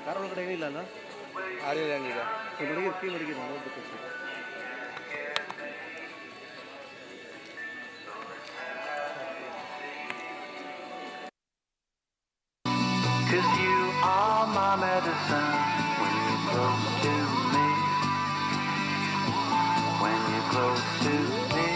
Car ಒಳಗಡೆ ಏನಿಲ್ಲ ಅಲ್ಲ ಆರಿಲ್ಲ ಈಗ ಮಡಗಿ ಕೀ ಮಡಗಿ ನೋಡ್ಬೇಕು sir. Cause you are my medicine when you're close to me. When you're close to me.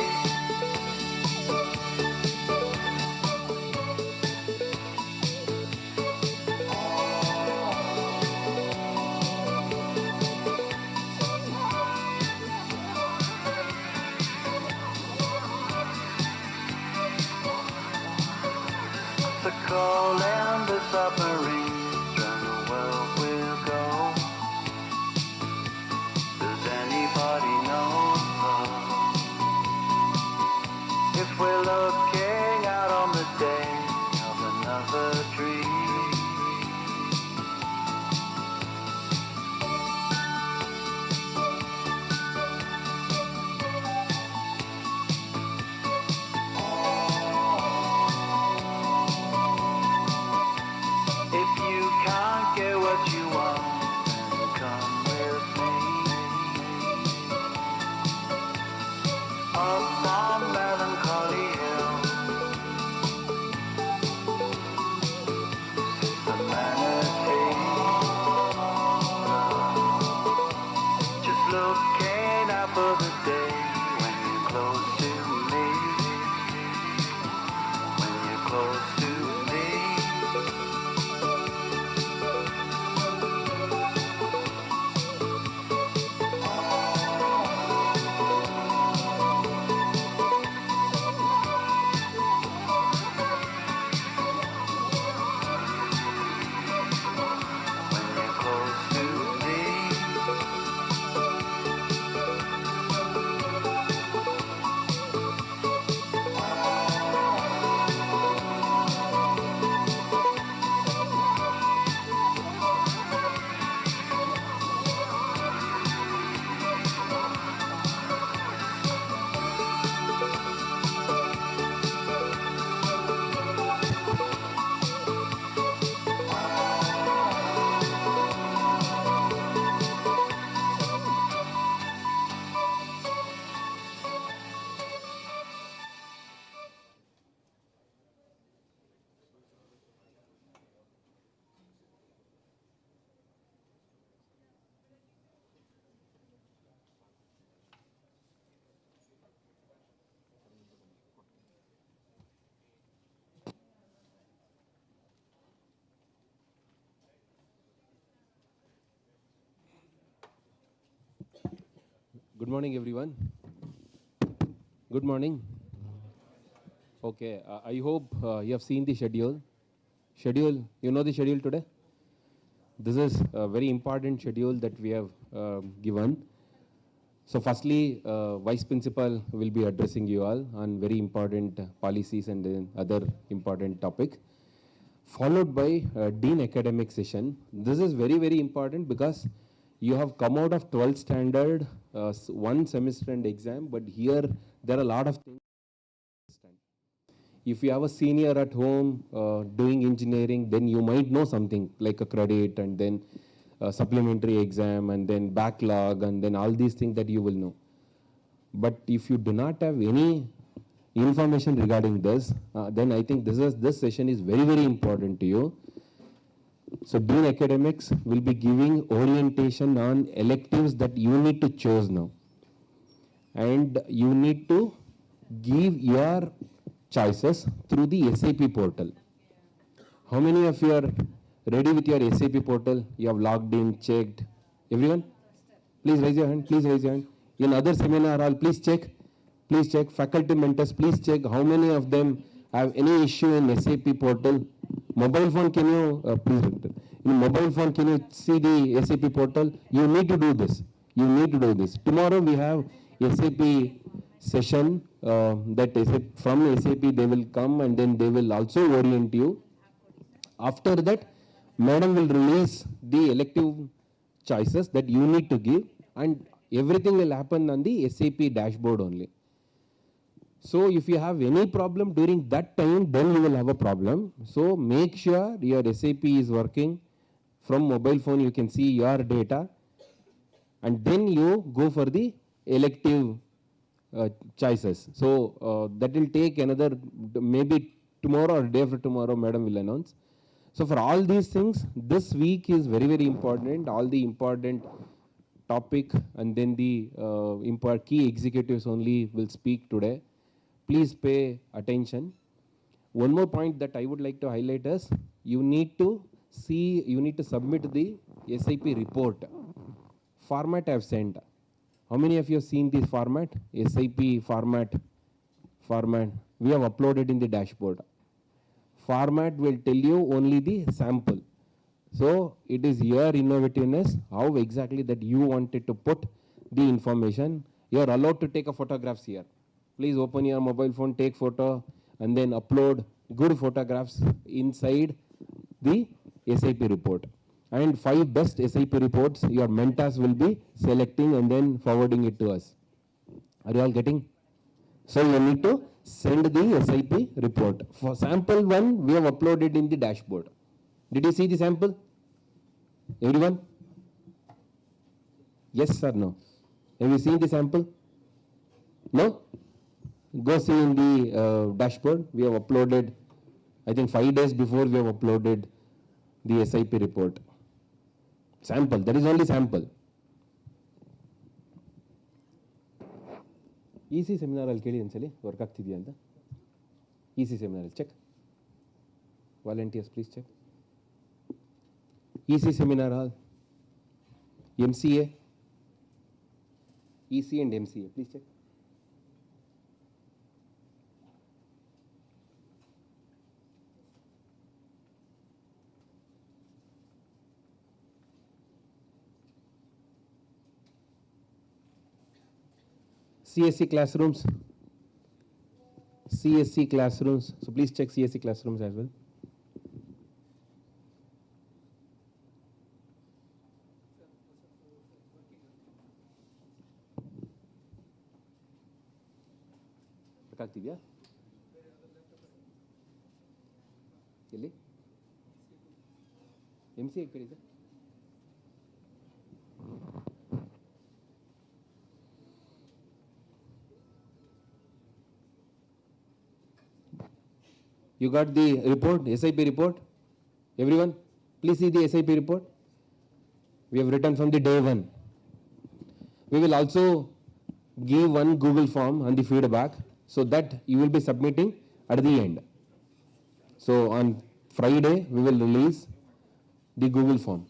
The coal and the submarines and the world will go. Does anybody know if we're looking out on the day of another dream? If you can't get what you want, then come with me. Up on Melancholy Hill, the manatee, just looking out for the day when you're close to me. When you're close to me. When you're close to me. Good morning, everyone. Good morning. Okay, I hope you have seen the schedule. You know the schedule today? This is a very important schedule that we have given. So firstly, Vice Principal will be addressing you all on very important policies and then other important topic, followed by Dean Academic session. This is very, very important because you have come out of 12th standard, one semester and exam, but here there are a lot of things. If you have a senior at home doing engineering, then you might know something like a credit and then supplementary exam and then backlog and then all these things that you will know. But if you do not have any information regarding this, then I think this session is very, very important to you. So Dean Academics will be giving orientation on electives that you need to choose now. And you need to give your choices through the SAP portal. How many of you are ready with your SAP portal? You have logged in, checked. Everyone? Please raise your hand. Please raise your hand. In other seminar hall, please check. Please check. Faculty mentors, please check how many of them have any issue in SAP portal. Mobile phone, can you, please, in mobile phone, can you see the SAP portal? You need to do this. You need to do this. Tomorrow we have SAP session from SAP they will come and then they will also orient you. After that, madam will release the elective choices that you need to give and everything will happen on the SAP dashboard only. So if you have any problem during that time, then you will have a problem. So make sure your SAP is working From mobile phone, you can see your data, and then you go for the elective choices. So that will take another maybe tomorrow or day after tomorrow, madam will announce. So for all these things, this week is very, very important. All the important topic and then the key executives only will speak today. Please pay attention. One more point that I would like to highlight is you need to submit the SIP report. Format I have sent. How many of you have seen this format? SIP format. We have uploaded in the dashboard. Format will tell you only the sample. So it is your innovativeness, how exactly that you wanted to put the information. You are allowed to take a photographs here. Please open your mobile phone, take photo, and then upload good photographs inside the SIP report. And 5 best SIP reports your mentors will be selecting and then forwarding it to us. Are you all getting? So you need to send the SIP report. For sample 1, we have uploaded in the dashboard. Did you see the sample? Everyone? Yes or no? Have you seen the sample? No? Go see in the dashboard. We have uploaded, I think 5 days before we have uploaded the SIP report. Sample, that is only sample. EC seminar ಅಲ್ಲಿ ಕೇಳಿ ಒಂದ್ಸಲಿ work ಆಗ್ತಿದೆಯಾ ಅಂತ. EC seminar ಅಲ್ಲಿ check. Volunteers please check. EC seminar hall. MCA. EC and MCA please check. CSC classrooms. CSC classrooms. So please check CSC classrooms as well. ಆಗ್ತಿದೆಯಾ ಎಲ್ಲಿ MCA ಕೇಳಿ sir. You got the report, SIP report? Everyone, please see the SIP report. We have written from the day 1. We will also give one Google form on the feedback so that you will be submitting at the end. So on Friday, we will release the Google form.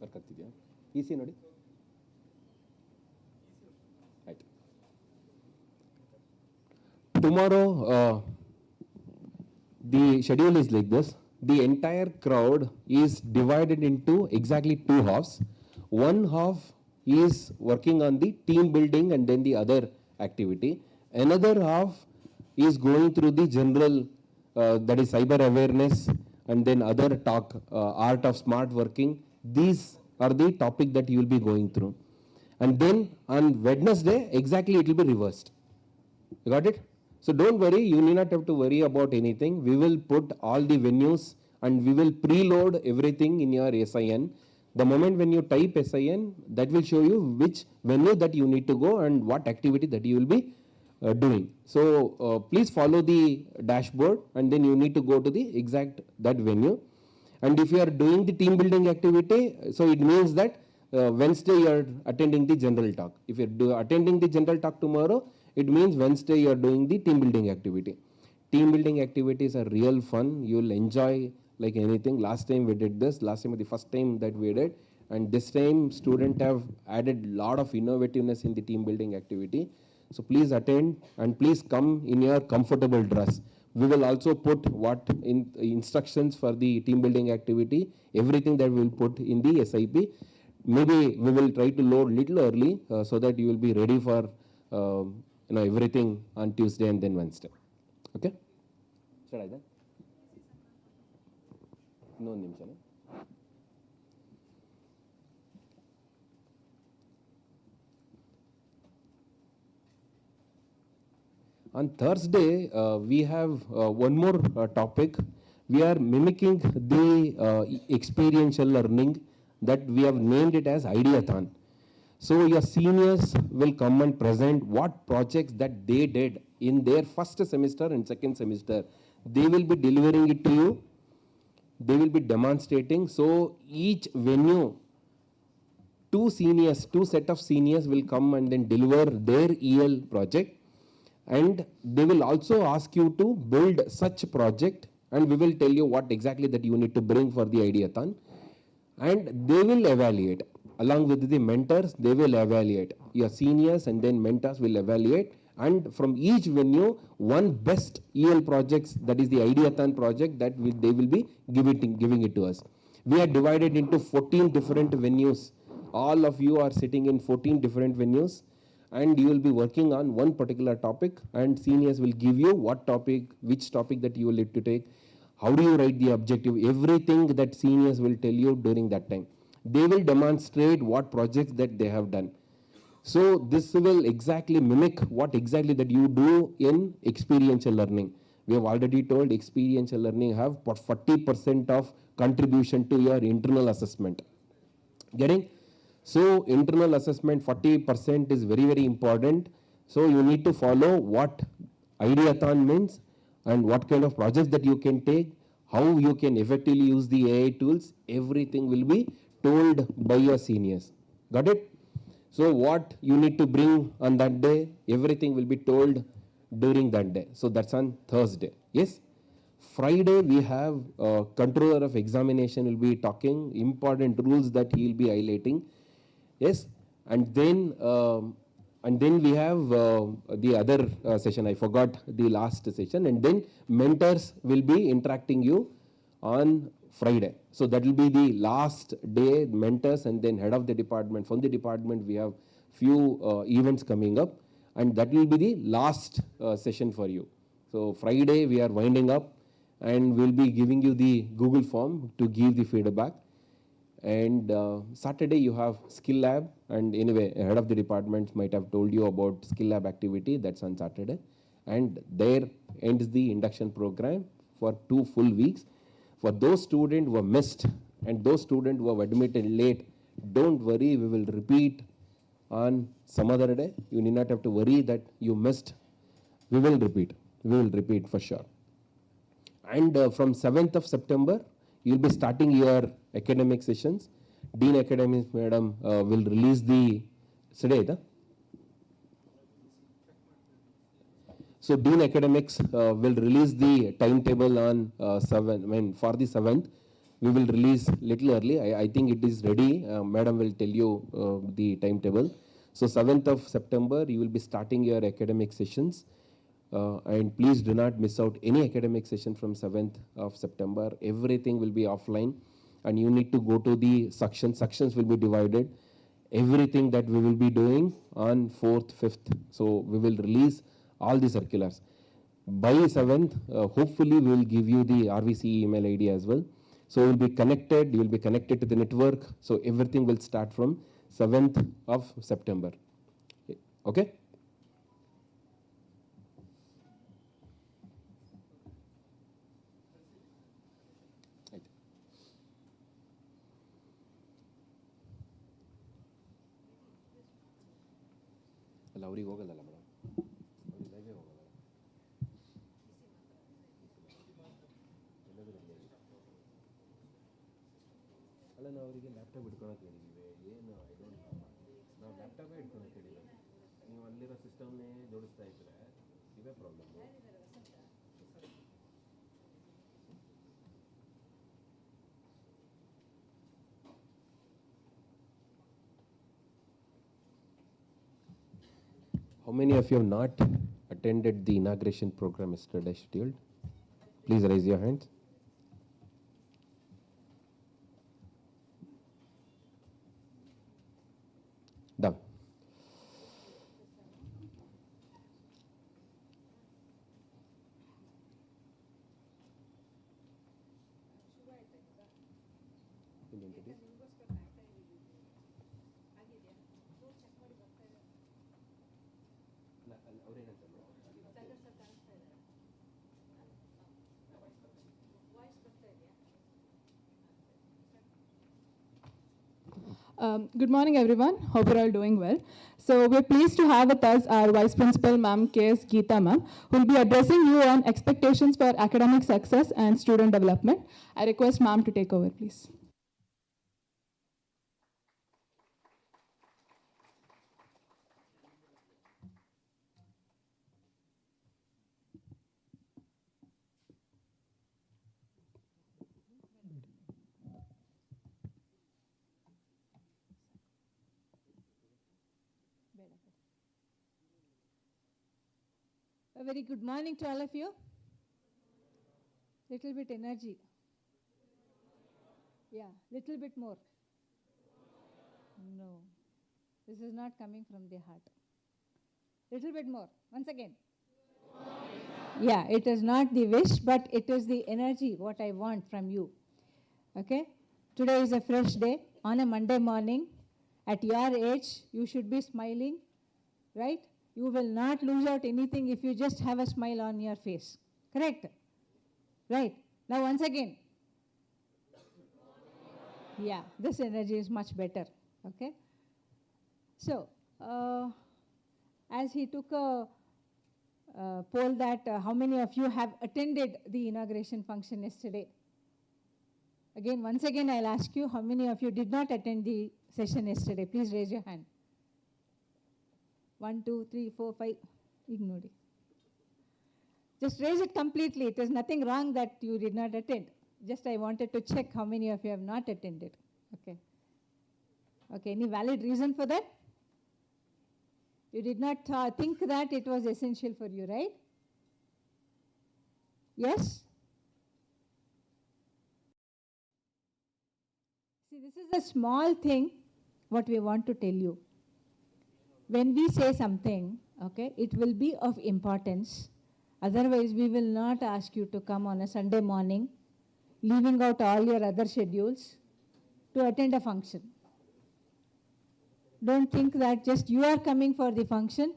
Work ಆಗ್ತಿದೆಯಾ? EC ನೋಡಿ. ಆಯ್ತು. Tomorrow, the schedule is like this. The entire crowd is divided into exactly 2 halves. One half is working on the team building and then the other activity. Another half is going through the general, that is cyber awareness and then other talk, art of smart working. These are the topic that you will be going through. And then on Wednesday, exactly it will be reversed. You got it? So don't worry, you need not have to worry about anything. We will put all the venues and we will preload everything in your SIN. The moment when you type SIN, that will show you which venue that you need to go and what activity that you will be doing. So please follow the dashboard and then you need to go to the exact that venue. And if you are doing the team building activity, so it means that Wednesday you are attending the general talk. If you are attending the general talk tomorrow, it means Wednesday you are doing the team building activity. Team building activities are real fun. You will enjoy like anything. Last time we did this. Last time was the first time that we did. And this time students have added lot of innovativeness in the team building activity. So please attend and please come in your comfortable dress. We will also put what in instructions for the team building activity, everything that we will put in the SIP. Maybe we will try to load little early so that you will be ready for everything on Tuesday and then Wednesday. Okay? Should I then? No nimsha. On Thursday, we have one more topic. We are mimicking the experiential learning that we have named it as Ideathon. So your seniors will come and present what projects that they did in their first semester and second semester. They will be delivering it to you. They will be demonstrating. So each venue, two set of seniors will come and then deliver their EL project, and they will also ask you to build such project, and we will tell you what exactly that you need to bring for the ideathon, and they will evaluate along with the mentors. They will evaluate your seniors, and then mentors will evaluate, and from each venue one best EL projects, that is the ideathon project, that they will be giving it to us. We are divided into 14 different venues. All of you are sitting in 14 different venues, and you will be working on one particular topic, and seniors will give you what topic, which topic that you will need to take, how do you write the objective, everything that seniors will tell you during that time. They will demonstrate what projects that they have done. So this will exactly mimic what exactly that you do in experiential learning. We have already told experiential learning have 40% of contribution to your internal assessment. Getting? So internal assessment 40% is very, very important. So you need to follow what ideathon means and what kind of projects that you can take, how you can effectively use the AI tools. Everything will be told by your seniors. Got it? So what you need to bring on that day, everything will be told during that day. So that's on Thursday. Yes? Friday we have controller of examination will be talking important rules that he will be highlighting. Yes, and then we have the other session. I forgot the last session, and then mentors will be interacting you on Friday. So that will be the last day, mentors, and then head of the department. From the department, we have few events coming up, and that will be the last session for you. So Friday we are winding up, and we'll be giving you the Google form to give the feedback. And Saturday you have skill lab, and anyway, head of the department might have told you about skill lab activity. That's on Saturday, and there ends the induction program for 2 full weeks. For those students who have missed and those students who have admitted late, don't worry, we will repeat on some other day. You need not have to worry that you missed. We will repeat for sure. And from 7th of September, you'll be starting your academic sessions. Dean Academics Madam will release the today. So Dean Academics will release the timetable on for the 7th. We will release little early. I think it is ready. Madam will tell you the timetable. So 7th of September, you will be starting your academic sessions. And please do not miss out any academic session from 7th of September. Everything will be offline, and you need to go to the sections. Sections will be divided. Everything that we will be doing on 4th, 5th. So we will release all the circulars. By 7th, hopefully we will give you the RVC email ID as well. So you will be connected. You will be connected to the network. So everything will start from 7th of September. Okay? ಅಲ್ಲ ಅವ್ರಿಗೆ ಹೋಗಲ್ಲ madam, ಅವ್ರಿಗೆ ಲೈವೇ ಹೋಗಲ್ಲ. ಅಲ್ಲ ನಾವು ಅವರಿಗೆ laptop ಇಟ್ಕೊಳಕ್ಕೆ ಹೇಳಿದ್ದೀವಿ. ಏನು ಐ ಡೋಂಟ್ ನೋ, ನಾವು ಲ್ಯಾಪ್ಟಾಪೇ ಇಟ್ಕೊಳಕ್ಕೆ ಹೇಳಿದ್ದೀವಿ. ನೀವು ಅಲ್ಲಿರೋ ಸಿಸ್ಟಮ್ನೇ ಜೋಡಿಸ್ತಾ ಇದ್ದರೆ ಇವೇ problem. How many of you have not attended the inauguration program yesterday scheduled? Please raise your hands. Done. Good morning, everyone. Hope you're all doing well. So we're pleased to have with us our Vice Principal, Ma'am K.S. Geeta, Ma'am, who will be addressing you on expectations for academic success and student development. I request Ma'am to take over, please. A very good morning to all of you. Little bit energy. Yeah, little bit more. No, this is not coming from the heart. Little bit more. Once again. Yeah, it is not the wish, but it is the energy, what I want from you. Okay? Today is a fresh day. On a Monday morning, at your age, you should be smiling, right? You will not lose out anything if you just have a smile on your face. Correct? Right. Now once again. Yeah, this energy is much better. Okay? So, as he took a poll that how many of you have attended the inauguration function yesterday? Again, once again, I'll ask you, how many of you did not attend the session yesterday? Please raise your hand. 1, 2, 3, 4, 5. Ignore it. Just raise it completely. It is nothing wrong that you did not attend. Just I wanted to check how many of you have not attended. Okay. Okay, any valid reason for that? You did not think that it was essential for you, right? Yes? See, this is a small thing what we want to tell you. When we say something, okay, it will be of importance. Otherwise, we will not ask you to come on a Sunday morning, leaving out all your other schedules to attend a function. Don't think that just you are coming for the function.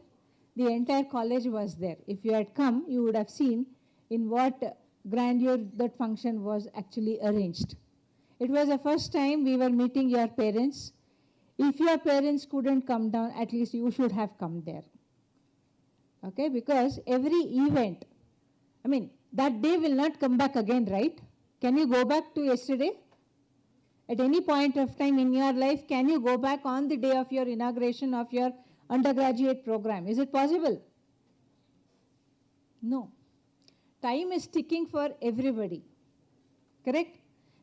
The entire college was there. If you had come, you would have seen in what grandeur that function was actually arranged. It was the first time we were meeting your parents. If your parents couldn't come down, at least you should have come there. Okay, because every event, I mean, that day will not come back again, right? Can you go back to yesterday? At any point of time in your life, can you go back on the day of your inauguration of your undergraduate program? Is it possible? No. Time is ticking for everybody. Correct?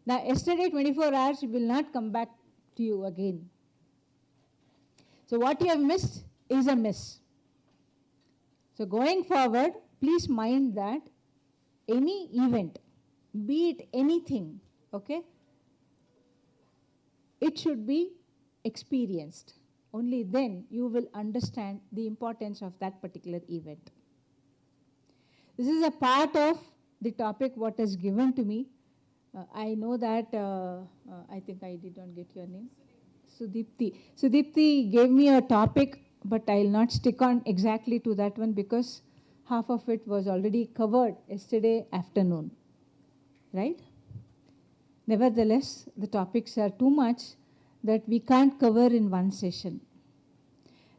Now, yesterday, 24 hours will not come back to you again. So what you have missed is a miss. So going forward, please mind that any event, be it anything, okay, it should be experienced. Only then you will understand the importance of that particular event. This is a part of the topic what is given to me. I know that, I think I did not get your name. Sudipti. Sudipti gave me a topic, but I'll not stick on exactly to that one because half of it was already covered yesterday afternoon, right? Nevertheless, the topics are too much that we can't cover in one session.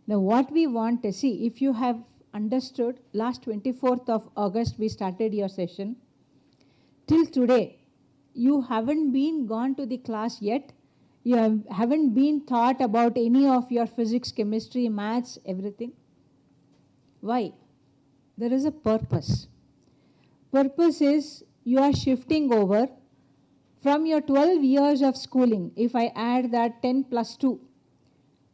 Now, what we want to see, if you have understood, last 24th of August, we started your session. Till today, you haven't been gone to the class yet. You haven't been taught about any of your physics, chemistry, maths, everything. Why? There is a purpose. Purpose is you are shifting over from your 12 years of schooling. If I add that 10 plus 2,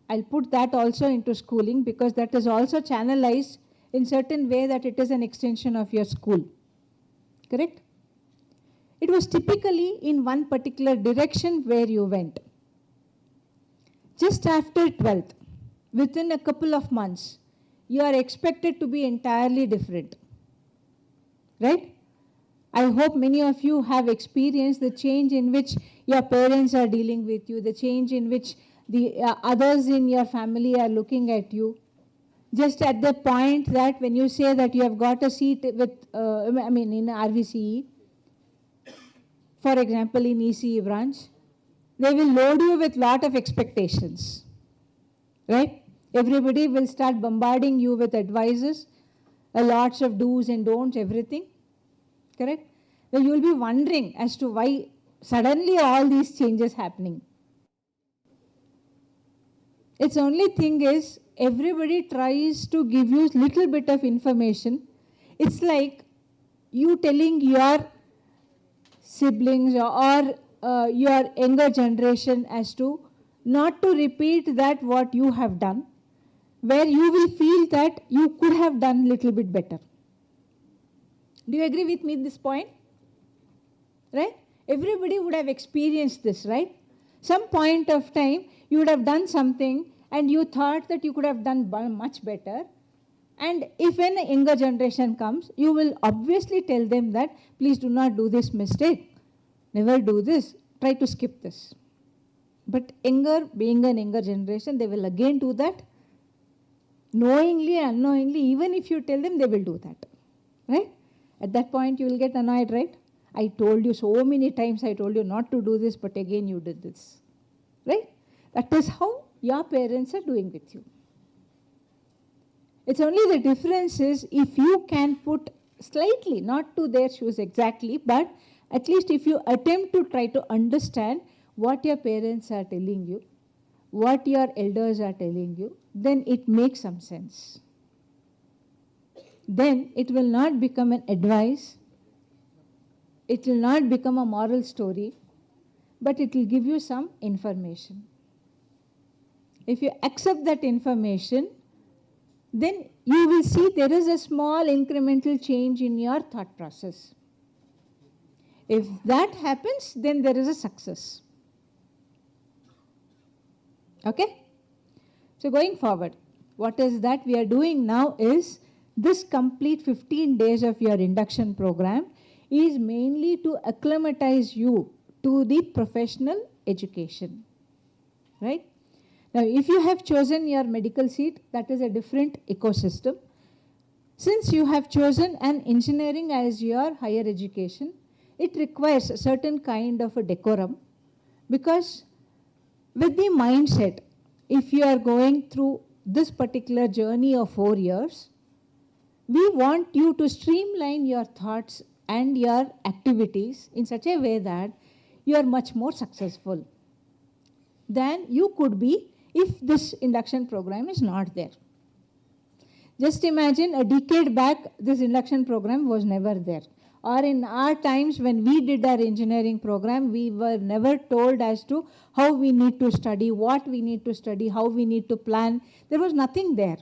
I'll put that also into schooling because that is also channelized in certain way that it is an extension of your school. Correct? It was typically in one particular direction where you went. Just after 12th, within a couple of months, you are expected to be entirely different. Right? I hope many of you have experienced the change in which your parents are dealing with you, the change in which the others in your family are looking at you. Just at the point that when you say that you have got a seat with, in RVCE, for example, in ECE branch, they will load you with lot of expectations, right? Everybody will start bombarding you with advices, lots of do's and don'ts, everything, correct? Well, you will be wondering as to why suddenly all these changes happening. Its only thing is everybody tries to give you little bit of information. It's like you telling your siblings or your younger generation as to not to repeat that what you have done, where you will feel that you could have done little bit better. Do you agree with me at this point? Right? Everybody would have experienced this, right? Some point of time you would have done something and you thought that you could have done much better. And if when a younger generation comes, you will obviously tell them that please do not do this mistake. Never do this. Try to skip this. But being an younger generation, they will again do that. Knowingly and unknowingly, even if you tell them, they will do that. Right? At that point, you will get annoyed, right? I told you so many times, I told you not to do this, but again you did this. Right? That is how your parents are doing with you. It's only the difference is if you can put slightly, not to their shoes exactly, but at least if you attempt to try to understand what your parents are telling you, what your elders are telling you, then it makes some sense. Then it will not become an advice, it will not become a moral story, but it will give you some information. If you accept that information, then you will see there is a small incremental change in your thought process. If that happens, then there is a success. Okay? So going forward, what is that we are doing now is this complete 15 days of your induction program is mainly to acclimatize you to the professional education. Right? Now, if you have chosen your medical seat, that is a different ecosystem. Since you have chosen an engineering as your higher education, it requires a certain kind of a decorum, because with the mindset, if you are going through this particular journey of 4 years, we want you to streamline your thoughts and your activities in such a way that you are much more successful than you could be if this induction program is not there. Just imagine a decade back, this induction program was never there. Or in our times when we did our engineering program, we were never told as to how we need to study, what we need to study, how we need to plan. There was nothing there.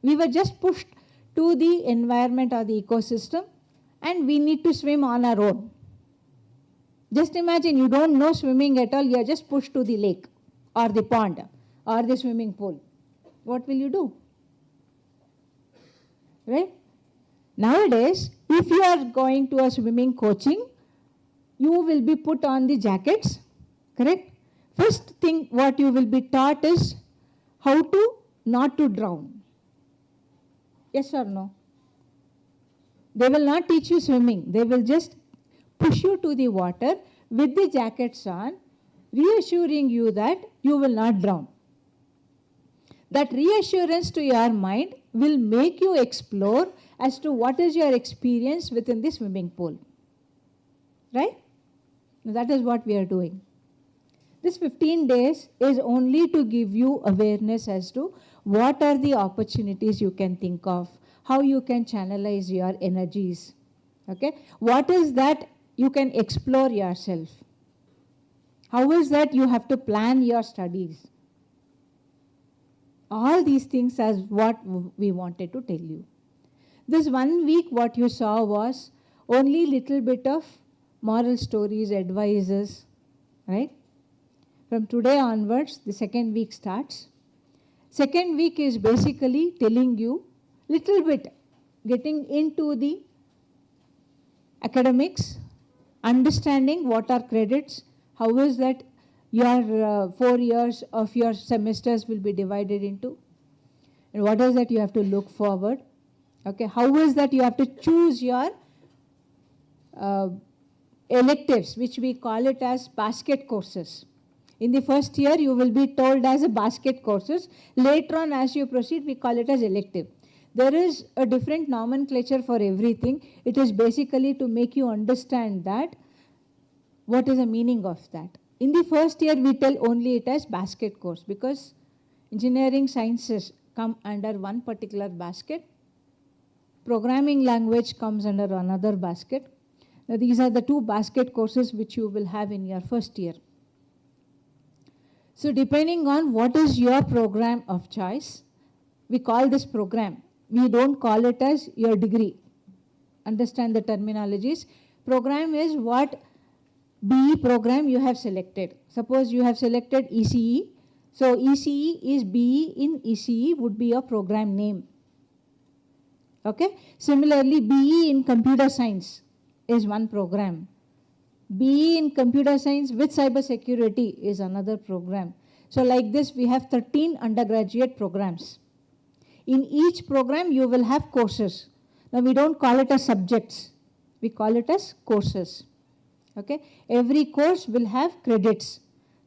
We were just pushed to the environment or the ecosystem, and we need to swim on our own. Just imagine you don't know swimming at all, you are just pushed to the lake or the pond or the swimming pool. What will you do? Right? Nowadays, if you are going to a swimming coaching, you will be put on the jackets, correct? First thing what you will be taught is how to not to drown. Yes or no? They will not teach you swimming. They will just push you to the water with the jackets on, reassuring you that you will not drown. That reassurance to your mind will make you explore as to what is your experience within the swimming pool. Right? That is what we are doing. This 15 days is only to give you awareness as to what are the opportunities you can think of, how you can channelize your energies. Okay? What is that you can explore yourself? How is that you have to plan your studies? All these things are what we wanted to tell you. This 1 week what you saw was only little bit of moral stories, advices, right? From today onwards, the second week starts. Second week is basically telling you little bit, getting into the academics, understanding what are credits, how is that your 4 years of your semesters will be divided into, and what is that you have to look forward. Okay, how is that you have to choose your electives, which we call it as basket courses. In the first year, you will be told as a basket courses. Later on, as you proceed, we call it as elective. There is a different nomenclature for everything. It is basically to make you understand that what is the meaning of that. In the first year, we tell only it as basket course because engineering sciences come under one particular basket. Programming language comes under another basket. Now, these are the two basket courses which you will have in your first year. So, depending on what is your program of choice, we call this program. We don't call it as your degree. Understand the terminologies. Program is what BE program you have selected. Suppose you have selected ECE. So, ECE is BE in ECE would be your program name. Okay. Similarly, BE in computer science is one program. BE in computer science with cyber security is another program. So like this, we have 13 undergraduate programs. In each program, you will have courses. Now, we don't call it as subjects. We call it as courses. Okay. Every course will have credits.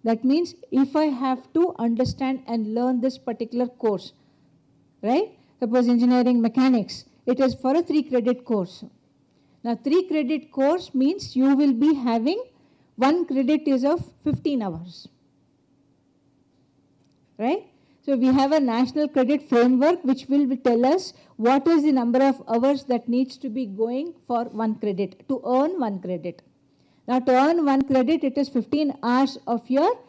That means if I have to understand and learn this particular course, right? Suppose engineering mechanics, it is for a 3-credit course. Now, 3-credit course means you will be having 1 credit is of 15 hours. Right? So, we have a national credit framework which will tell us what is the number of hours that needs to be going for 1 credit, to earn 1 credit. Now, to earn 1 credit, it is 15 hours of your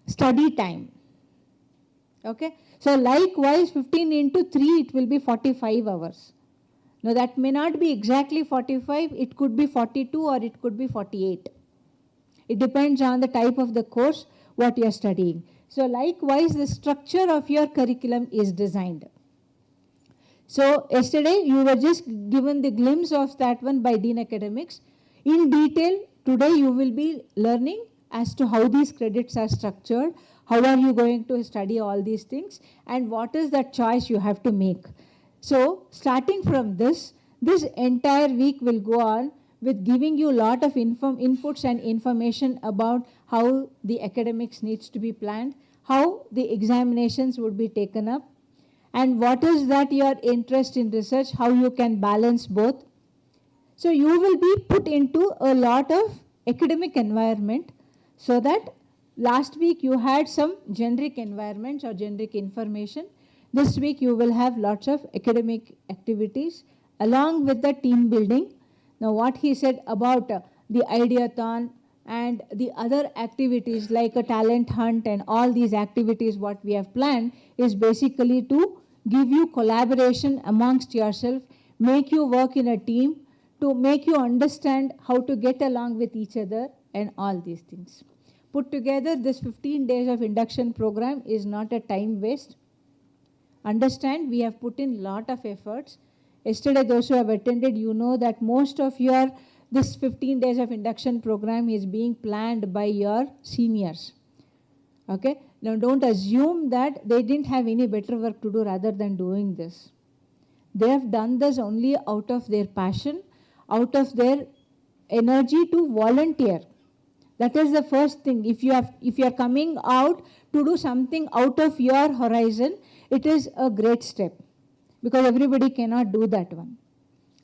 study time. Okay? So, likewise, 15 into 3, it will be 45 hours. Now, that may not be exactly 45, it could be 42 or it could be 48. It depends on the type of the course, what you are studying. So, likewise, the structure of your curriculum is designed. So, yesterday, you were just given the glimpse of that one by Dean Academics. In detail, today you will be learning as to how these credits are structured, how are you going to study all these things, and what is the choice you have to make. So, starting from this entire week will go on with giving you a lot of inputs and information about how the academics needs to be planned, how the examinations would be taken up, and what is that your interest in research, how you can balance both. So, you will be put into a lot of academic environment so that last week you had some generic environments or generic information. This week you will have lots of academic activities along with the team building. Now, what he said about the Ideathon and the other activities like a talent hunt and all these activities what we have planned is basically to give you collaboration amongst yourself, make you work in a team, to make you understand how to get along with each other and all these things. Put together, this 15 days of induction program is not a time waste. Understand, we have put in lot of efforts. Yesterday, those who have attended, you know that most of this 15 days of induction program is being planned by your seniors. Okay? Now, don't assume that they didn't have any better work to do rather than doing this. They have done this only out of their passion, out of their energy to volunteer. That is the first thing. If you are coming out to do something out of your horizon, it is a great step because everybody cannot do that one.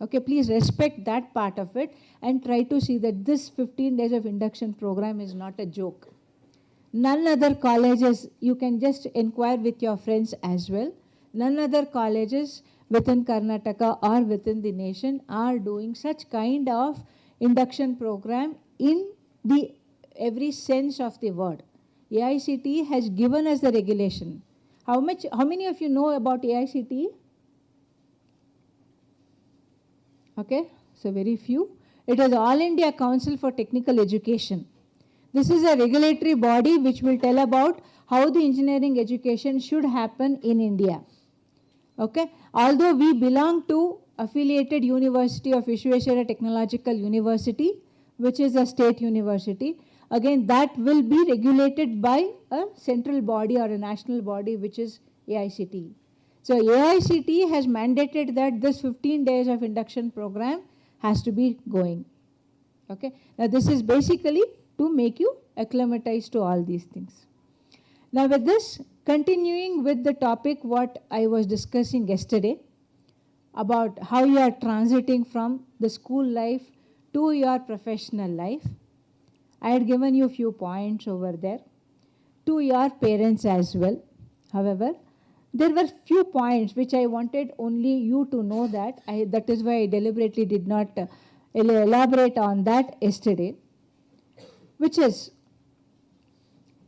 Okay, please respect that part of it and try to see that this 15 days of induction program is not a joke. None other colleges, you can just inquire with your friends as well. None other colleges within Karnataka or within the nation are doing such kind of induction program in the every sense of the word. AICTE has given us the regulation. How many of you know about AICTE? Okay, so very few. It is All India Council for Technical Education. This is a regulatory body which will tell about how the engineering education should happen in India. Okay, although we belong to affiliated University of Vishweshwara Technological University, which is a state university, again that will be regulated by a central body or a national body which is AICTE. So AICTE has mandated that this 15 days of induction program has to be going. Okay. Now this is basically to make you acclimatize to all these things. Now with this, continuing with the topic what I was discussing yesterday about how you are transiting from the school life to your professional life, I had given you a few points over there to your parents as well. However, there were few points which I wanted only you to know that. That is why I deliberately did not elaborate on that yesterday, which is,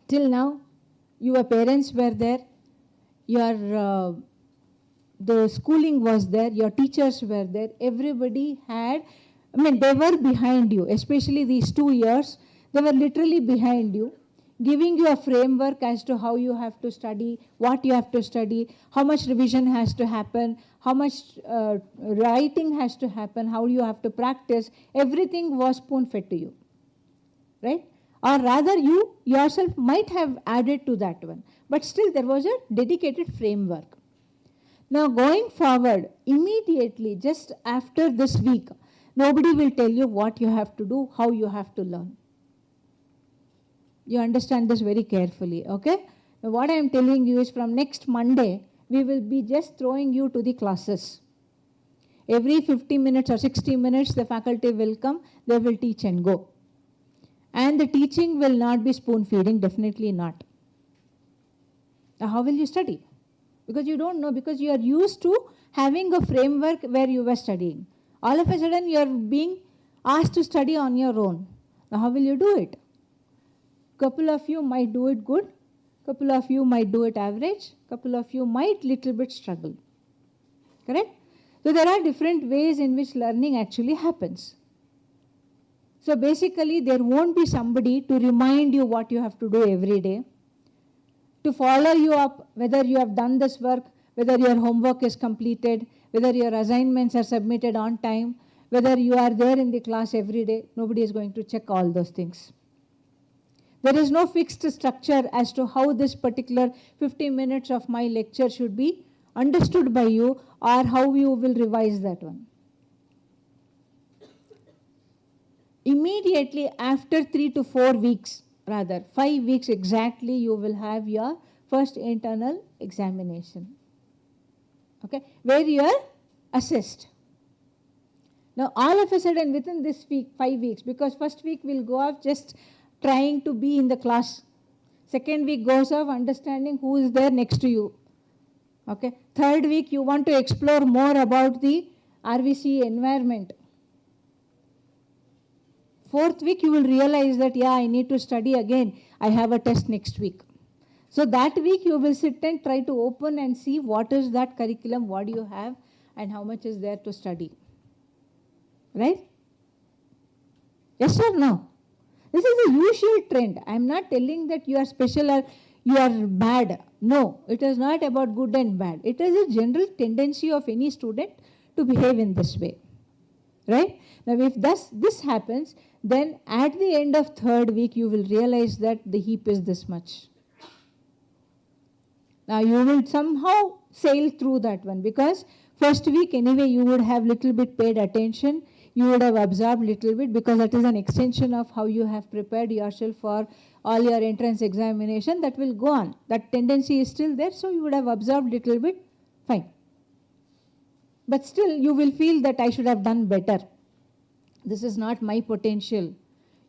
till now, your parents were there, your the schooling was there, your teachers were there, everybody had, they were behind you, especially these 2 years, they were literally behind you, giving you a framework as to how you have to study, what you have to study, how much revision has to happen, how much writing has to happen, how you have to practice, everything was spoon-fed to you, right? Or rather, you yourself might have added to that one, but still there was a dedicated framework. Now going forward, immediately just after this week, nobody will tell you what you have to do, how you have to learn. You understand this very carefully, okay? Now what I am telling you is from next Monday, we will be just throwing you to the classes. Every 50 minutes or 60 minutes, the faculty will come, they will teach and go. And the teaching will not be spoon feeding, definitely not. Now how will you study? Because you don't know, because you are used to having a framework where you were studying. All of a sudden you are being asked to study on your own. Now how will you do it? Couple of you might do it good, couple of you might do it average, couple of you might little bit struggle. Correct? So there are different ways in which learning actually happens. So basically there won't be somebody to remind you what you have to do every day, to follow you up whether you have done this work, whether your homework is completed, whether your assignments are submitted on time, whether you are there in the class every day. Nobody is going to check all those things. There is no fixed structure as to how this particular 50 minutes of my lecture should be understood by you or how you will revise that one. Immediately after 3 to 4 weeks, rather 5 weeks exactly, you will have your first internal examination, okay, where you are assessed. Now all of a sudden within this week, 5 weeks, because first week will go off just trying to be in the class, second week goes off understanding who is there next to you, okay, third week you want to explore more about the RVC environment, fourth week you will realize that, yeah, I need to study again, I have a test next week. So that week you will sit and try to open and see what is that curriculum, what do you have and how much is there to study. Right? Yes or no? This is a usual trend. I am not telling that you are special or you are bad. No, it is not about good and bad. It is a general tendency of any student to behave in this way. Right? Now if this happens, then at the end of third week you will realize that the heap is this much. Now you will somehow sail through that one, because first week anyway you would have little bit paid attention, you would have absorbed little bit, because that is an extension of how you have prepared yourself for all your entrance examination. That will go on. That tendency is still there, so you would have absorbed little bit, fine. But still you will feel that I should have done better. This is not my potential.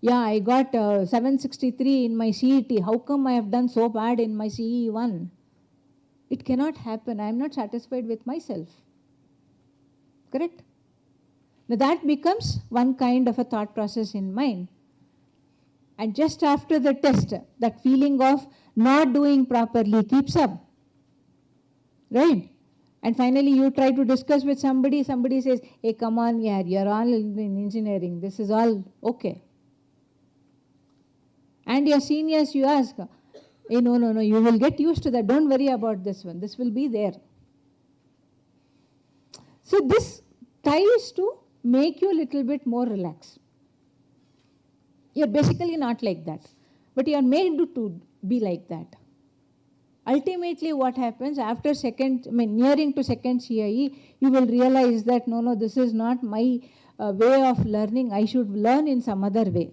Yeah, I got 763 in my CET. How come I have done so bad in my CE1? It cannot happen. I am not satisfied with myself. Correct? Now that becomes one kind of a thought process in mind. And just after the test, that feeling of not doing properly keeps up. Right? And finally you try to discuss with somebody, somebody says, hey, come on, yeah, you're all in engineering, this is all okay. And your seniors, you ask, hey, no, you will get used to that, don't worry about this one, this will be there. So this tries to make you a little bit more relaxed. You're basically not like that, but you are made to be like that. Ultimately what happens after nearing to second CIE, you will realize that no, this is not my way of learning, I should learn in some other way.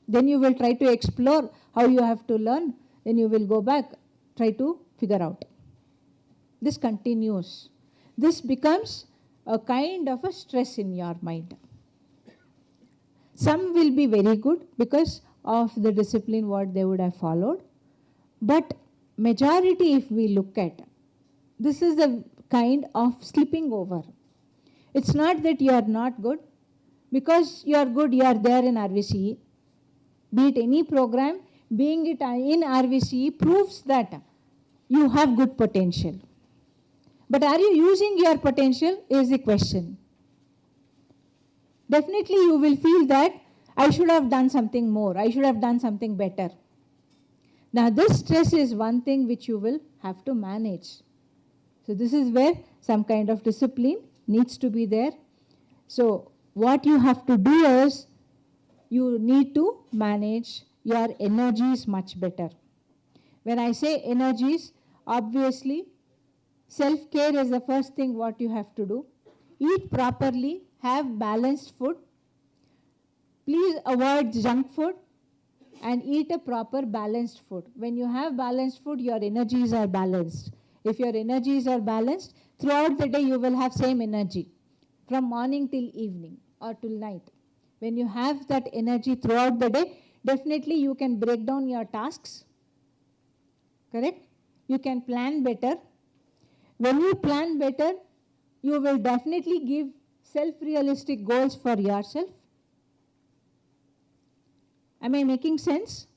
Then you will try to explore how you have to learn. Then you will go back, try to figure out. This continues. This becomes a kind of a stress in your mind. Some will be very good because of the discipline what they would have followed. But majority, if we look at, this is a kind of slipping over. It's not that you are not good. Because you are good, you are there in RVCE. Be it any program, being it in RVCE proves that you have good potential. But are you using your potential is the question. Definitely you will feel that I should have done something more, I should have done something better. Now this stress is one thing which you will have to manage. So this is where some kind of discipline needs to be there. So what you have to do is you need to manage your energies much better. When I say energies, obviously self-care is the first thing what you have to do. Eat properly, have balanced food. Please avoid junk food and eat a proper balanced food. When you have balanced food, your energies are balanced. If your energies are balanced, throughout the day you will have same energy from morning till evening or till night. When you have that energy throughout the day, definitely you can break down your tasks. Correct? You can plan better. When you plan better, you will definitely give self-realistic goals for yourself. Am I making sense?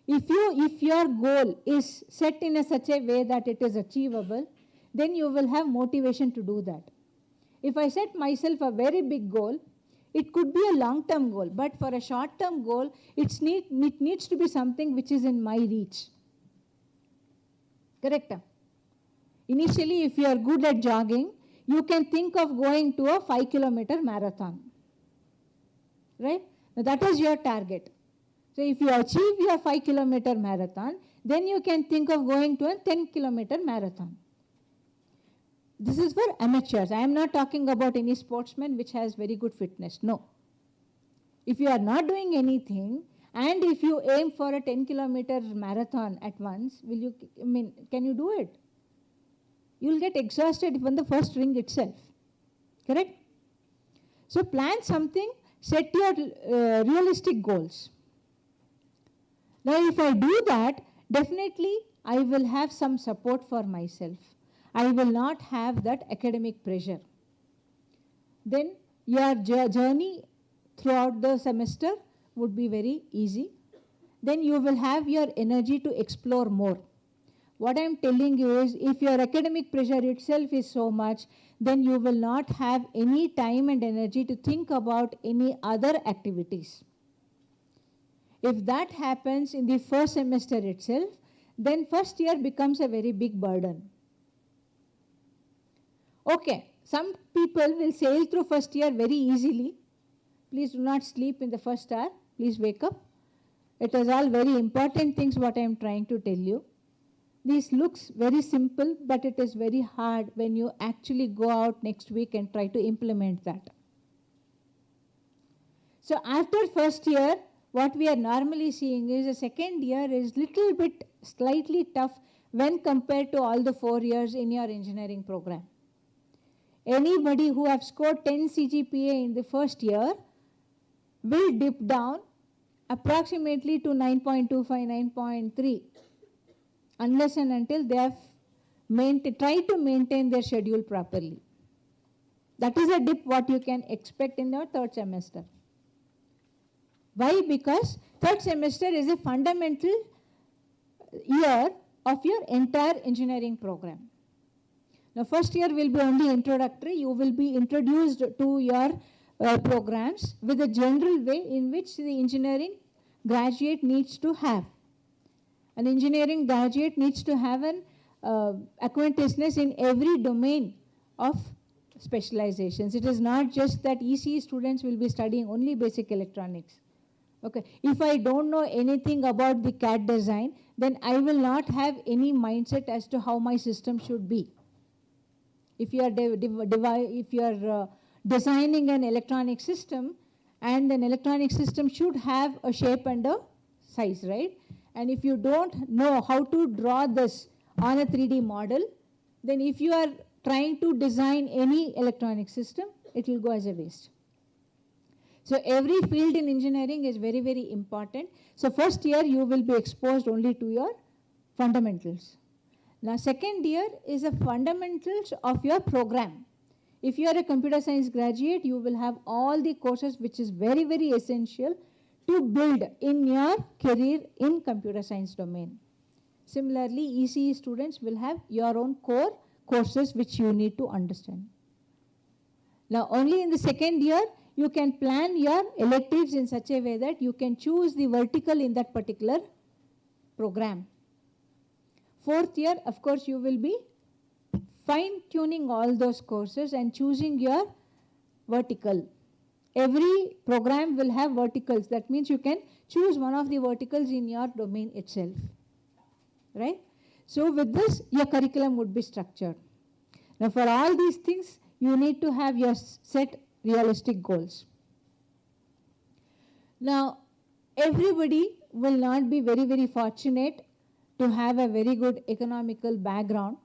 If your goal is set in such a way that it is achievable, then you will have motivation to do that. If I set myself a very big goal, it could be a long-term goal, but for a short-term goal, it needs to be something which is in my reach. Correct? Initially, if you are good at jogging, you can think of going to a 5-kilometer marathon. Right? Now that is your target. So if you achieve your 5-kilometer marathon, then you can think of going to a 10-kilometer marathon. This is for amateurs. I am not talking about any sportsman which has very good fitness. No. If you are not doing anything and if you aim for a 10-kilometer marathon at once, can you do it? You will get exhausted from the first ring itself. Correct? So plan something, set your realistic goals. Now if I do that, definitely I will have some support for myself. I will not have that academic pressure. Then your journey throughout the semester would be very easy. Then you will have your energy to explore more. What I am telling you is, if your academic pressure itself is so much, then you will not have any time and energy to think about any other activities. If that happens in the first semester itself, then first year becomes a very big burden. Okay, some people will sail through first year very easily. Please do not sleep in the first hour. Please wake up. It is all very important things what I am trying to tell you. This looks very simple, but it is very hard when you actually go out next week and try to implement that. So after first year, what we are normally seeing is the second year is little bit slightly tough when compared to all the 4 years in your engineering program. Anybody who have scored 10 CGPA in the first year will dip down approximately to 9.25, 9.3, unless and until they have tried to maintain their schedule properly. That is a dip what you can expect in your third semester. Why? Because third semester is a fundamental year of your entire engineering program. Now first year will be only introductory. You will be introduced to your programs with a general way in which the engineering graduate needs to have. An engineering graduate needs to have an acquaintances in every domain of specializations. It is not just that ECE students will be studying only basic electronics. Okay. If I don't know anything about the CAD design, then I will not have any mindset as to how my system should be. If you are designing an electronic system, and an electronic system should have a shape and a size, right? And if you don't know how to draw this on a 3D model, then if you are trying to design any electronic system, it will go as a waste. So every field in engineering is very, very important. So first year you will be exposed only to your fundamentals. Now second year is the fundamentals of your program. If you are a computer science graduate, you will have all the courses which is very, very essential to build in your career in computer science domain. Similarly, ECE students will have your own core courses which you need to understand. Now only in the second year, you can plan your electives in such a way that you can choose the vertical in that particular program. Fourth year, of course, you will be fine-tuning all those courses and choosing your vertical. Every program will have verticals. That means you can choose one of the verticals in your domain itself. Right? So with this, your curriculum would be structured. Now for all these things, you need to have your set realistic goals. Now, everybody will not be very, very fortunate to have a very good economical background.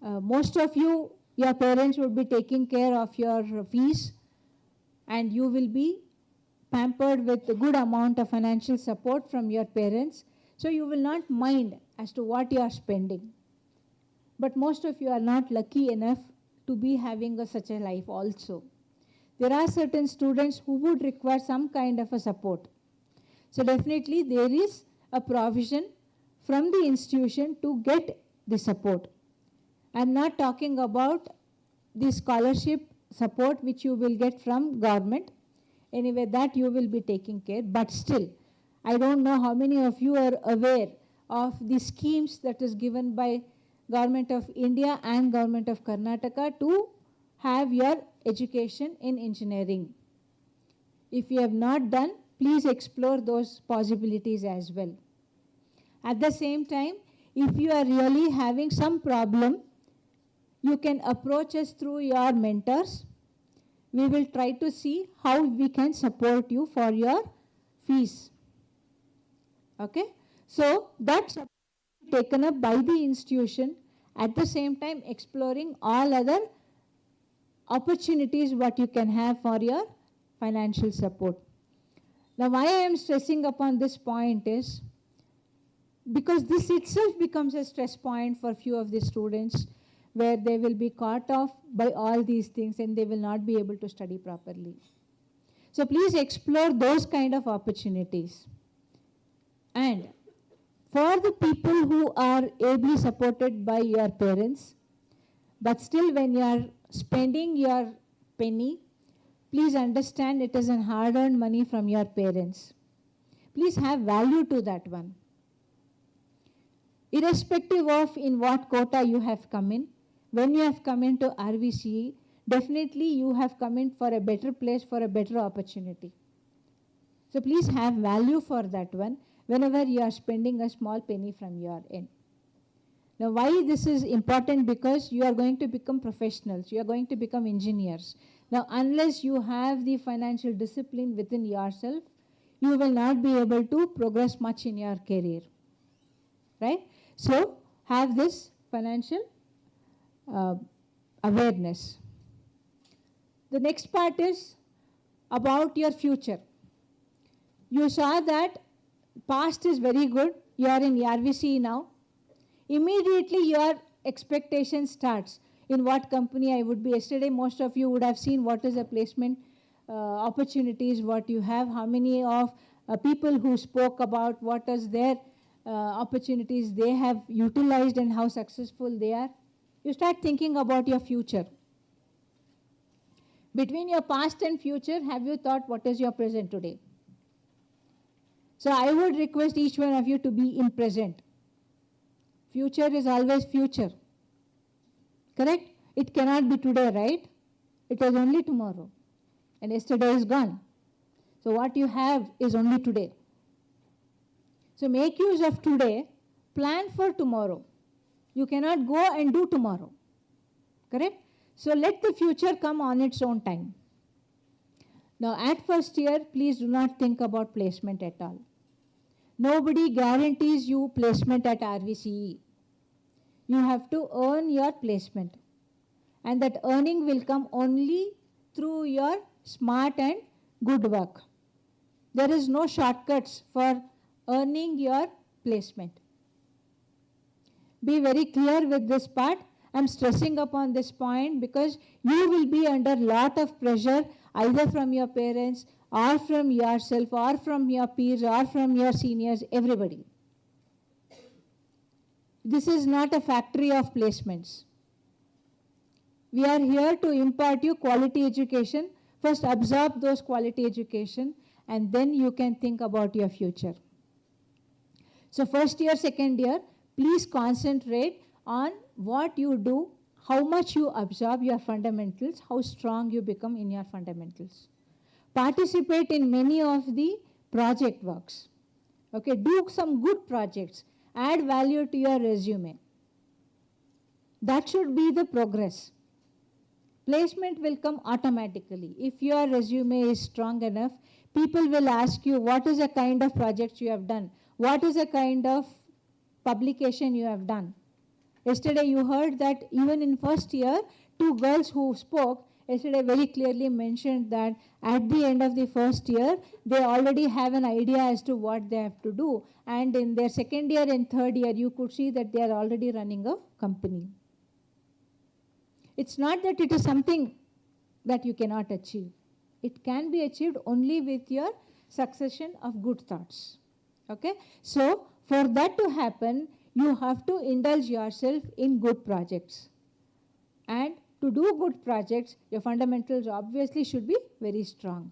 Most of you, your parents would be taking care of your fees, and you will be pampered with a good amount of financial support from your parents. So you will not mind as to what you are spending. But most of you are not lucky enough to be having such a life also. There are certain students who would require some kind of a support. So definitely there is a provision from the institution to get the support. I'm not talking about the scholarship support which you will get from government. Anyway, that you will be taking care. But still, I don't know how many of you are aware of the schemes that is given by Government of India and Government of Karnataka to have your education in engineering. If you have not done, please explore those possibilities as well. At the same time, if you are really having some problem, you can approach us through your mentors. We will try to see how we can support you for your fees. Okay? So that's taken up by the institution, at the same time exploring all other opportunities what you can have for your financial support. Now why I am stressing upon this point is because this itself becomes a stress point for few of the students, where they will be caught off by all these things and they will not be able to study properly. So please explore those kind of opportunities. And for the people who are ably supported by your parents, but still when you are spending your penny, please understand it is an hard-earned money from your parents. Please have value to that one. Irrespective of in what quota you have come in, when you have come into RVCE, definitely you have come in for a better place, for a better opportunity. So please have value for that one whenever you are spending a small penny from your end. Now why this is important? Because you are going to become professionals, you are going to become engineers. Now unless you have the financial discipline within yourself, you will not be able to progress much in your career. Right? So have this financial awareness. The next part is about your future. You saw that past is very good. You are in RVCE now. Immediately your expectation starts. In what company I would be. Yesterday most of you would have seen what is the placement opportunities, what you have, how many of people who spoke about what is their opportunities they have utilized and how successful they are. You start thinking about your future. Between your past and future, have you thought what is your present today? So I would request each one of you to be in present. Future is always future. Correct? It cannot be today, right? It is only tomorrow. And yesterday is gone. So what you have is only today. So make use of today, plan for tomorrow. You cannot go and do tomorrow. Correct? So let the future come on its own time. Now at first year, please do not think about placement at all. Nobody guarantees you placement at RVCE. You have to earn your placement. And that earning will come only through your smart and good work. There is no shortcuts for earning your placement. Be very clear with this part. I'm stressing upon this point because you will be under lot of pressure either from your parents or from yourself or from your peers or from your seniors, everybody. This is not a factory of placements. We are here to impart you quality education. First absorb those quality education and then you can think about your future. So first year, second year, please concentrate on what you do, how much you absorb your fundamentals, how strong you become in your fundamentals. Participate in many of the project works. Okay, do some good projects, add value to your resume. That should be the progress. Placement will come automatically. If your resume is strong enough, people will ask you what is the kind of projects you have done, what is the kind of publication you have done. Yesterday you heard that even in first year, 2 girls who spoke yesterday very clearly mentioned that at the end of the first year, they already have an idea as to what they have to do. And in their second year and third year, you could see that they are already running a company. It's not that it is something that you cannot achieve. It can be achieved only with your succession of good thoughts. Okay? So, for that to happen, you have to indulge yourself in good projects. And to do good projects, your fundamentals obviously should be very strong.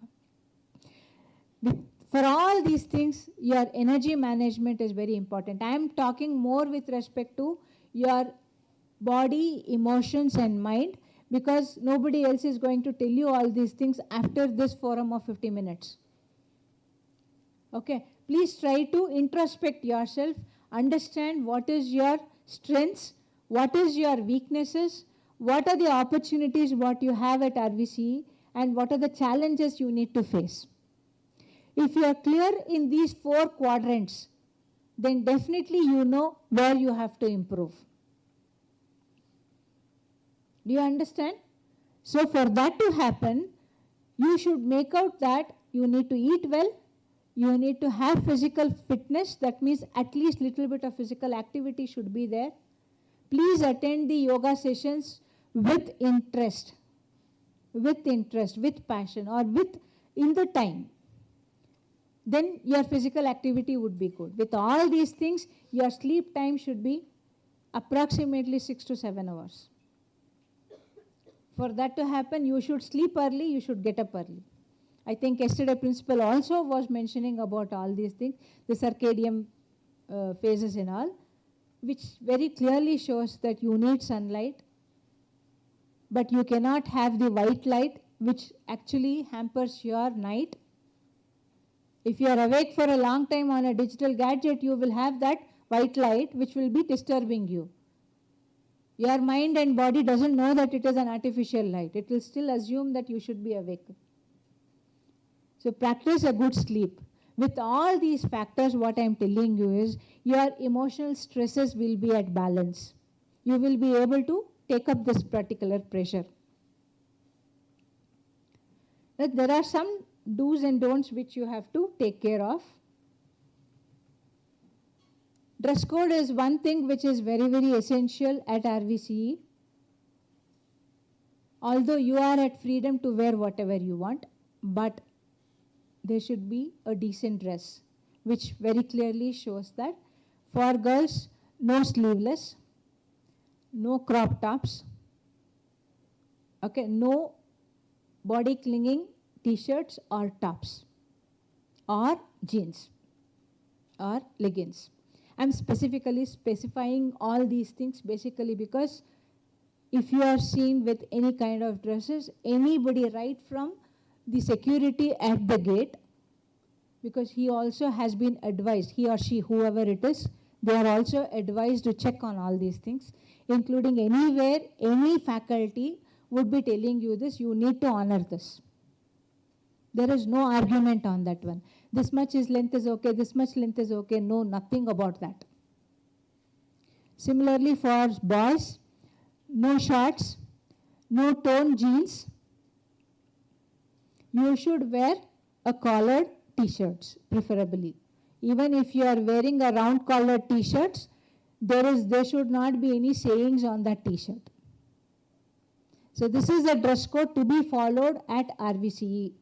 For all these things, your energy management is very important. I am talking more with respect to your body, emotions and mind, because nobody else is going to tell you all these things after this forum of 50 minutes. Okay, please try to introspect yourself, understand what is your strengths, what is your weaknesses, what are the opportunities what you have at RVCE, and what are the challenges you need to face. If you are clear in these 4 quadrants, then definitely you know where you have to improve. Do you understand? So for that to happen, you should make out that you need to eat well, you need to have physical fitness, that means at least little bit of physical activity should be there. Please attend the yoga sessions with interest, with passion, or in the time. Then your physical activity would be good. With all these things, your sleep time should be approximately 6 to 7 hours. For that to happen, you should sleep early, you should get up early. I think yesterday principal also was mentioning about all these things, the circadian phases and all, which very clearly shows that you need sunlight, but you cannot have the white light, which actually hampers your night. If you are awake for a long time on a digital gadget, you will have that white light which will be disturbing you. Your mind and body doesn't know that it is an artificial light. It will still assume that you should be awake. So practice a good sleep. With all these factors, what I am telling you is your emotional stresses will be at balance. You will be able to take up this particular pressure. But there are some do's and don'ts which you have to take care of. Dress code is one thing which is very, very essential at RVCE. Although you are at freedom to wear whatever you want, but there should be a decent dress, which very clearly shows that for girls, no sleeveless, no crop tops, okay, no body clinging t-shirts or tops, or jeans, or leggings. I'm specifically specifying all these things basically because if you are seen with any kind of dresses, anybody right from the security at the gate, because he also has been advised, he or she, whoever it is, they are also advised to check on all these things, including anywhere, any faculty would be telling you this, you need to honor this. There is no argument on that one. this much is length is okay, this much length is okay. No, nothing about that. Similarly for boys, no shorts, no torn jeans. You should wear a collared t-shirts preferably. Even if you are wearing a round collared t-shirts, there should not be any sayings on that t-shirt. So this is a dress code to be followed at RVCE.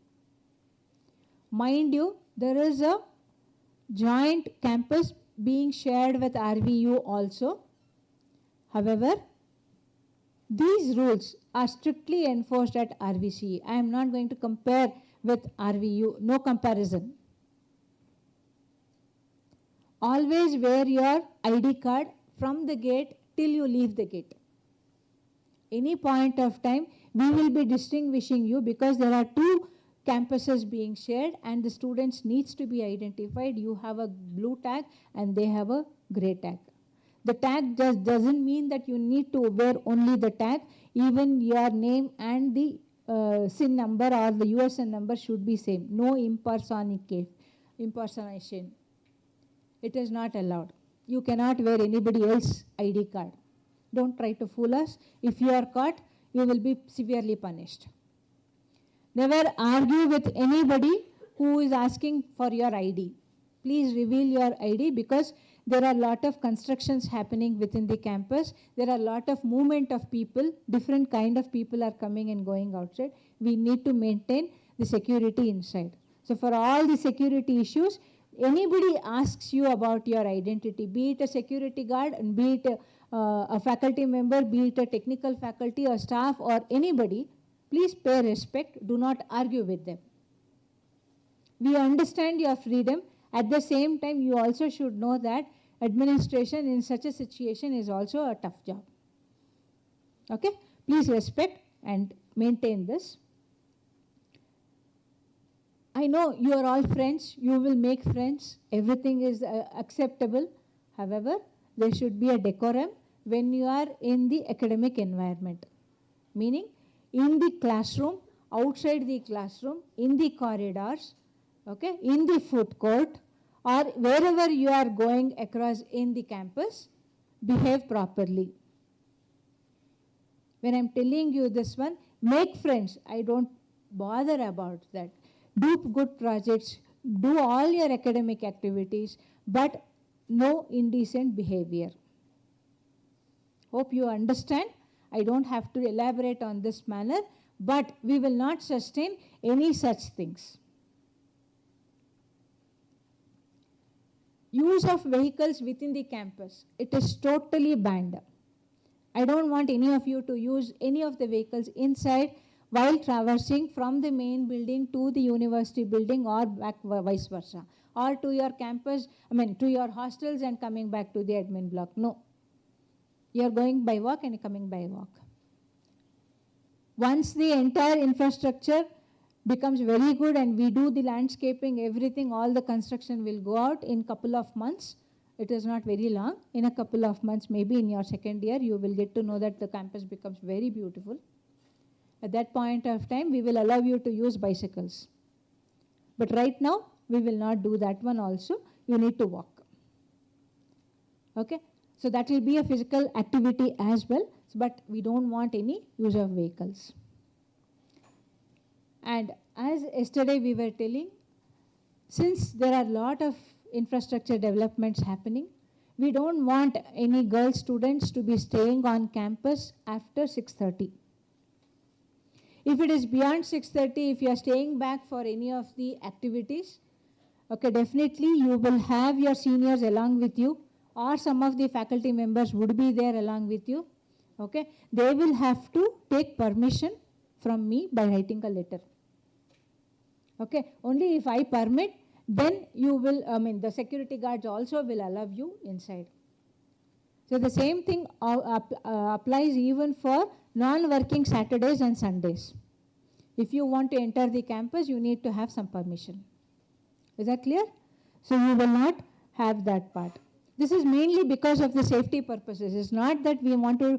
Mind you, there is a joint campus being shared with RVU also. However, these rules are strictly enforced at RVCE. I am not going to compare with RVU, no comparison. Always wear your ID card from the gate till you leave the gate. Any point of time, we will be distinguishing you because there are two campuses being shared and the students needs to be identified. You have a blue tag and they have a gray tag. The tag just doesn't mean that you need to wear only the tag. Even your name and the SIN number or the USN number should be same. No impersonation. It is not allowed. You cannot wear anybody else's ID card. Don't try to fool us. If you are caught, you will be severely punished. Never argue with anybody who is asking for your ID. Please reveal your ID because there are a lot of constructions happening within the campus. There are a lot of movement of people. Different kind of people are coming and going outside. We need to maintain the security inside. So for all the security issues, anybody asks you about your identity, be it a security guard and be it a faculty member, be it a technical faculty or staff or anybody, please pay respect. Do not argue with them. We understand your freedom. At the same time, you also should know that administration in such a situation is also a tough job. Okay? Please respect and maintain this. I know you are all friends. You will make friends. Everything is acceptable. However, there should be a decorum when you are in the academic environment. Meaning, in the classroom, outside the classroom, in the corridors, okay, in the food court, or wherever you are going across in the campus, behave properly. When I'm telling you this one, make friends. I don't bother about that. Do good projects, do all your academic activities, but no indecent behavior. Hope you understand. I don't have to elaborate on this manner, but we will not sustain any such things. Use of vehicles within the campus. It is totally banned. I don't want any of you to use any of the vehicles inside while traversing from the main building to the university building or back vice versa, or to your campus, to your hostels and coming back to the admin block. No. You are going by walk and coming by walk. Once the entire infrastructure becomes very good and we do the landscaping, everything, all the construction will go out in couple of months. It is not very long. In a couple of months, maybe in your second year, you will get to know that the campus becomes very beautiful. At that point of time, we will allow you to use bicycles. But right now, we will not do that one also. You need to walk. Okay? So that will be a physical activity as well, but we don't want any use of vehicles. And as yesterday we were telling, since there are a lot of infrastructure developments happening, we don't want any girl students to be staying on campus after 6:30. If it is beyond 6:30, if you are staying back for any of the activities, okay, definitely you will have your seniors along with you, or some of the faculty members would be there along with you. Okay, they will have to take permission from me by writing a letter. Okay, only if I permit, then you will, the security guards also will allow you inside. So the same thing applies even for non-working Saturdays and Sundays. If you want to enter the campus, you need to have some permission. Is that clear? So you will not have that part. This is mainly because of the safety purposes. It's not that we want to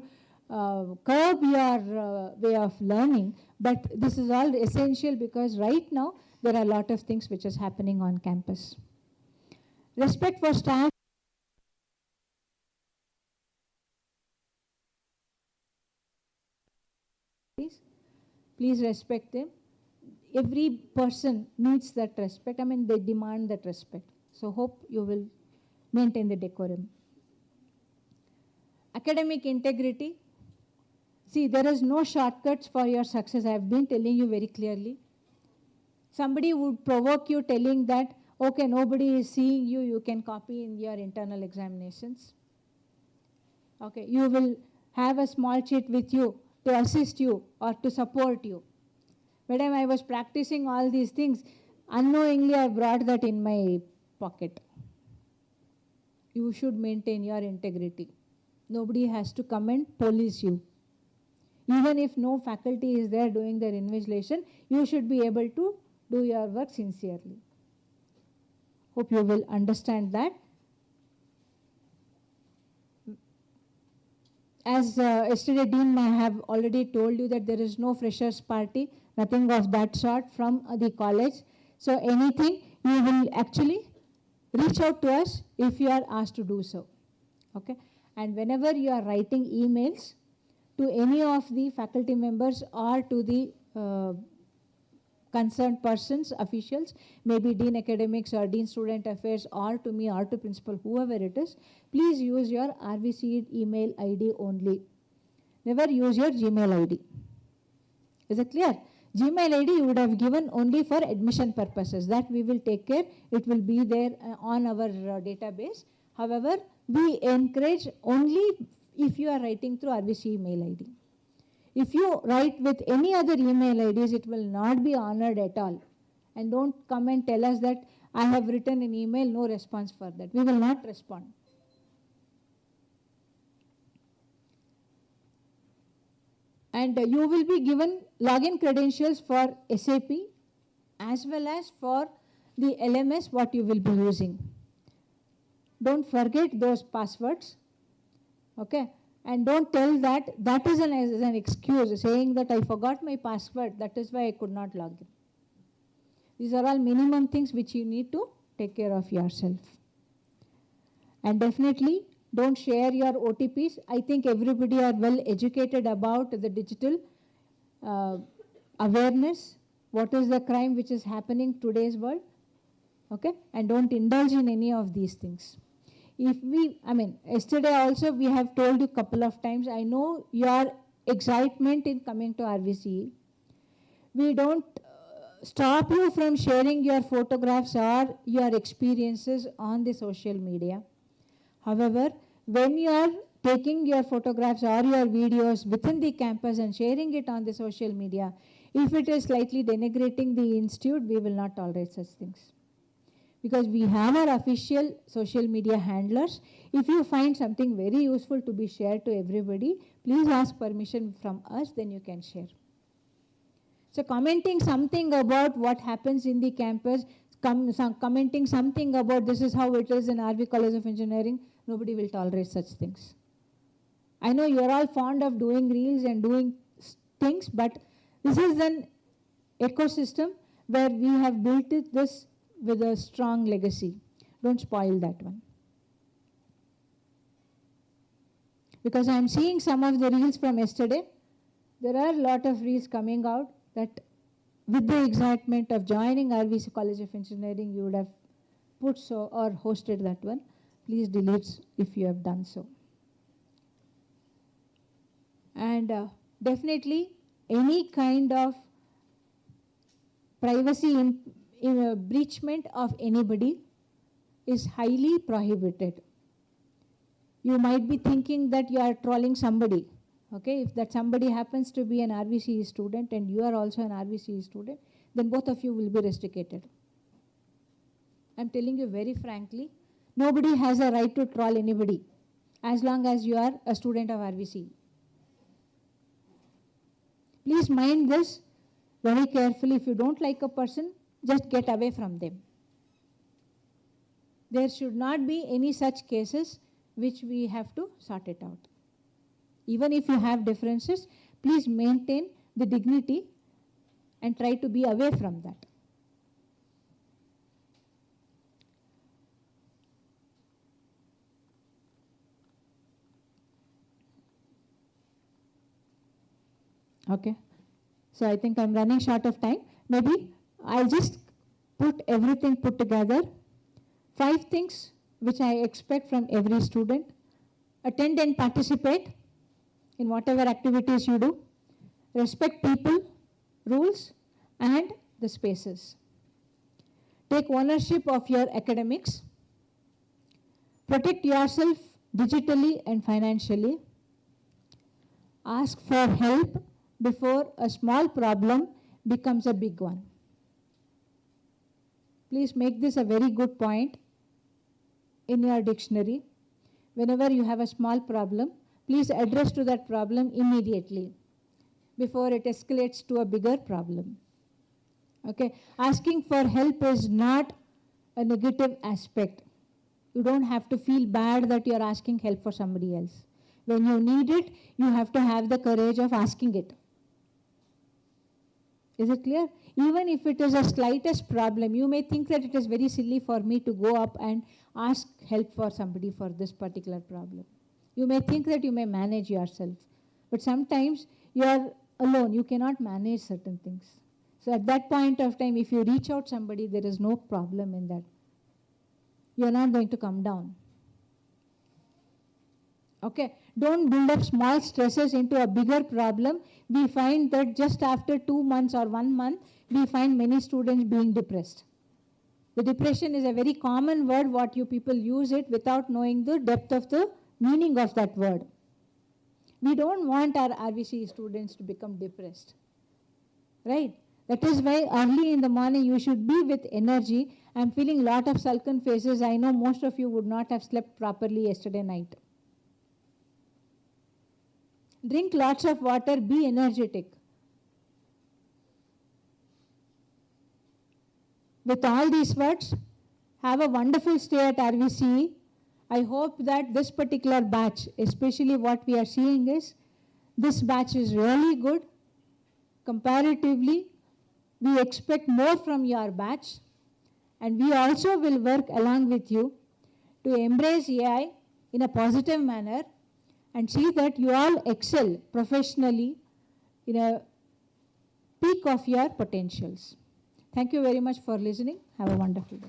curb your way of learning, but this is all essential because right now there are a lot of things which is happening on campus. Respect for staff. Please respect them. Every person needs that respect. I mean, they demand that respect. So hope you will maintain the decorum. Academic integrity. See, there is no shortcuts for your success. I have been telling you very clearly. Somebody would provoke you telling that, okay, nobody is seeing you, you can copy in your internal examinations. Okay, you will have a small cheat with you to assist you or to support you. Madam, I was practicing all these things. Unknowingly, I brought that in my pocket. You should maintain your integrity. Nobody has to come and police you. Even if no faculty is there doing their invigilation, you should be able to do your work sincerely. Hope you will understand that. As yesterday Dean I have already told you that there is no freshers party, nothing of that sort from the college. So anything, you will actually reach out to us if you are asked to do so. Okay? And whenever you are writing emails to any of the faculty members or to the concerned persons, officials, maybe Dean Academics or Dean Student Affairs or to me or to principal, whoever it is, please use your RVC email ID only. Never use your Gmail ID. Is it clear? Gmail ID you would have given only for admission purposes. That we will take care. It will be there on our database. However, we encourage only if you are writing through RVC email ID. If you write with any other email IDs, it will not be honored at all. And don't come and tell us that I have written an email, no response for that. We will not respond. And you will be given login credentials for SAP as well as for the LMS what you will be using. Don't forget those passwords. Okay? And don't tell that that is an excuse, saying that I forgot my password, that is why I could not log in. These are all minimum things which you need to take care of yourself. And definitely don't share your OTPs. I think everybody are well educated about the digital awareness. What is the crime which is happening in today's world? Okay? And don't indulge in any of these things. Yesterday also we have told you a couple of times, I know your excitement in coming to RVCE. We don't stop you from sharing your photographs or your experiences on the social media. However, when you are taking your photographs or your videos within the campus and sharing it on the social media, if it is slightly denigrating the institute, we will not tolerate such things. Because we have our official social media handlers. If you find something very useful to be shared to everybody, please ask permission from us, then you can share. So commenting something about what happens in the campus, commenting something about this is how it is in RV College of Engineering, nobody will tolerate such things. I know you're all fond of doing reels and doing things, but this is an ecosystem where we have built this with a strong legacy. Don't spoil that one. Because I am seeing some of the reels from yesterday. There are a lot of reels coming out that with the excitement of joining RVC College of Engineering, you would have put so or hosted that one. Please delete if you have done so. And definitely any kind of privacy breachment of anybody is highly prohibited. You might be thinking that you are trolling somebody. Okay, if that somebody happens to be an RVCE student and you are also an RVCE student, then both of you will be restricted. I'm telling you very frankly, nobody has a right to troll anybody as long as you are a student of RVCE. Please mind this very carefully. If you don't like a person, just get away from them. There should not be any such cases which we have to sort it out. Even if you have differences, please maintain the dignity and try to be away from that. Okay. So I think I'm running short of time. Maybe I'll just put everything put together. 5 things which I expect from every student. Attend and participate in whatever activities you do. Respect people, rules, and the spaces. Take ownership of your academics. Protect yourself digitally and financially. Ask for help before a small problem becomes a big one. Please make this a very good point in your dictionary. Whenever you have a small problem, please address to that problem immediately before it escalates to a bigger problem. Okay, asking for help is not a negative aspect. You don't have to feel bad that you're asking help for somebody else. When you need it, you have to have the courage of asking it. Is it clear? Even if it is a slightest problem, you may think that it is very silly for me to go up and ask help for somebody for this particular problem. You may think that you may manage yourself, but sometimes you are alone. You cannot manage certain things. So at that point of time, if you reach out somebody, there is no problem in that. You are not going to come down. Okay, don't build up small stresses into a bigger problem. We find that just after 2 months or 1 month, we find many students being depressed. The depression is a very common word, what you people use it without knowing the depth of the meaning of that word. We don't want our RVC students to become depressed, right? That is why early in the morning you should be with energy. I'm feeling a lot of sullen faces. I know most of you would not have slept properly yesterday night. Drink lots of water, be energetic. With all these words, have a wonderful stay at RVCE. I hope that this particular batch, especially what we are seeing is, this batch is really good. Comparatively, we expect more from your batch, and we also will work along with you to embrace AI in a positive manner and see that you all excel professionally in a peak of your potentials. Thank you very much for listening. Have a wonderful day.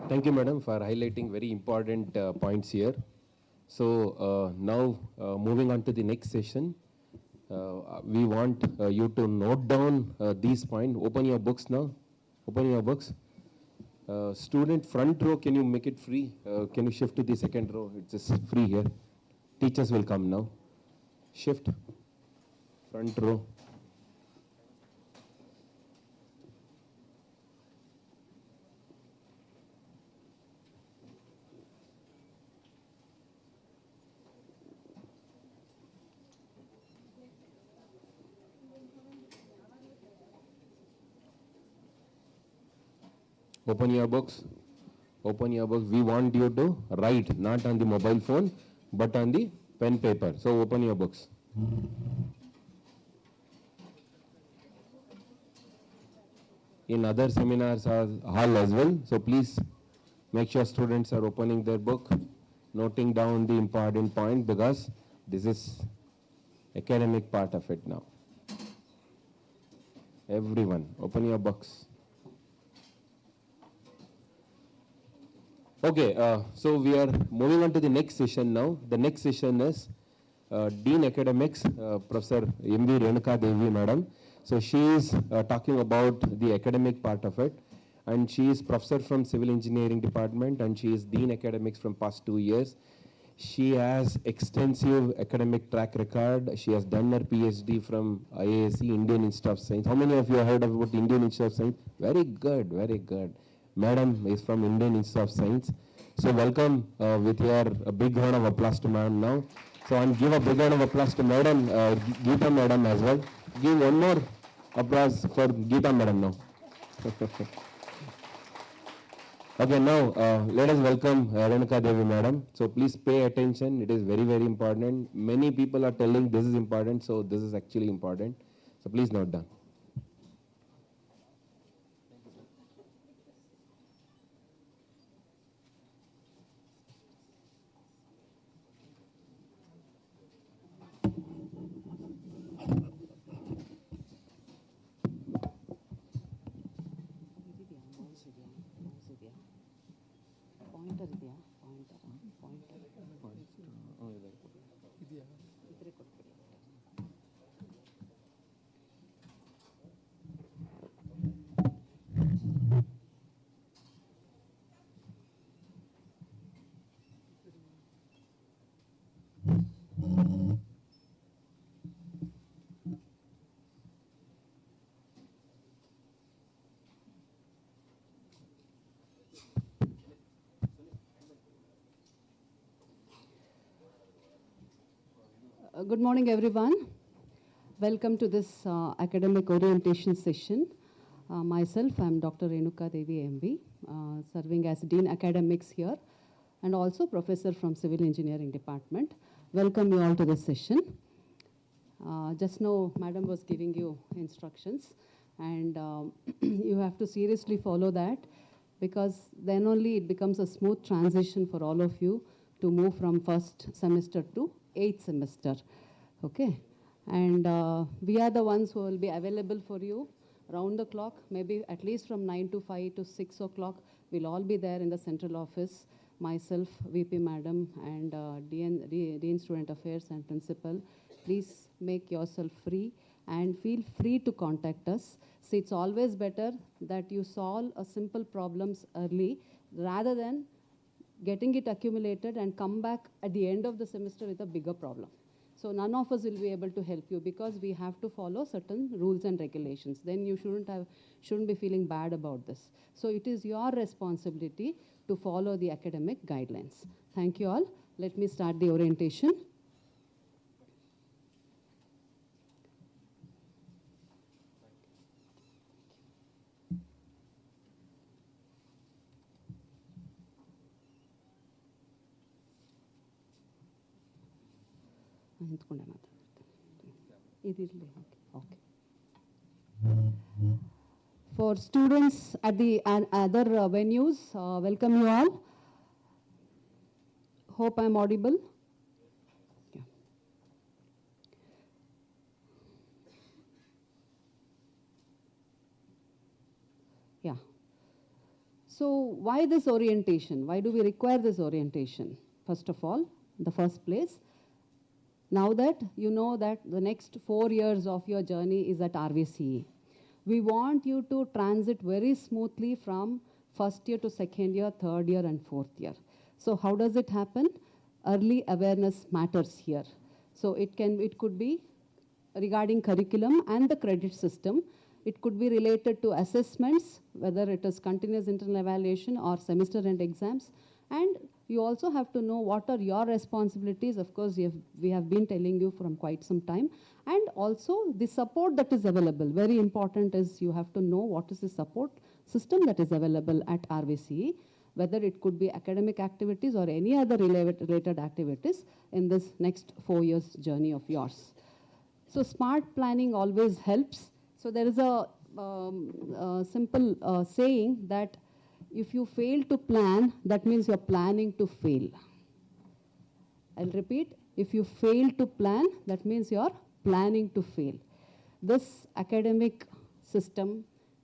Thank you, madam, for highlighting very important points here. So now moving on to the next session, we want you to note down these points. Open your books now. Open your books. Student front row, can you make it free? Can you shift to the second row? It's just free here. Teachers will come now. Shift. Front row. Open your books. Open your books. We want you to write, not on the mobile phone, but on the pen paper. So open your books. In other seminars hall as well. So please make sure students are opening their book, noting down the important point, because this is academic part of it now. Everyone, open your books. Okay, so we are moving on to the next session now. The next session is Dean Academics, Professor M.V. Renuka Devi, madam. So she is talking about the academic part of it, and she is professor from Civil Engineering Department, and she is Dean Academics from past 2 years. She has extensive academic track record. She has done her PhD from IASC, Indian Institute of Science. How many of you have heard about Indian Institute of Science? Very good, very good. Madam is from Indian Institute of Science. So welcome with your a big round of applause to madam now. So and give a big round of applause to madam, Geeta madam as well. Give one more applause for Geeta madam now. Okay, now let us welcome Renuka Devi madam. So please pay attention. It is very, very important. Many people are telling this is important, so this is actually important. So please note down. ಇದೆಯಾ pointer ಇದೆಯಾ pointer ಇದ್ರೆ ಕೊಟ್ಬಿಡಿ. Good morning, everyone. Welcome to this academic orientation session. Myself, I'm Dr. Renuka Devi, MB, serving as Dean Academics here, and also Professor from Civil Engineering Department. Welcome you all to this session. Just now, Madam was giving you instructions, and you have to seriously follow that, because then only it becomes a smooth transition for all of you to move from first semester to 8th semester, okay? And we are the ones who will be available for you round the clock, maybe at least from 9 to 5 to 6 o'clock. We'll all be there in the central office, myself, VP Madam, and Dean Student Affairs and Principal. Please make yourself free and feel free to contact us. See, it's always better that you solve a simple problems early rather than getting it accumulated and come back at the end of the semester with a bigger problem. So none of us will be able to help you, because we have to follow certain rules and regulations. Then you shouldn't be feeling bad about this. So it is your responsibility to follow the academic guidelines. Thank you all. Let me start the orientation. ನಿಂತ್ಕೊಂಡೆ ಮಾತಾಡ್ತೀನಿ. ಇದಿರಲಿ. Okay. For students at the other venues, welcome you all. Hope I'm audible. Yeah. Yeah. So why this orientation? Why do we require this orientation? First of all, the first place, now that you know that the next 4 years of your journey is at RVCE, we want you to transit very smoothly from first year to second year, third year, and fourth year. So how does it happen? Early awareness matters here. So it could be regarding curriculum and the credit system. It could be related to assessments, whether it is continuous internal evaluation or semester end exams. And you also have to know what are your responsibilities. Of course, we have been telling you from quite some time. And also the support that is available. Very important is you have to know what is the support system that is available at RVCE, whether it could be academic activities or any other related activities in this next 4 years journey of yours. So smart planning always helps. So there is a simple saying that if you fail to plan, that means you're planning to fail. I'll repeat. If you fail to plan, that means you're planning to fail. This academic system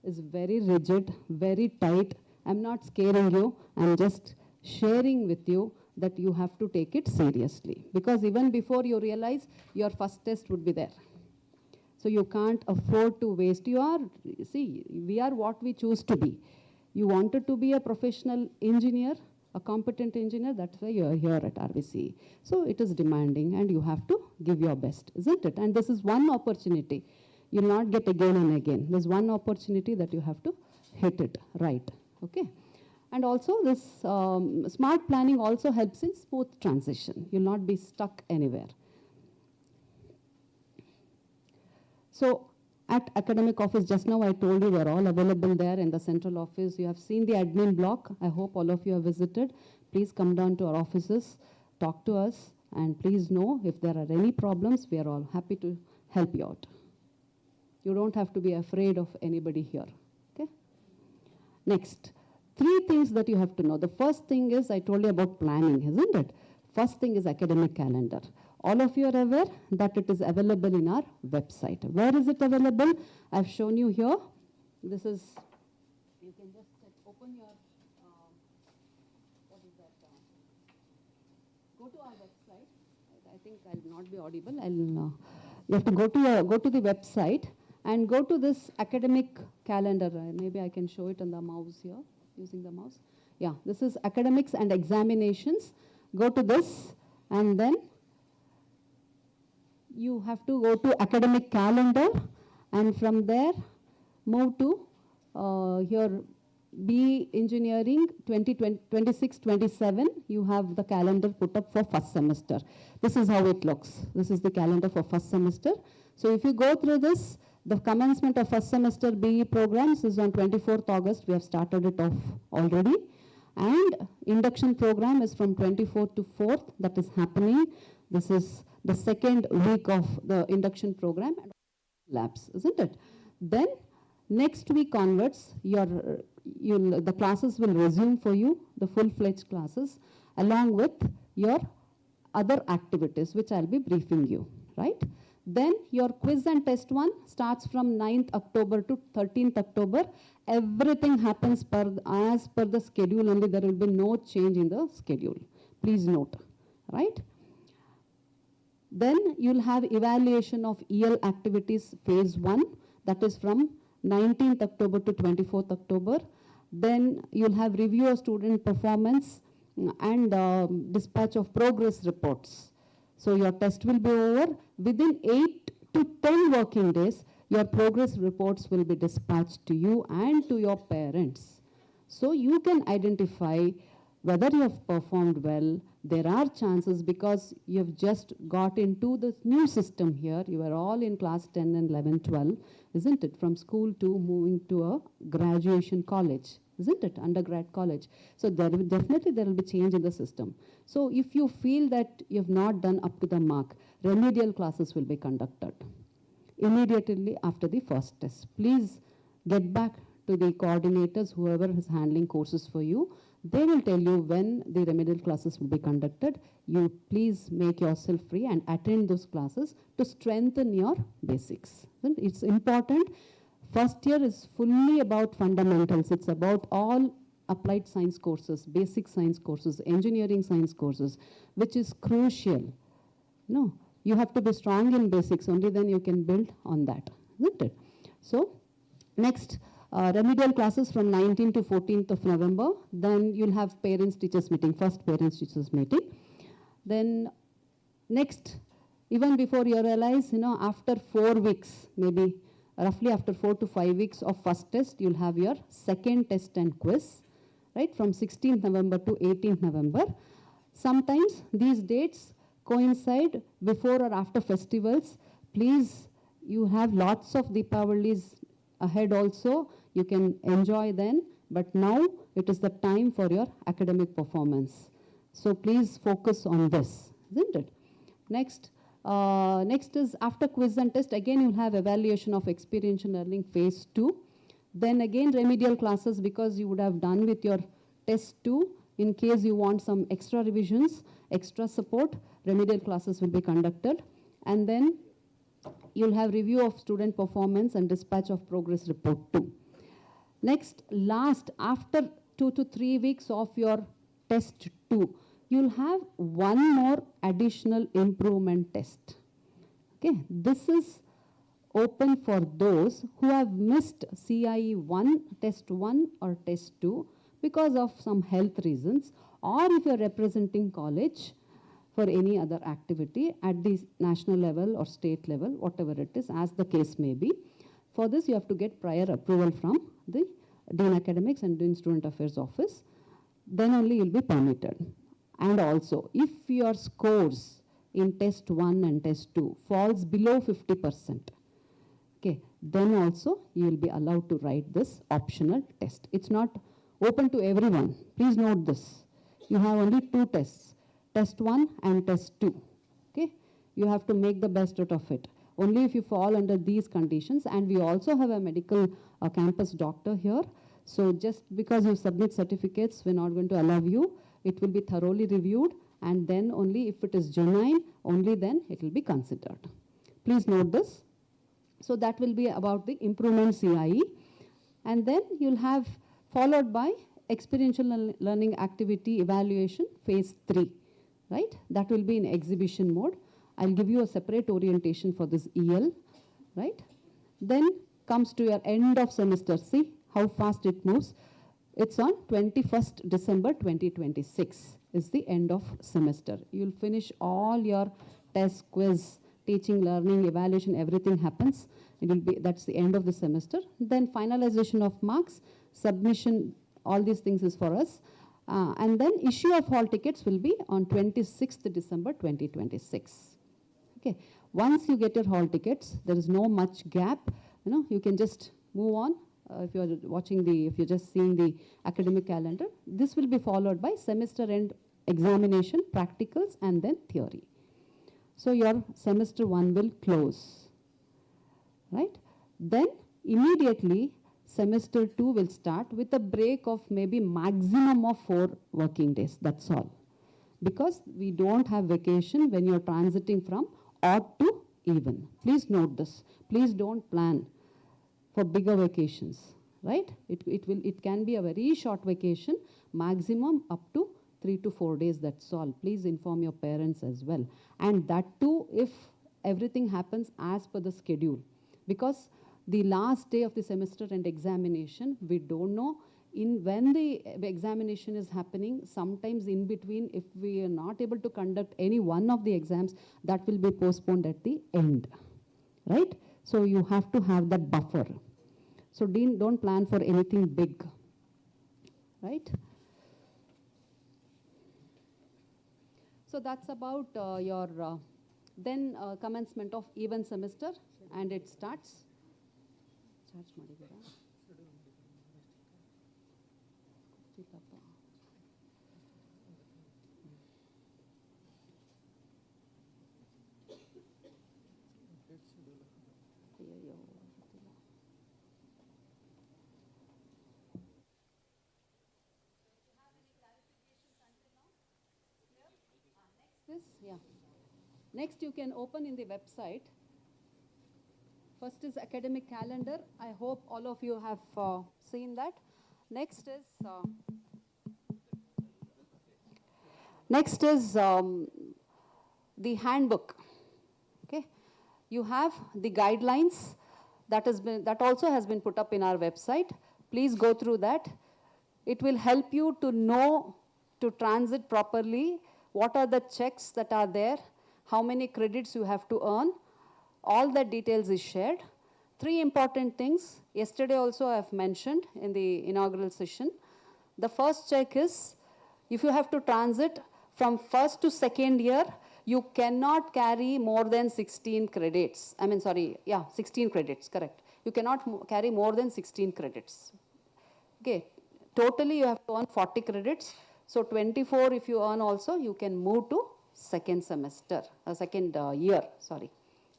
is very rigid, very tight. I'm not scaring you. I'm just sharing with you that you have to take it seriously. Because even before you realize, your first test would be there. So you can't afford to waste. We are what we choose to be. You wanted to be a professional engineer, a competent engineer, that's why you are here at RVCE. So it is demanding and you have to give your best, isn't it? And this is one opportunity. You'll not get again and again. There's one opportunity that you have to hit it right, okay? And also this smart planning also helps in smooth transition. You'll not be stuck anywhere. So at academic office, just now I told you we're all available there in the central office. You have seen the admin block. I hope all of you have visited. Please come down to our offices, talk to us, and please know if there are any problems, we are all happy to help you out. You don't have to be afraid of anybody here, okay? Next, 3 things that you have to know. The first thing is, I told you about planning, isn't it? First thing is academic calendar. All of you are aware that it is available in our website. Where is it available? I've shown you here. This is, you can just open your Go to our website. I think I'll not be audible. You have to go to the website and go to this academic calendar. Maybe I can show it on the mouse here, using the mouse. Yeah, this is academics and examinations. Go to this, and then you have to go to academic calendar, and from there move to here B Engineering 2026-27. You have the calendar put up for first semester. This is how it looks. This is the calendar for first semester. So if you go through this, the commencement of first semester BE programs is on 24th August. We have started it off already. And induction program is from 24th to 4th. That is happening. This is the second week of the induction program. Labs, isn't it? Then next week onwards, the classes will resume for you, the full-fledged classes, along with your other activities, which I'll be briefing you, right? Then your quiz and test one starts from 9th October to 13th October. Everything happens as per the schedule only. There will be no change in the schedule. Please note, right? Then you'll have evaluation of EL activities phase 1, that is from 19th October to 24th October. Then you'll have review of student performance and dispatch of progress reports. So your test will be over. Within 8 to 10 working days, your progress reports will be dispatched to you and to your parents. So you can identify whether you have performed well. There are chances because you've just got into the new system here. You are all in class 10 and 11, 12, isn't it? From school to moving to a graduation college, isn't it? Undergrad college. So there will be change in the system. So if you feel that you have not done up to the mark, remedial classes will be conducted immediately after the first test. Please get back to the coordinators, whoever is handling courses for you. They will tell you when the remedial classes will be conducted. You please make yourself free and attend those classes to strengthen your basics. It's important. First year is fully about fundamentals. It's about all applied science courses, basic science courses, engineering science courses, which is crucial. No, you have to be strong in basics. Only then you can build on that, isn't it? So next, remedial classes from 19th to 14th of November. Then you'll have parents-teachers meeting, first parents-teachers meeting. Then next, even before you realize, after 4 weeks, maybe roughly after 4 to 5 weeks of first test, you'll have your second test and quiz, right, from 16th November to 18th November. Sometimes these dates coincide before or after festivals. Please, you have lots of Deepawalis ahead also. You can enjoy then, but now it is the time for your academic performance. So please focus on this, isn't it? Next is after quiz and test, again you'll have evaluation of experiential learning phase 2. Then again remedial classes, because you would have done with your test 2. In case you want some extra revisions, extra support, remedial classes will be conducted. And then you'll have review of student performance and dispatch of progress report 2. Next, after 2 to 3 weeks of your test 2, you'll have one more additional improvement test. Okay, this is open for those who have missed CIE 1, test 1 or test 2 because of some health reasons, or if you're representing college for any other activity at the national level or state level, whatever it is, as the case may be. For this, you have to get prior approval from the Dean Academics and Dean Student Affairs Office. Then only you'll be permitted. And also, if your scores in test 1 and test 2 falls below 50%, okay, then also you will be allowed to write this optional test. It's not open to everyone. Please note this. You have only 2 tests, test 1 and test 2. Okay, you have to make the best out of it. Only if you fall under these conditions, and we also have a medical campus doctor here. So just because you submit certificates, we're not going to allow you. It will be thoroughly reviewed, and then only if it is genuine, only then it will be considered. Please note this. So that will be about the improvement CIE. And then you'll have followed by experiential learning activity evaluation phase 3, right? That will be in exhibition mode. I'll give you a separate orientation for this EL, right? Then comes to your end of semester. See how fast it moves. It's on 21st December 2026 is the end of semester. You'll finish all your test, quiz, teaching, learning, evaluation, everything happens. It will be, that's the end of the semester. Then finalization of marks, submission, all these things is for us. And then issue of hall tickets will be on 26th December 2026. Okay. Once you get your hall tickets, there is no much gap. You know, you can just move on. If you're watching the, if you're just seeing the academic calendar, this will be followed by semester end examination, practicals, and then theory. So your semester 1 will close, right? Then immediately semester 2 will start with a break of maybe maximum of 4 working days. That's all. Because we don't have vacation when you're transiting from odd to even. Please note this. Please don't plan for bigger vacations, right? It can be a very short vacation, maximum up to 3 to 4 days, that's all. Please inform your parents as well. And that too, if everything happens as per the schedule. Because the last day of the semester and examination, we don't know when the examination is happening. Sometimes in between, if we are not able to conduct any one of the exams, that will be postponed at the end, right? So you have to have that buffer. So don't plan for anything big, right? So that's about your then commencement of even semester, and it starts. Yeah. Next, you can open in the website. First is academic calendar. I hope all of you have seen that. Next is the handbook. Okay, you have the guidelines that also has been put up in our website. Please go through that. It will help you to know to transit properly. What are the checks that are there? How many credits you have to earn? All that details is shared. 3 important things. Yesterday also I have mentioned in the inaugural session. The first check is, if you have to transit from first to second year, you cannot carry more than 16 credits. 16 credits, correct. You cannot carry more than 16 credits. Okay, totally you have to earn 40 credits. So 24 if you earn also, you can move to second year,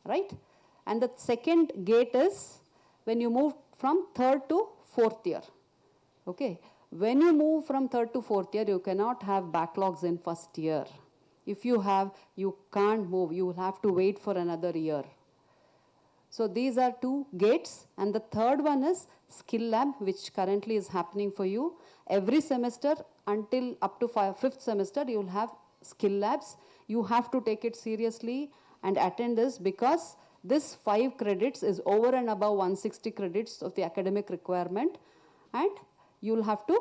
right? And the second gate is when you move from 3rd to 4th year, okay? When you move from 3rd to 4th year, you cannot have backlogs in 1st year. If you have, you can't move, you will have to wait for another year. So these are 2 gates, and the third one is skill lab, which currently is happening for you. Every semester until up to 5th semester, you will have skill labs. You have to take it seriously and attend this, because this 5 credits is over and above 160 credits of the academic requirement, and you will have to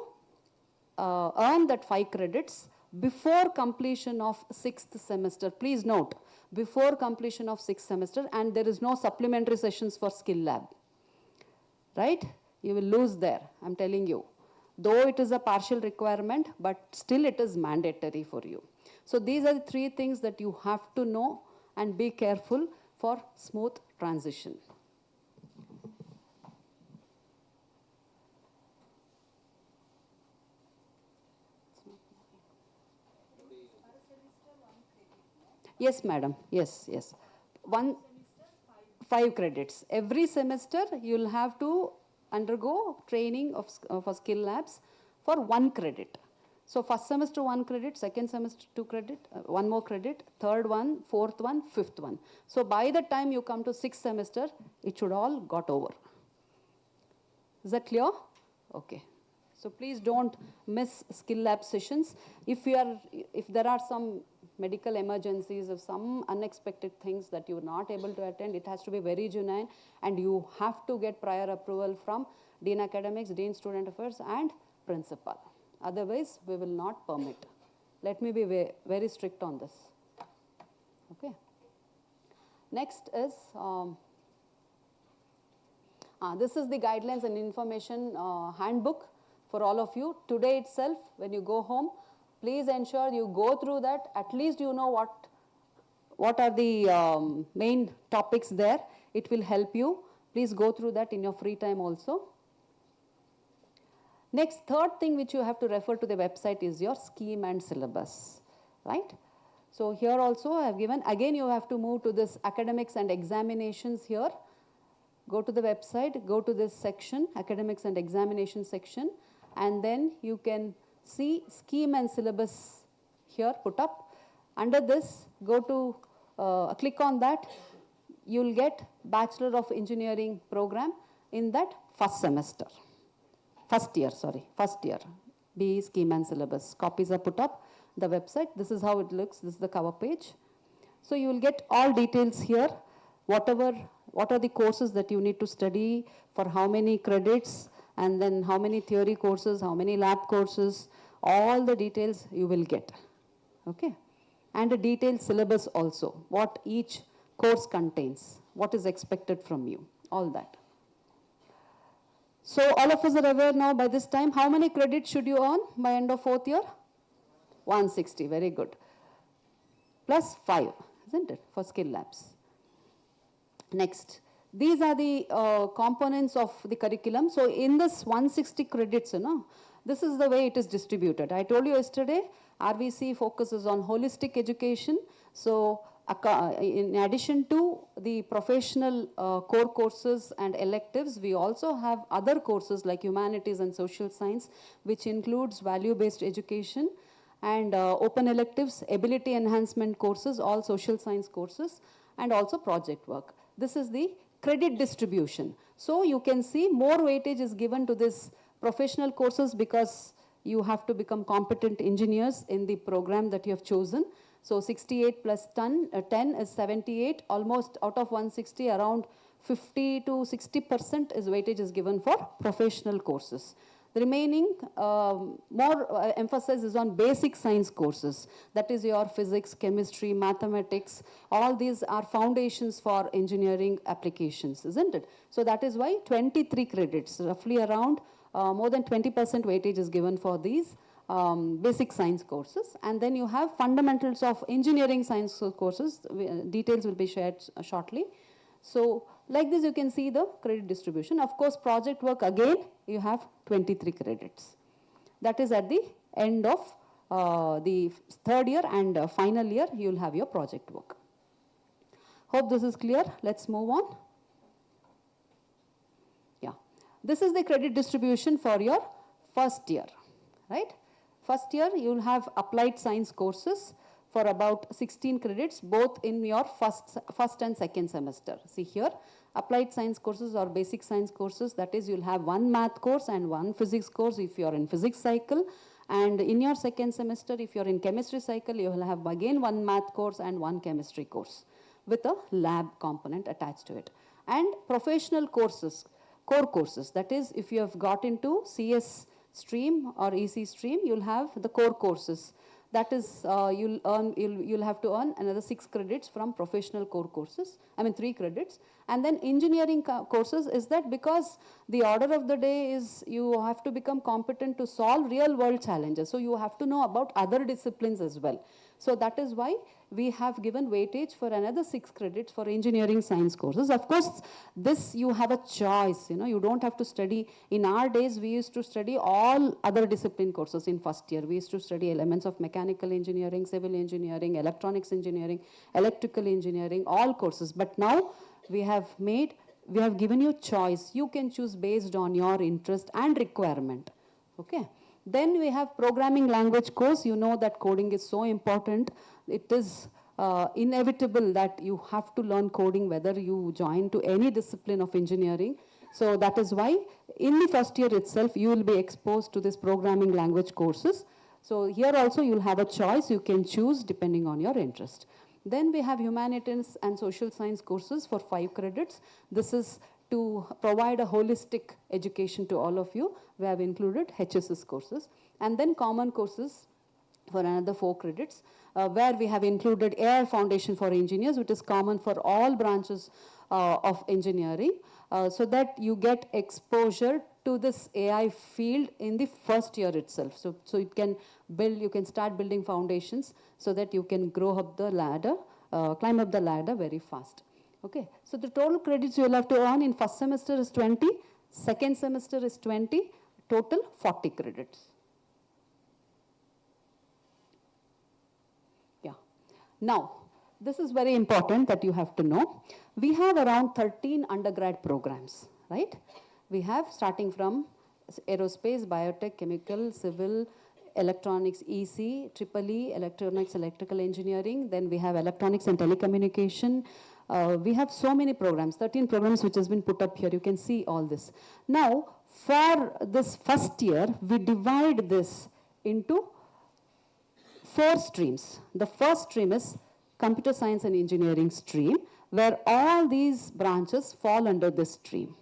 earn that 5 credits before completion of 6th semester. Please note, before completion of 6th semester, and there is no supplementary sessions for skill lab, right? You will lose there, I'm telling you. Though it is a partial requirement, but still it is mandatory for you. So these are the 3 things that you have to know and be careful for smooth transition. Yes, madam. Yes. 5 credits. Every semester you will have to undergo training for skill labs for 1 credit. So first semester 1 credit, second semester 2 credit, 1 more credit, third one, fourth one, fifth one. So by the time you come to 6th semester, it should all got over. Is that clear? Okay. So please don't miss skill lab sessions. If there are some medical emergencies, or some unexpected things that you're not able to attend, it has to be very genuine, and you have to get prior approval from Dean Academics, Dean Student Affairs, and Principal. Otherwise, we will not permit. Let me be very strict on this. Okay. Next is, this is the guidelines and information handbook for all of you. Today itself, when you go home, please ensure you go through that. At least you know what are the main topics there. It will help you. Please go through that in your free time also. Next, third thing which you have to refer to the website is your scheme and syllabus, right? So here also I have given, again you have to move to this academics and examinations here. Go to the website, go to this section, academics and examination section, and then you can see scheme and syllabus here put up. Under this, go to, click on that, you'll get Bachelor of Engineering program in that first year, BE scheme and syllabus. Copies are put up, the website, this is how it looks, this is the cover page. So you will get all details here, what are the courses that you need to study, for how many credits, and then how many theory courses, how many lab courses, all the details you will get, okay? And a detailed syllabus also, what each course contains, what is expected from you, all that. So all of us are aware now by this time, how many credits should you earn by end of fourth year? 160, very good. Plus 5, isn't it, for skill labs. Next, these are the components of the curriculum. So in this 160 credits, this is the way it is distributed. I told you yesterday, RVC focuses on holistic education. So in addition to the professional core courses and electives, we also have other courses like humanities and social science, which includes value-based education and open electives, ability enhancement courses, all social science courses, and also project work. This is the credit distribution. So you can see more weightage is given to this professional courses because you have to become competent engineers in the program that you have chosen. So 68 plus 10 is 78, almost out of 160, around 50 to 60% is weightage is given for professional courses. The remaining more emphasis is on basic science courses. That is your physics, chemistry, mathematics. All these are foundations for engineering applications, isn't it? So that is why 23 credits, roughly around more than 20% weightage is given for these basic science courses. And then you have fundamentals of engineering science courses. Details will be shared shortly. So like this, you can see the credit distribution. Of course, project work, again, you have 23 credits. That is at the end of the third year and final year, you will have your project work. Hope this is clear. Let's move on. Yeah. This is the credit distribution for your first year, right? First year, you will have applied science courses for about 16 credits, both in your first and second semester. See here, applied science courses or basic science courses, that is, you'll have one math course and one physics course if you're in physics cycle. And in your second semester, if you're in chemistry cycle, you will have again one math course and one chemistry course with a lab component attached to it. And professional courses, core courses, that is, if you have got into CS stream or EC stream, you'll have the core courses. That is, you'll have to earn another 6 credits from professional core courses, 3 credits. And then engineering courses is that because the order of the day is you have to become competent to solve real world challenges. So you have to know about other disciplines as well. So that is why we have given weightage for another 6 credits for engineering science courses. Of course, this you have a choice, you don't have to study. In our days, we used to study all other discipline courses in first year. We used to study elements of mechanical engineering, civil engineering, electronics engineering, electrical engineering, all courses. But now we have given you choice. You can choose based on your interest and requirement, okay? Then we have programming language course. You know that coding is so important. It is inevitable that you have to learn coding whether you join to any discipline of engineering. So that is why in the first year itself, you will be exposed to this programming language courses. So here also you'll have a choice. You can choose depending on your interest. Then we have humanities and social science courses for 5 credits. This is to provide a holistic education to all of you. We have included HSS courses. And then common courses for another 4 credits, where we have included AI Foundation for Engineers, which is common for all branches of engineering, so that you get exposure to this AI field in the first year itself. So you can start building foundations so that you can grow up the ladder, climb up the ladder very fast. Okay, so the total credits you will have to earn in first semester is 20, second semester is 20, total 40 credits. Yeah. Now, this is very important that you have to know. We have around 13 undergrad programs, right? We have starting from aerospace, biotech, chemical, civil, electronics, EC, EEE, electronics, electrical engineering. Then we have electronics and telecommunication. We have so many programs, 13 programs which has been put up here. You can see all this. Now, for this first year, we divide this into 4 streams. The first stream is computer science and engineering stream, where all these branches fall under this stream.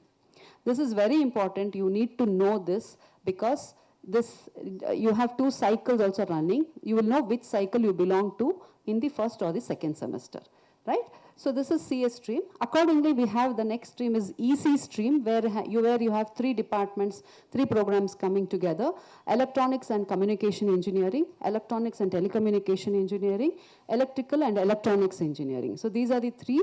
This is very important. You need to know this because this, you have 2 cycles also running. You will know which cycle you belong to in the first or the second semester, right? So this is CS stream. Accordingly, we have the next stream is EC stream, where you have 3 departments, 3 programs coming together: electronics and communication engineering, electronics and telecommunication engineering, electrical and electronics engineering. So these are the 3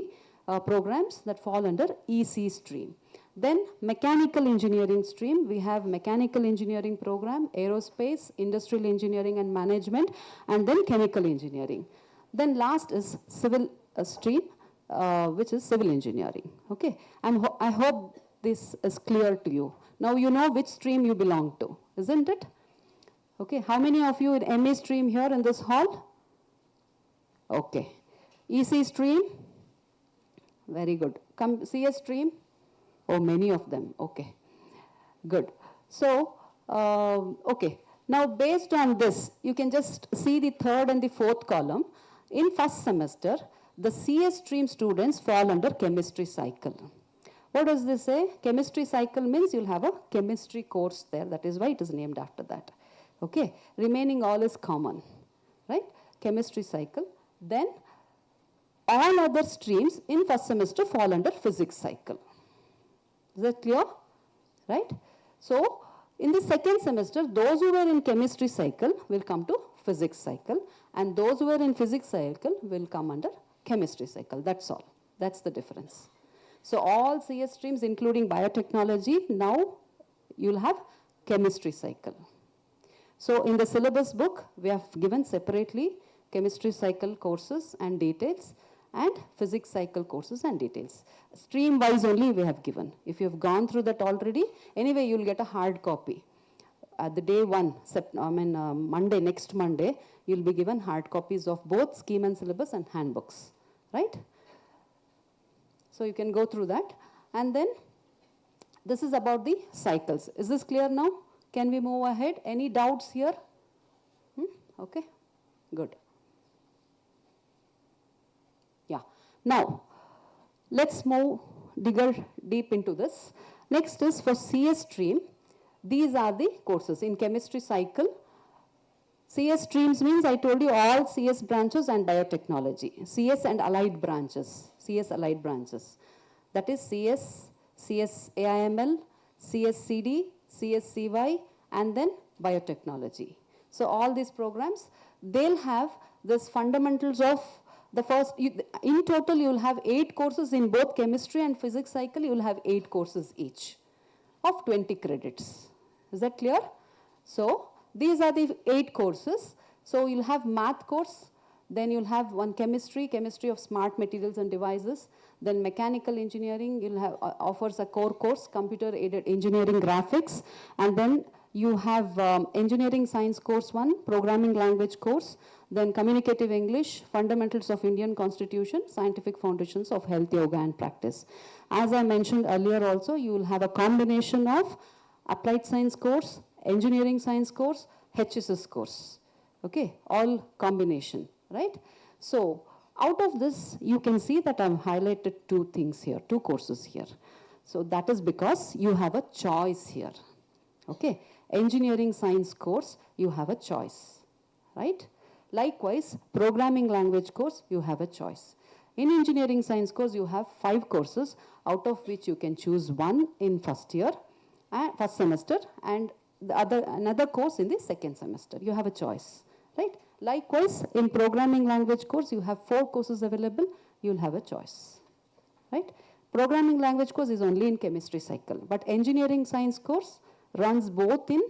programs that fall under EC stream. Then mechanical engineering stream, we have mechanical engineering program, aerospace, industrial engineering and management, and then chemical engineering. Then last is civil stream, which is civil engineering. Okay, and I hope this is clear to you. Now you know which stream you belong to, isn't it? Okay, how many of you in MA stream here in this hall? Okay, EC stream, very good. CS stream, oh, many of them. Okay, good. So, okay, now based on this, you can just see the 3rd and the 4th column. In first semester, the CS stream students fall under chemistry cycle. What does this say? Chemistry cycle means you'll have a chemistry course there. That is why it is named after that. Okay, remaining all is common, right? Chemistry cycle. Then all other streams in first semester fall under physics cycle. Is that clear? Right? So, in the second semester, those who were in chemistry cycle will come to physics cycle, and those who were in physics cycle will come under chemistry cycle. That's all. That's the difference. So, all CS streams, including biotechnology, now you'll have chemistry cycle. So, in the syllabus book, we have given separately chemistry cycle courses and details, and physics cycle courses and details. Stream wise only we have given. If you have gone through that already, anyway you will get a hard copy. At the day 1, Monday, next Monday, you will be given hard copies of both scheme and syllabus and handbooks, right? So you can go through that. And then this is about the cycles. Is this clear now? Can we move ahead? Any doubts here? Okay, good. Yeah. Now, let's dig deep into this. Next is for CS stream. These are the courses in chemistry cycle. CS streams means I told you all CS branches and biotechnology. CS and allied branches. CS allied branches. That is CS, CS AIML, CS CD, CS CY, and then biotechnology. So all these programs, they'll have this fundamentals of the first, in total you will have 8 courses in both chemistry and physics cycle. You will have 8 courses each of 20 credits. Is that clear? So these are the 8 courses. So you'll have math course, then you'll have one chemistry of smart materials and devices, then mechanical engineering, you'll have offers a core course, computer aided engineering graphics, and then you have Engineering Science Course 1, Programming Language Course, then Communicative English, Fundamentals of Indian Constitution, Scientific Foundations of Health, Yoga and Practice. As I mentioned earlier also, you will have a combination of Applied Science course, Engineering Science course, HSS course. Okay, all combination, right? So, out of this, you can see that I've highlighted two things here, two courses here. So, that is because you have a choice here. Okay, Engineering Science course, you have a choice, right? Likewise, Programming Language course, you have a choice. In Engineering Science course, you have 5 courses, out of which you can choose one in first year, first semester, and another course in the second semester. You have a choice, right? Likewise, in Programming Language course, you have 4 courses available, you'll have a choice, right? Programming Language course is only in chemistry cycle, but Engineering Science course runs both in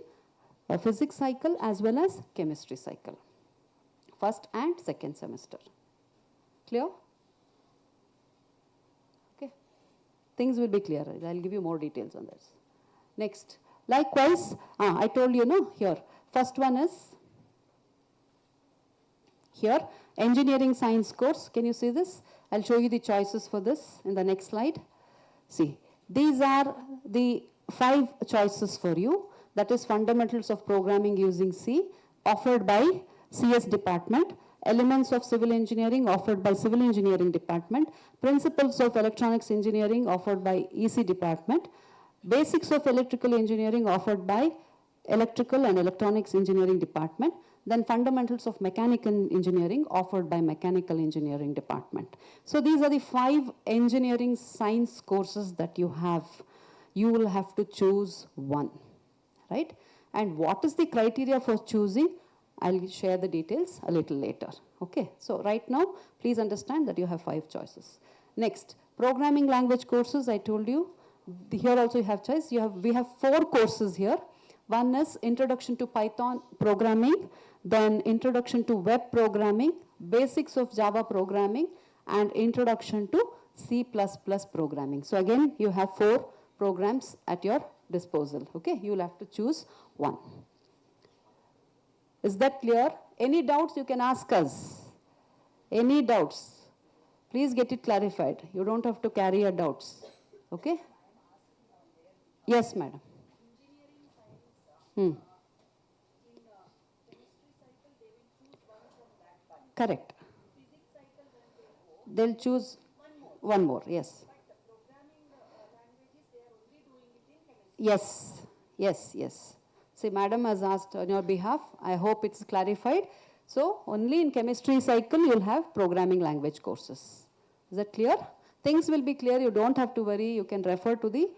physics cycle as well as chemistry cycle, first and second semester. Clear? Okay. Things will be clearer. I'll give you more details on this. Next. Likewise, I told you, no, here. First one is here, Engineering Science course. Can you see this? I'll show you the choices for this in the next slide. See, these are the 5 choices for you. That is Fundamentals of Programming using C, offered by CS department. Elements of Civil Engineering, offered by Civil Engineering department. Principles of Electronics Engineering, offered by EC department. Basics of Electrical Engineering, offered by Electrical and Electronics Engineering department. Then Fundamentals of Mechanical Engineering, offered by Mechanical Engineering department. So these are the 5 engineering science courses that you have. You will have to choose one, right? And what is the criteria for choosing? I'll share the details a little later. Okay, so right now, please understand that you have 5 choices. Next, Programming Language courses, I told you. Here also you have choice. We have 4 courses here. One is Introduction to Python Programming, then Introduction to Web Programming, Basics of Java Programming, and Introduction to C++ Programming. So again, you have 4 programs at your disposal. Okay, you will have to choose one. Is that clear? Any doubts you can ask us? Any doubts? Please get it clarified. You don't have to carry your doubts. Okay? Yes, madam. Correct. They'll choose one more, yes. Yes, yes, yes. See, madam has asked on your behalf. I hope it's clarified. So, only in chemistry cycle you'll have programming language courses. Is that clear? Things will be clear. You don't have to worry. You can refer to the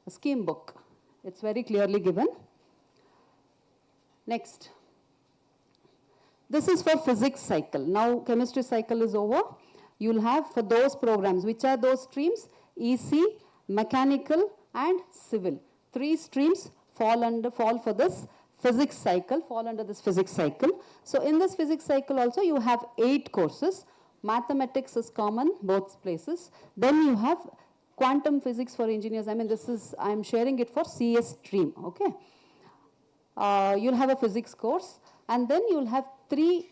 scheme book. It's very clearly given. Next. This is for physics cycle. Now, chemistry cycle is over. You'll have for those programs. Which are those streams? EC, mechanical, and civil. 3 streams fall for this physics cycle, fall under this physics cycle. So in this physics cycle also you have 8 courses. Mathematics is common, both places. Then you have quantum physics for engineers. I mean, I'm sharing it for CS stream, okay? You'll have a physics course, and then you'll have 3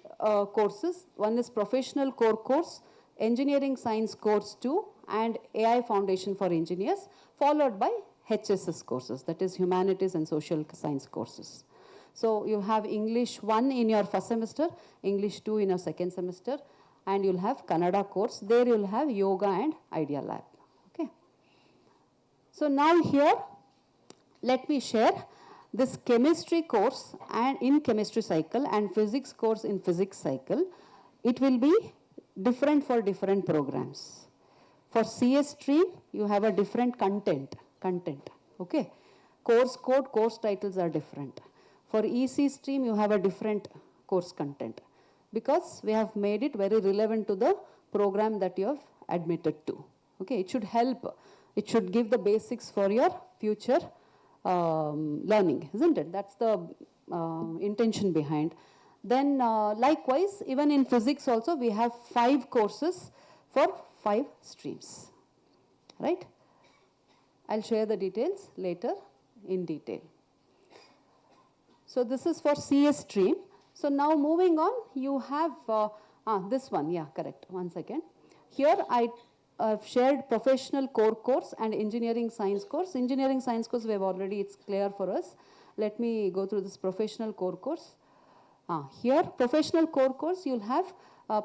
courses. One is professional core course, engineering science course 2, and AI foundation for engineers, followed by HSS courses, that is humanities and social science courses. So you have English 1 in your first semester, English 2 in your second semester, and you'll have Kannada course. There you'll have yoga and idea lab. Okay. So now here, let me share this chemistry course and in chemistry cycle and physics course in physics cycle. It will be different for different programs. For CS stream, you have a different content, okay? Course code, course titles are different. For EC stream, you have a different course content because we have made it very relevant to the program that you have admitted to. Okay, it should help. It should give the basics for your future learning, isn't it? That's the intention behind. Then likewise, even in physics also, we have 5 courses for 5 streams, right? I'll share the details later in detail. So this is for CS stream. So now moving on, you have this one. Yeah, correct. 1 second. Here I have shared professional core course and engineering science course. Engineering science course we have already, it's clear for us. Let me go through this professional core course. Here, professional core course, you'll have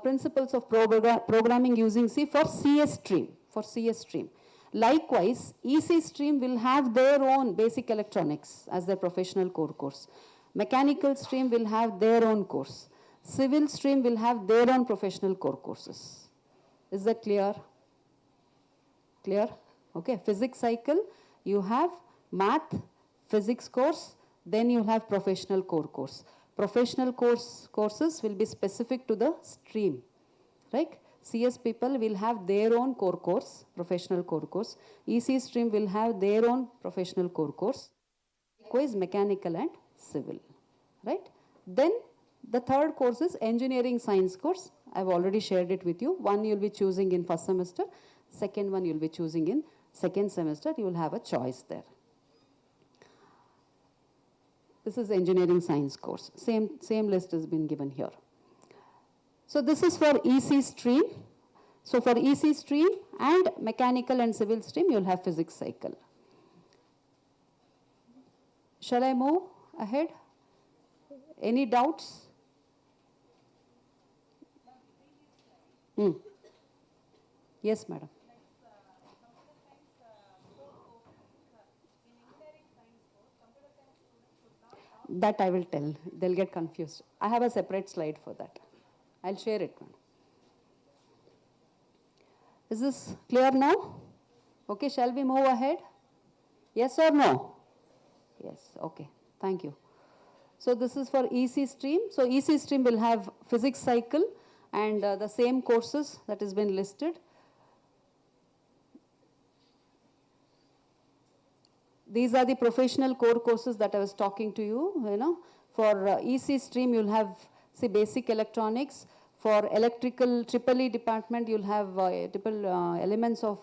principles of programming using C for CS stream. For CS stream. Likewise, EC stream will have their own basic electronics as their professional core course. Mechanical stream will have their own course. Civil stream will have their own professional core courses. Is that clear? Clear? Okay. Physics cycle, you have math, physics course, then you have professional core course. Professional courses will be specific to the stream, right? CS people will have their own core course, professional core course. EC stream will have their own professional core course. Likewise, mechanical and civil, right? Then the third course is engineering science course. I've already shared it with you. One you'll be choosing in first semester. Second one you'll be choosing in second semester. You will have a choice there. This is engineering science course. Same list has been given here. So this is for EC stream. So for EC stream and mechanical and civil stream, you'll have physics cycle. Shall I move ahead? Any doubts? Yes, madam. That I will tell. They'll get confused. I have a separate slide for that. I'll share it. Is this clear now? Okay, shall we move ahead? Yes or no? Yes, okay. Thank you. So this is for EC stream. So EC stream will have physics cycle and the same courses that has been listed. These are the professional core courses that I was talking to you, For EC stream, you'll have, say, basic electronics. For electrical EEE department, you'll have elements of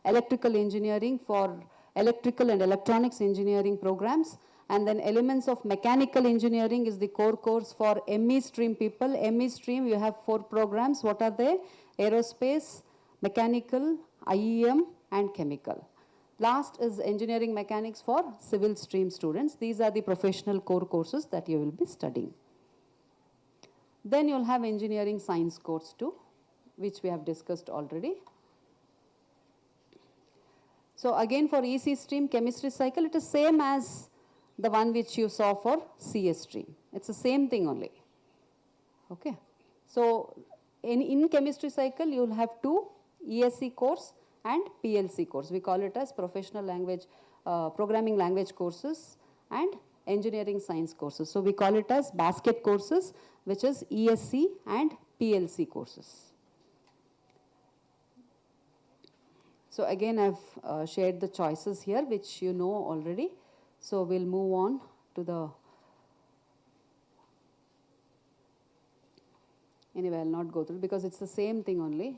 electrical engineering for electrical and electronics engineering programs. And then elements of mechanical engineering is the core course for ME stream people. ME stream, you have 4 programs. What are they? Aerospace, mechanical, IEM, and chemical. Last is engineering mechanics for civil stream students. These are the professional core courses that you will be studying. Then you'll have engineering science course too, which we have discussed already. So again for EC stream chemistry cycle, it is same as the one which you saw for CS stream. It's the same thing only. Okay. So in chemistry cycle, you'll have 2 ESC course and PLC course. We call it as professional language, programming language courses and engineering science courses. So we call it as basket courses, which is ESC and PLC courses. So again, I've shared the choices here, which you know already. So we'll move on to the, anyway, I'll not go through because it's the same thing only.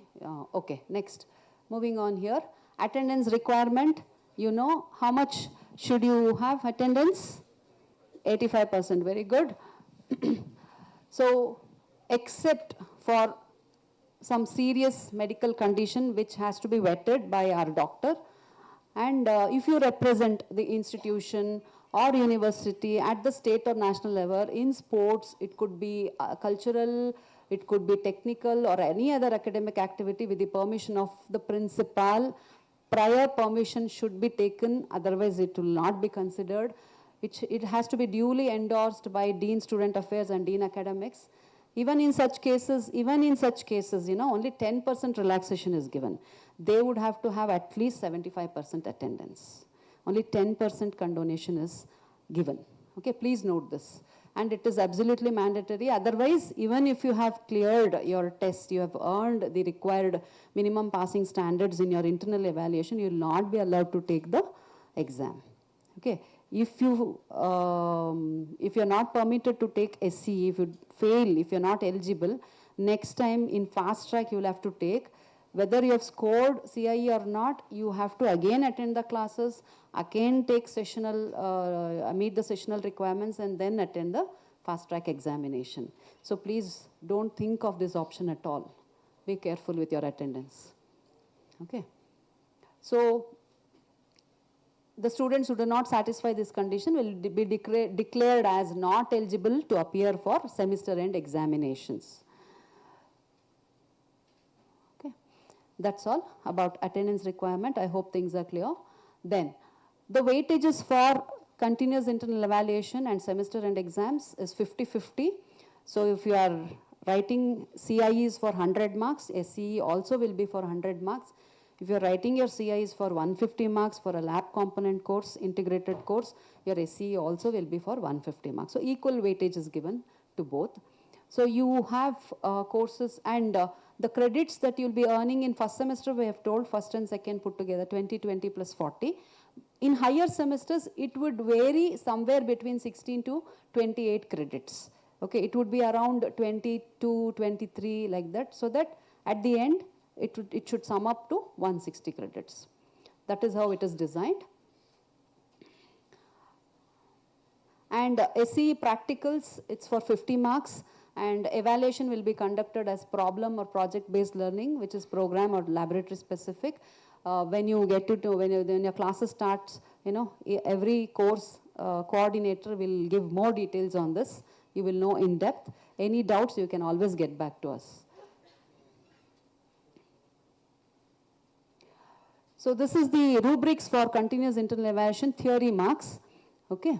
Okay, next. Moving on here, attendance requirement, how much should you have attendance? 85%, very good. So, except for some serious medical condition which has to be vetted by our doctor, and if you represent the institution or university at the state or national level in sports, it could be cultural, it could be technical or any other academic activity with the permission of the principal. Prior permission should be taken, otherwise it will not be considered. It has to be duly endorsed by Dean Student Affairs and Dean Academics. Even in such cases, only 10% relaxation is given. They would have to have at least 75% attendance. Only 10% condonation is given. Okay, please note this. And it is absolutely mandatory. Otherwise, even if you have cleared your test, you have earned the required minimum passing standards in your internal evaluation, you will not be allowed to take the exam. Okay. If you're not permitted to take SC, if you fail, if you're not eligible, next time in fast track you will have to take. Whether you have scored CIE or not, you have to again attend the classes, again take sessional, meet the sessional requirements, and then attend the fast track examination. So please don't think of this option at all. Be careful with your attendance. Okay. So the students who do not satisfy this condition will be declared as not eligible to appear for semester end examinations. Okay. That's all about attendance requirement. I hope things are clear. Then the weightages for continuous internal evaluation and semester end exams is 50-50. So if you are writing CIEs for 100 marks, SCE also will be for 100 marks. If you're writing your CIs for 150 marks for a lab component course, integrated course, your SCE also will be for 150 marks. So equal weightage is given to both. So you have courses and the credits that you'll be earning in first semester, we have told first and second put together 20 plus 40. In higher semesters, it would vary somewhere between 16 to 28 credits. Okay, it would be around 22, 23 like that, so that at the end, it should sum up to 160 credits. That is how it is designed. And SCE practicals, it's for 50 marks, and evaluation will be conducted as problem or project-based learning, which is program or laboratory specific. When you get to when your classes starts, every course coordinator will give more details on this. You will know in depth. Any doubts, you can always get back to us. So this is the rubrics for continuous internal evaluation theory marks. Okay.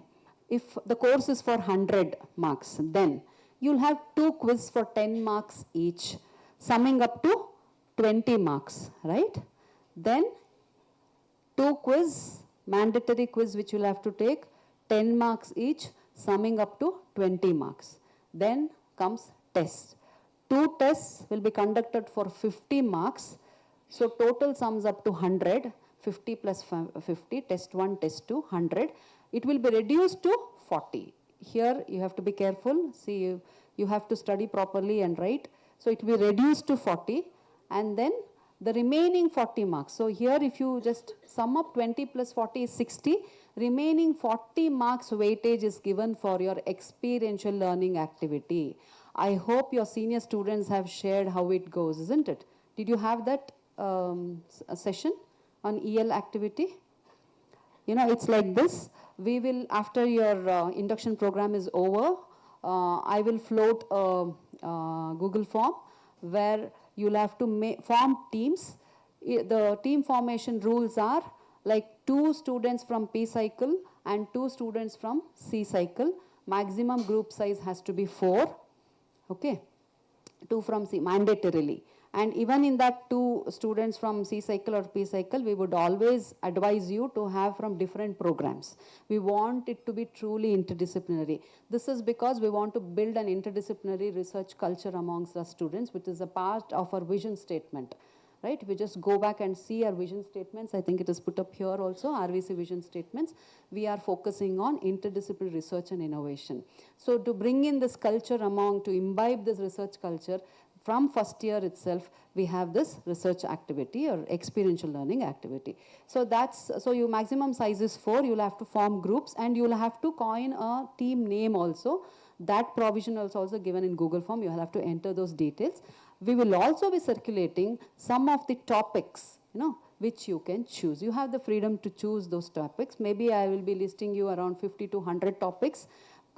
If the course is for 100 marks, then you'll have 2 quiz for 10 marks each, summing up to 20 marks, right? Then 2 quiz, mandatory quiz which you'll have to take, 10 marks each, summing up to 20 marks. Then comes tests. 2 tests will be conducted for 50 marks. So total sums up to 100, 50 plus 50, test 1, test 2, 100. It will be reduced to 40. Here you have to be careful. See, you have to study properly and write. So it will be reduced to 40, and then the remaining 40 marks. So here if you just sum up 20 plus 40 is 60. Remaining 40 marks weightage is given for your experiential learning activity. I hope your senior students have shared how it goes, isn't it? Did you have that session on EL activity? It's like this. We will, after your induction program is over, I will float a Google form where you'll have to form teams. The team formation rules are like 2 students from P cycle and 2 students from C cycle. Maximum group size has to be 4. Okay. 2 from C, mandatorily. And even in that 2 students from C cycle or P cycle, we would always advise you to have from different programs. We want it to be truly interdisciplinary. This is because we want to build an interdisciplinary research culture amongst our students, which is a part of our vision statement. Right? We just go back and see our vision statements. I think it is put up here also, RVC vision statements. We are focusing on interdisciplinary research and innovation. So to bring in this culture to imbibe this research culture, from first year itself, we have this research activity or experiential learning activity. So your maximum size is 4. You'll have to form groups and you'll have to coin a team name also. That provision is also given in Google form. You'll have to enter those details. We will also be circulating some of the topics, which you can choose. You have the freedom to choose those topics. Maybe I will be listing you around 50 to 100 topics,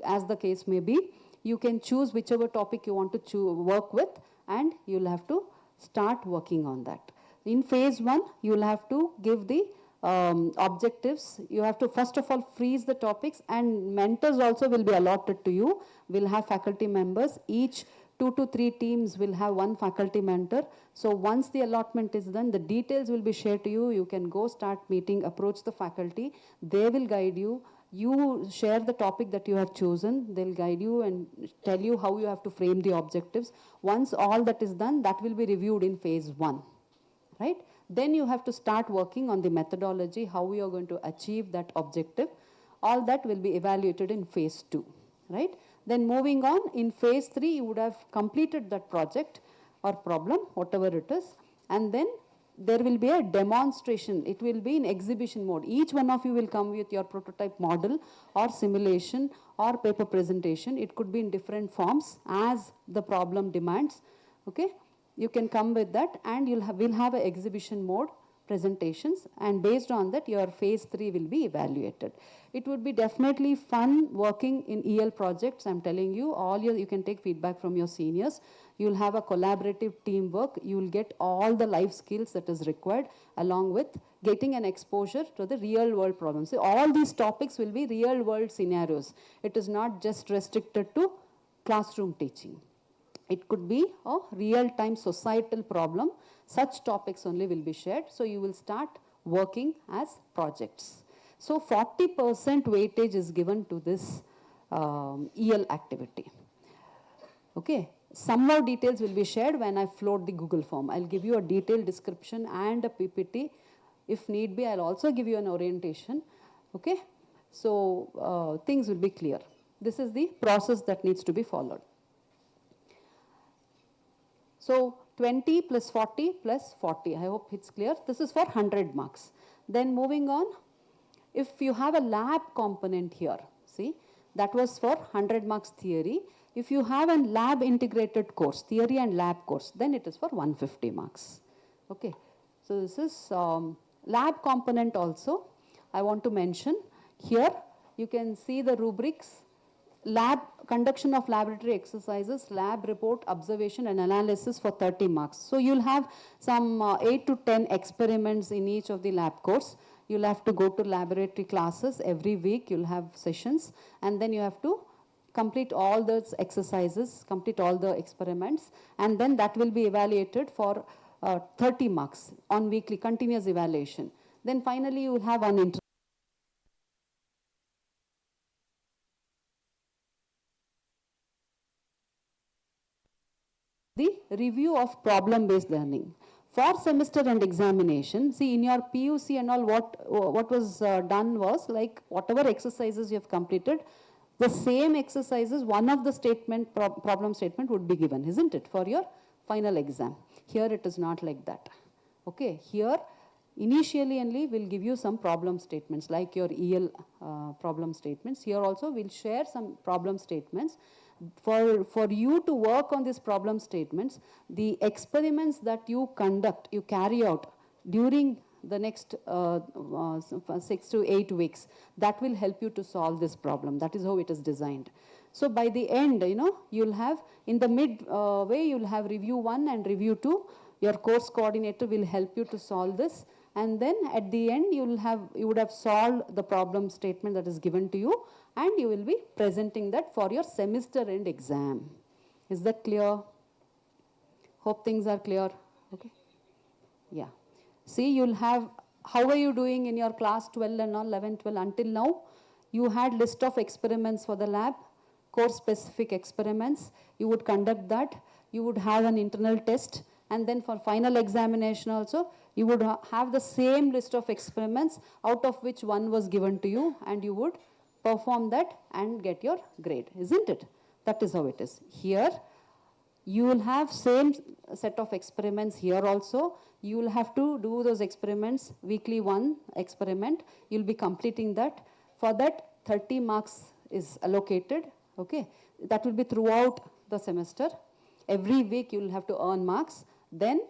as the case may be. You can choose whichever topic you want to work with, and you'll have to start working on that. In phase 1, you'll have to give the objectives. You have to first of all freeze the topics, and mentors also will be allotted to you. We'll have faculty members. Each 2 to 3 teams will have 1 faculty mentor. So once the allotment is done, the details will be shared to you. You can go start meeting, approach the faculty. They will guide you. You share the topic that you have chosen. They'll guide you and tell you how you have to frame the objectives. Once all that is done, that will be reviewed in phase 1, right? Then you have to start working on the methodology, how you are going to achieve that objective. All that will be evaluated in phase 2, right? Then moving on, in phase 3, you would have completed that project or problem, whatever it is. And then there will be a demonstration. It will be in exhibition mode. Each one of you will come with your prototype model or simulation or paper presentation. It could be in different forms as the problem demands. Okay, you can come with that, and we'll have an exhibition mode presentations, and based on that your phase 3 will be evaluated. It would be definitely fun working in EL projects. I'm telling you, you can take feedback from your seniors. You'll have a collaborative teamwork. You'll get all the life skills that is required, along with getting an exposure to the real world problems. So all these topics will be real world scenarios. It is not just restricted to classroom teaching. It could be a real-time societal problem. Such topics only will be shared. So you will start working as projects. So 40% weightage is given to this EL activity. Okay. Some more details will be shared when I float the Google form. I'll give you a detailed description and a PPT. If need be, I'll also give you an orientation. Okay. So things will be clear. This is the process that needs to be followed. So 20 plus 40 plus 40. I hope it's clear. This is for 100 marks. Then moving on, if you have a lab component here, see, that was for 100 marks theory. If you have a lab integrated course, theory and lab course, then it is for 150 marks. Okay. So this is lab component also. I want to mention here, you can see the rubrics. Lab, conduction of laboratory exercises, lab report, observation and analysis for 30 marks. So you'll have some 8 to 10 experiments in each of the lab course. You'll have to go to laboratory classes every week. You'll have sessions, and then you have to complete all those exercises, complete all the experiments, and then that will be evaluated for 30 marks on weekly continuous evaluation. Then finally you will have an the review of problem-based learning. For semester end examination, see in your PUC and all, what was done was, like, whatever exercises you have completed, the same exercises, one of the problem statement would be given, isn't it, for your final exam. Here it is not like that. Okay, here initially only we'll give you some problem statements, like your EL problem statements. Here also we'll share some problem statements. For you to work on these problem statements, the experiments that you conduct, you carry out during the next 6 to 8 weeks, that will help you to solve this problem. That is how it is designed. So by the end, you'll have, in the mid way, you'll have review 1 and review 2. Your course coordinator will help you to solve this. And then at the end, you would have solved the problem statement that is given to you, and you will be presenting that for your semester end exam. Is that clear? Hope things are clear. Okay. Yeah. See, you'll have, how are you doing in your class 12 and all, 11, 12 until now? You had list of experiments for the lab, course specific experiments. You would conduct that. You would have an internal test. And then for final examination also, you would have the same list of experiments, out of which one was given to you, and you would perform that and get your grade, isn't it? That is how it is. Here, you will have same set of experiments here also. You will have to do those experiments, weekly 1 experiment. You'll be completing that. For that, 30 marks is allocated. Okay, that will be throughout the semester. Every week you will have to earn marks. Then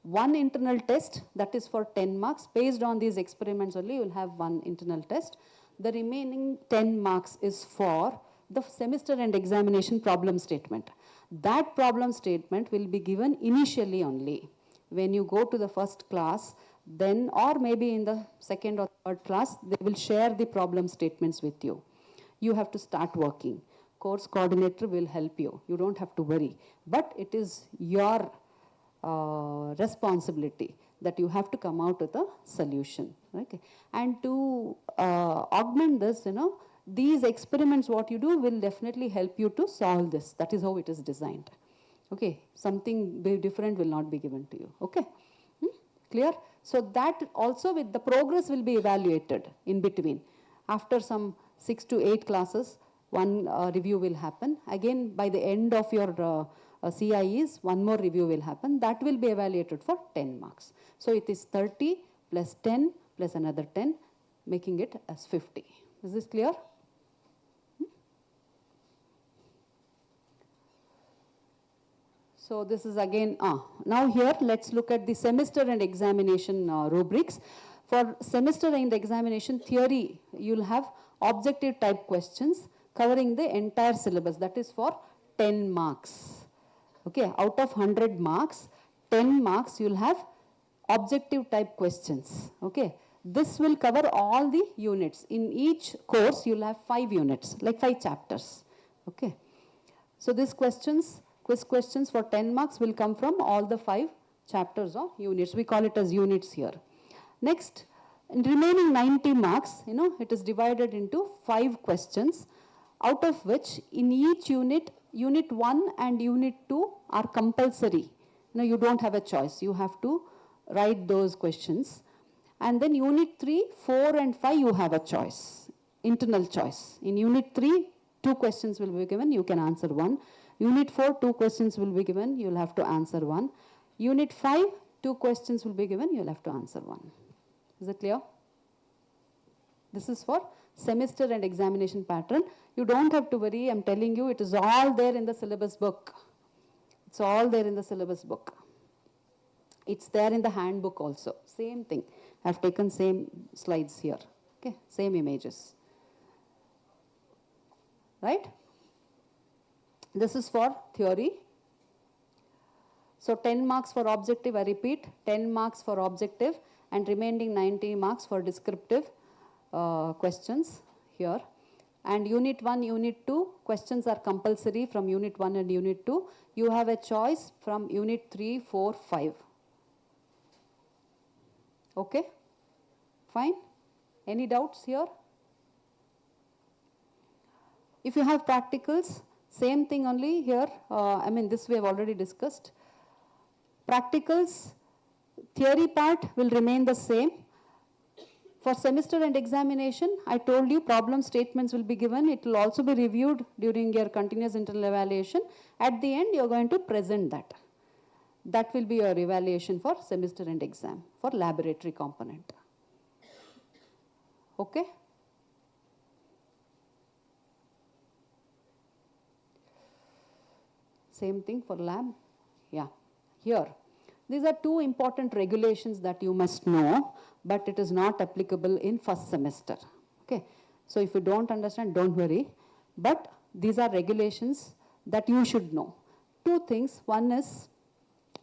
1 internal test, that is for 10 marks. Based on these experiments only, you will have 1 internal test. The remaining 10 marks is for the semester end examination problem statement. That problem statement will be given initially only. When you go to the first class, then, or maybe in the second or third class, they will share the problem statements with you. You have to start working. Course coordinator will help you. You don't have to worry. But it is your responsibility that you have to come out with a solution. Okay. And to augment this, these experiments, what you do will definitely help you to solve this. That is how it is designed. Okay. Something different will not be given to you. Okay. Clear? So that also, with the progress will be evaluated in between. After some 6 to 8 classes, 1 review will happen. Again, by the end of your CIEs, one more review will happen. That will be evaluated for 10 marks. So it is 30 plus 10 plus another 10, making it as 50. Is this clear? So this is again, now here let's look at the semester and examination rubrics. For semester and examination theory, you'll have objective type questions covering the entire syllabus. That is for 10 marks. Okay, out of 100 marks, 10 marks you'll have objective type questions. Okay, this will cover all the units. In each course, you'll have 5 units, like 5 chapters. Okay, so these questions, quiz questions for 10 marks will come from all the 5 chapters or units. We call it as units here. Next, in remaining 90 marks, it is divided into 5 questions, out of which in each unit, unit 1 and unit 2 are compulsory. You don't have a choice. You have to write those questions. And then unit 3, 4 and 5, you have a choice, internal choice. In unit 3, 2 questions will be given, you can answer 1. Unit 4, 2 questions will be given, you'll have to answer 1. Unit 5, 2 questions will be given, you'll have to answer 1. Is it clear? This is for semester and examination pattern. You don't have to worry, I'm telling you, it is all there in the syllabus book. It's all there in the syllabus book. It's there in the handbook also. Same thing. I've taken same slides here. Okay, same images. Right? This is for theory. So 10 marks for objective, I repeat, 10 marks for objective and remaining 90 marks for descriptive questions here. And unit 1, unit 2, questions are compulsory from unit 1 and unit 2. You have a choice from unit 3, 4, 5. Okay? Fine? Any doubts here? If you have practicals, same thing only here. This we have already discussed. Practicals, theory part will remain the same. For semester and examination, I told you problem statements will be given. It will also be reviewed during your continuous internal evaluation. At the end, you are going to present that. That will be your evaluation for semester and exam for laboratory component. Okay? Same thing for lab. Yeah. Here. These are 2 important regulations that you must know, but it is not applicable in first semester. Okay. So if you don't understand, don't worry. But these are regulations that you should know. 2 things. One is,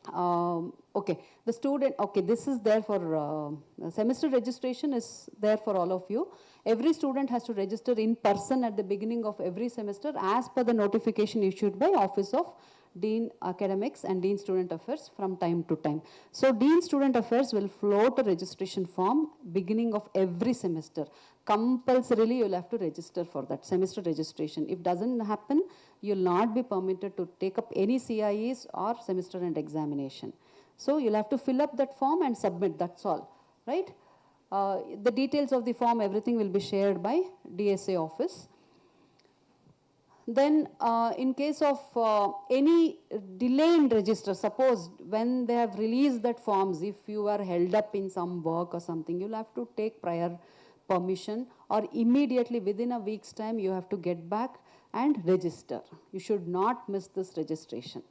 the student, this is there for, semester registration is there for all of you. Every student has to register in person at the beginning of every semester as per the notification issued by Office of Dean Academics and Dean Student Affairs from time to time. So Dean Student Affairs will float a registration form beginning of every semester. Compulsorily you'll have to register for that semester registration. If doesn't happen, you'll not be permitted to take up any CIEs or semester and examination. So you'll have to fill up that form and submit, that's all, right? The details of the form, everything will be shared by DSA office. Then in case of any delay in register, suppose when they have released that forms, if you are held up in some work or something, you'll have to take prior permission, or immediately within a week's time you have to get back and register. You should not miss this registration,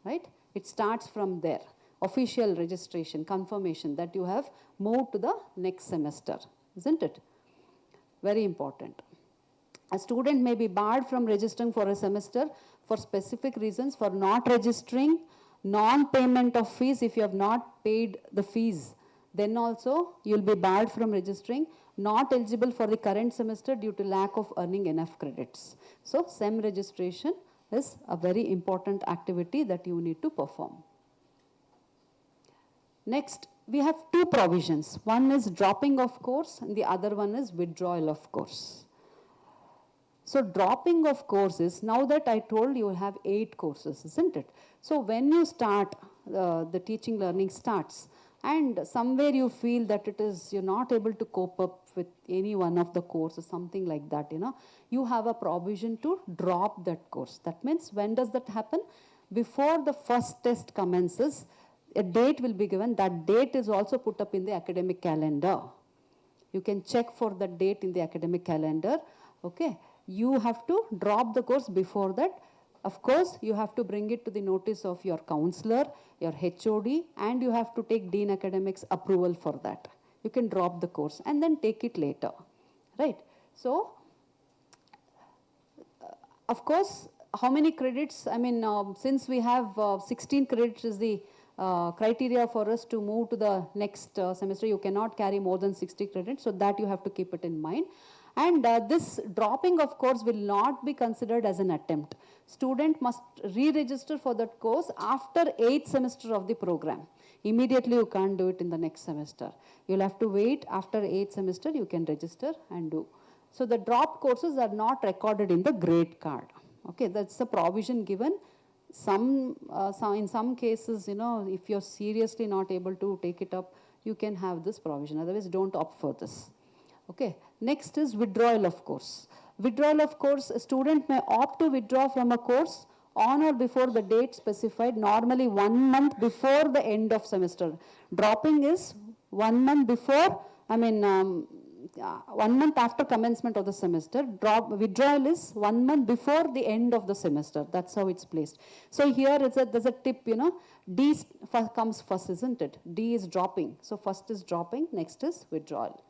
right? It starts from there. Official registration, confirmation that you have moved to the next semester, isn't it? Very important. A student may be barred from registering for a semester for specific reasons, for not registering, non-payment of fees. If you have not paid the fees, then also you'll be barred from registering, not eligible for the current semester due to lack of earning enough credits. So SEM registration is a very important activity that you need to perform. Next, we have 2 provisions. One is dropping of course and the other one is withdrawal of course. So dropping of courses, now that I told you have 8 courses, isn't it? So when you start, the teaching learning starts, and somewhere you feel that you're not able to cope up with any one of the courses, something like that, you have a provision to drop that course. That means when does that happen? before the first test commences, a date will be given. That date is also put up in the academic calendar. You can check for the date in the academic calendar. Okay. You have to drop the course before that. Of course, you have to bring it to the notice of your counselor, your HOD, and you have to take Dean Academics approval for that. You can drop the course and then take it later, right? So, of course, how many credits? I mean, since we have 16 credits is the criteria for us to move to the next semester, you cannot carry more than 60 credits, so that you have to keep it in mind. And this dropping of course will not be considered as an attempt. Student must re-register for that course after 8th semester of the program. Immediately you can't do it in the next semester. You'll have to wait after 8th semester, you can register and do. So the dropped courses are not recorded in the grade card. Okay, that's the provision given. In some cases, you know, if you're seriously not able to take it up, you can have this provision. Otherwise, don't opt for this. Okay. Next is withdrawal of course. Withdrawal of course, a student may opt to withdraw from a course on or before the date specified, normally 1 month before the end of semester. Dropping is 1 month before, 1 month after commencement of the semester. Withdrawal is 1 month before the end of the semester. That's how it's placed. So here there's a tip, you know, D comes first, isn't it? D is dropping. So first is dropping, next is withdrawal.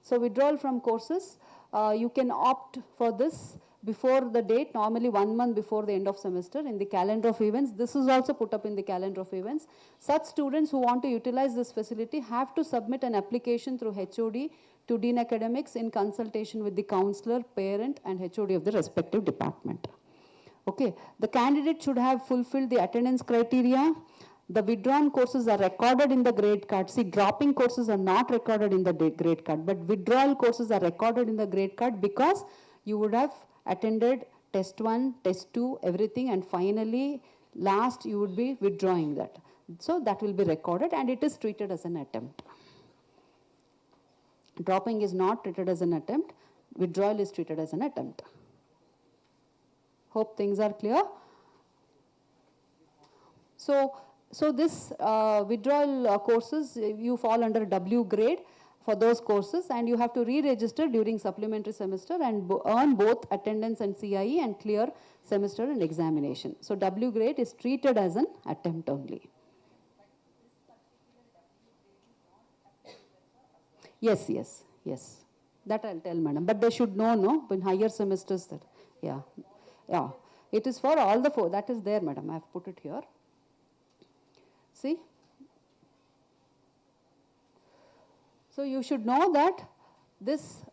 So withdrawal from courses, you can opt for this before the date, normally 1 month before the end of semester in the calendar of events. This is also put up in the calendar of events. Such students who want to utilize this facility have to submit an application through HOD to Dean Academics in consultation with the counselor, parent and HOD of the respective department. Okay, the candidate should have fulfilled the attendance criteria. The withdrawn courses are recorded in the grade card. See, dropping courses are not recorded in the grade card, but withdrawal courses are recorded in the grade card because you would have attended test 1, test 2, everything, and finally, last you would be withdrawing that. So that will be recorded and it is treated as an attempt. Dropping is not treated as an attempt. Withdrawal is treated as an attempt. Hope things are clear. So this withdrawal courses, you fall under W grade for those courses and you have to re-register during supplementary semester and earn both attendance and CIE and clear semester and examination. So W grade is treated as an attempt only. Yes. That I'll tell, madam. But they should know, no, in higher semesters that, yeah. It is for all the 4. That is there, madam. I have put it here. See? So you should know that this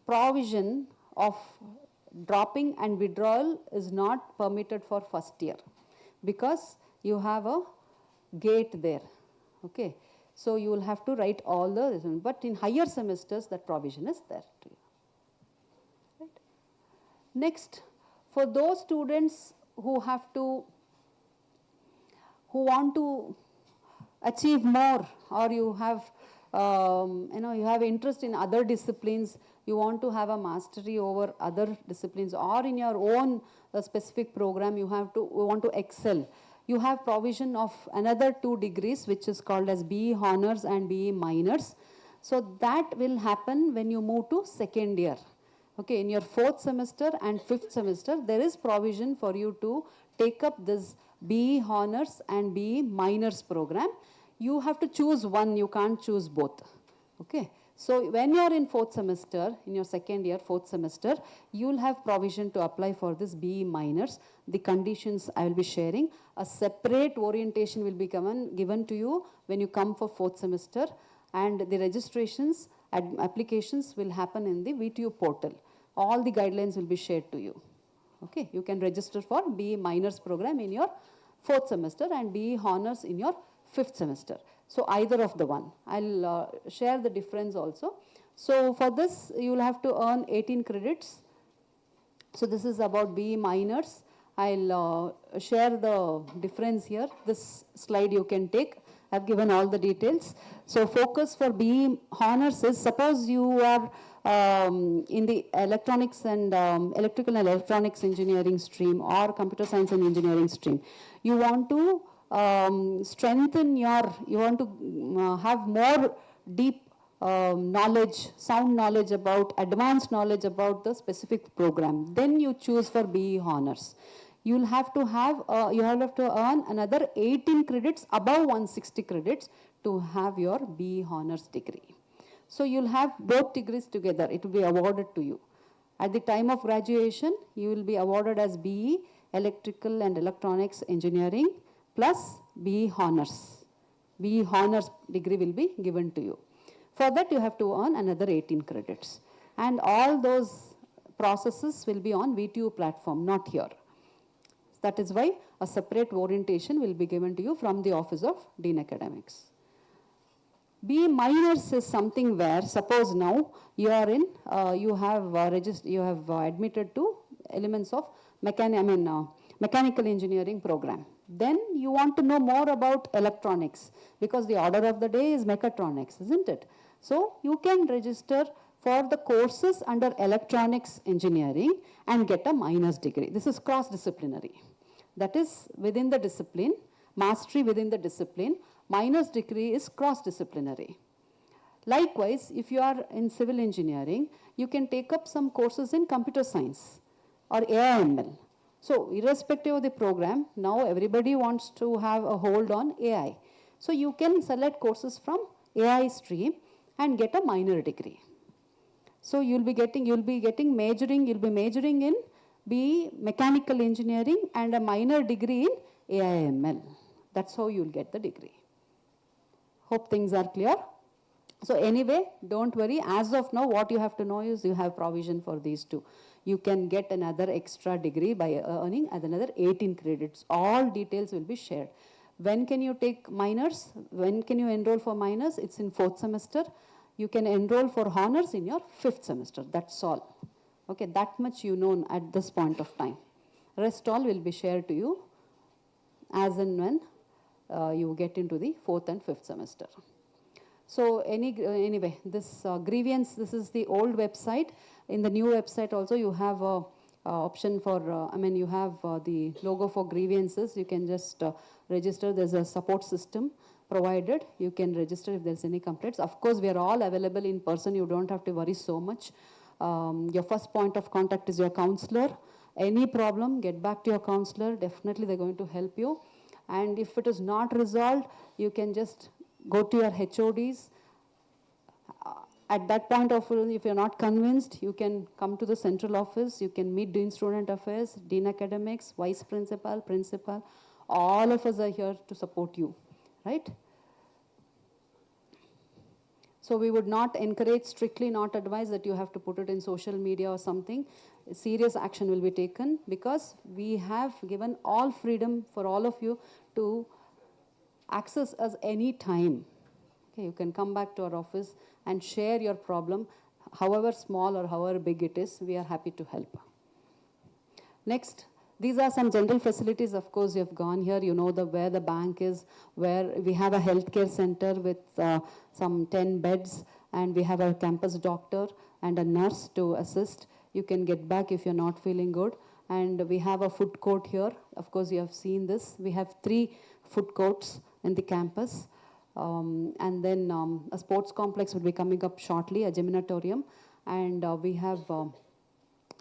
provision of dropping and withdrawal is not permitted for first year because you have a gate there. Okay. So you will have to write all the, but in higher semesters that provision is there to you. Right. Next, for those students who want to achieve more, or you have you have interest in other disciplines, you want to have a mastery over other disciplines, or in your own specific program you want to excel. You have provision of another 2 degrees which is called as BE Honors and BE Minors. So that will happen when you move to second year. Okay, in your 4th semester and 5th semester, there is provision for you to take up this BE Honors and BE Minors program. You have to choose one, you can't choose both. Okay. So when you are in 4th semester, in your second year, 4th semester, you will have provision to apply for this BE Minors. The conditions I will be sharing. A separate orientation will be given to you when you come for 4th semester, and the registrations and applications will happen in the VTU portal. All the guidelines will be shared to you. Okay, you can register for BE Minors program in your 4th semester and BE Honors in your 5th semester. So either of the one. I'll share the difference also. So for this, you will have to earn 18 credits. So this is about BE Minors. I'll share the difference here. This slide you can take. I've given all the details. So focus for BE Honors is, suppose you are in the electronics and electrical and electronics engineering stream or computer science and engineering stream, you want to strengthen your, you want to have more deep knowledge, sound knowledge about, advanced knowledge about the specific program, then you choose for BE honors. You'll have to have, you have to earn another 18 credits above 160 credits to have your BE honors degree. So you'll have both degrees together. It will be awarded to you. At the time of graduation, you will be awarded as BE Electrical and Electronics Engineering plus BE honors. BE honors degree will be given to you. For that, you have to earn another 18 credits. And all those processes will be on VTU platform, not here. That is why a separate orientation will be given to you from the Office of Dean Academics. BE minors is something where, suppose now you are in, you have admitted to elements of mechanical engineering program. Then you want to know more about electronics because the order of the day is mechatronics, isn't it? So you can register for the courses under electronics engineering and get a minors degree. This is cross-disciplinary. That is within the discipline, mastery within the discipline. Minors degree is cross-disciplinary. Likewise, if you are in civil engineering, you can take up some courses in computer science or AI/ML. So irrespective of the program, now everybody wants to have a hold on AI. So you can select courses from AI stream and get a minor degree. So you'll be majoring in BE mechanical engineering and a minor degree in AI/ML. That's how you'll get the degree. Hope things are clear. So anyway, don't worry. As of now, what you have to know is you have provision for these two. You can get another extra degree by earning another 18 credits. All details will be shared. When can you take minors? When can you enroll for minors? It's in 4th semester. You can enroll for honors in your 5th semester. That's all. Okay, that much you know at this point of time. Rest all will be shared to you as and when you get into the 4th and 5th semester. So anyway, this grievance, this is the old website. In the new website also you have a option for, you have the logo for grievances. You can just register. There's a support system provided. You can register if there's any complaints. Of course, we are all available in person. You don't have to worry so much. Your first point of contact is your counselor. Any problem, get back to your counselor. Definitely they're going to help you. And if it is not resolved, you can just go to your HODs. At that point of view, if you're not convinced, you can come to the central office. You can meet Dean Student Affairs, Dean Academics, Vice Principal, Principal. All of us are here to support you, right? So we would not encourage, strictly not advise that you have to put it in social media or something. Serious action will be taken because we have given all freedom for all of you to access us any time. Okay, you can come back to our office and share your problem, however small or however big it is. We are happy to help. Next, these are some general facilities. Of course, you have gone here. You know where the bank is, where we have a healthcare center with some 10 beds, and we have a campus doctor and a nurse to assist. You can get back if you're not feeling good. And we have a food court here. Of course, you have seen this. We have 3 food courts in the campus. And then a sports complex will be coming up shortly, a gymnatorium. And we have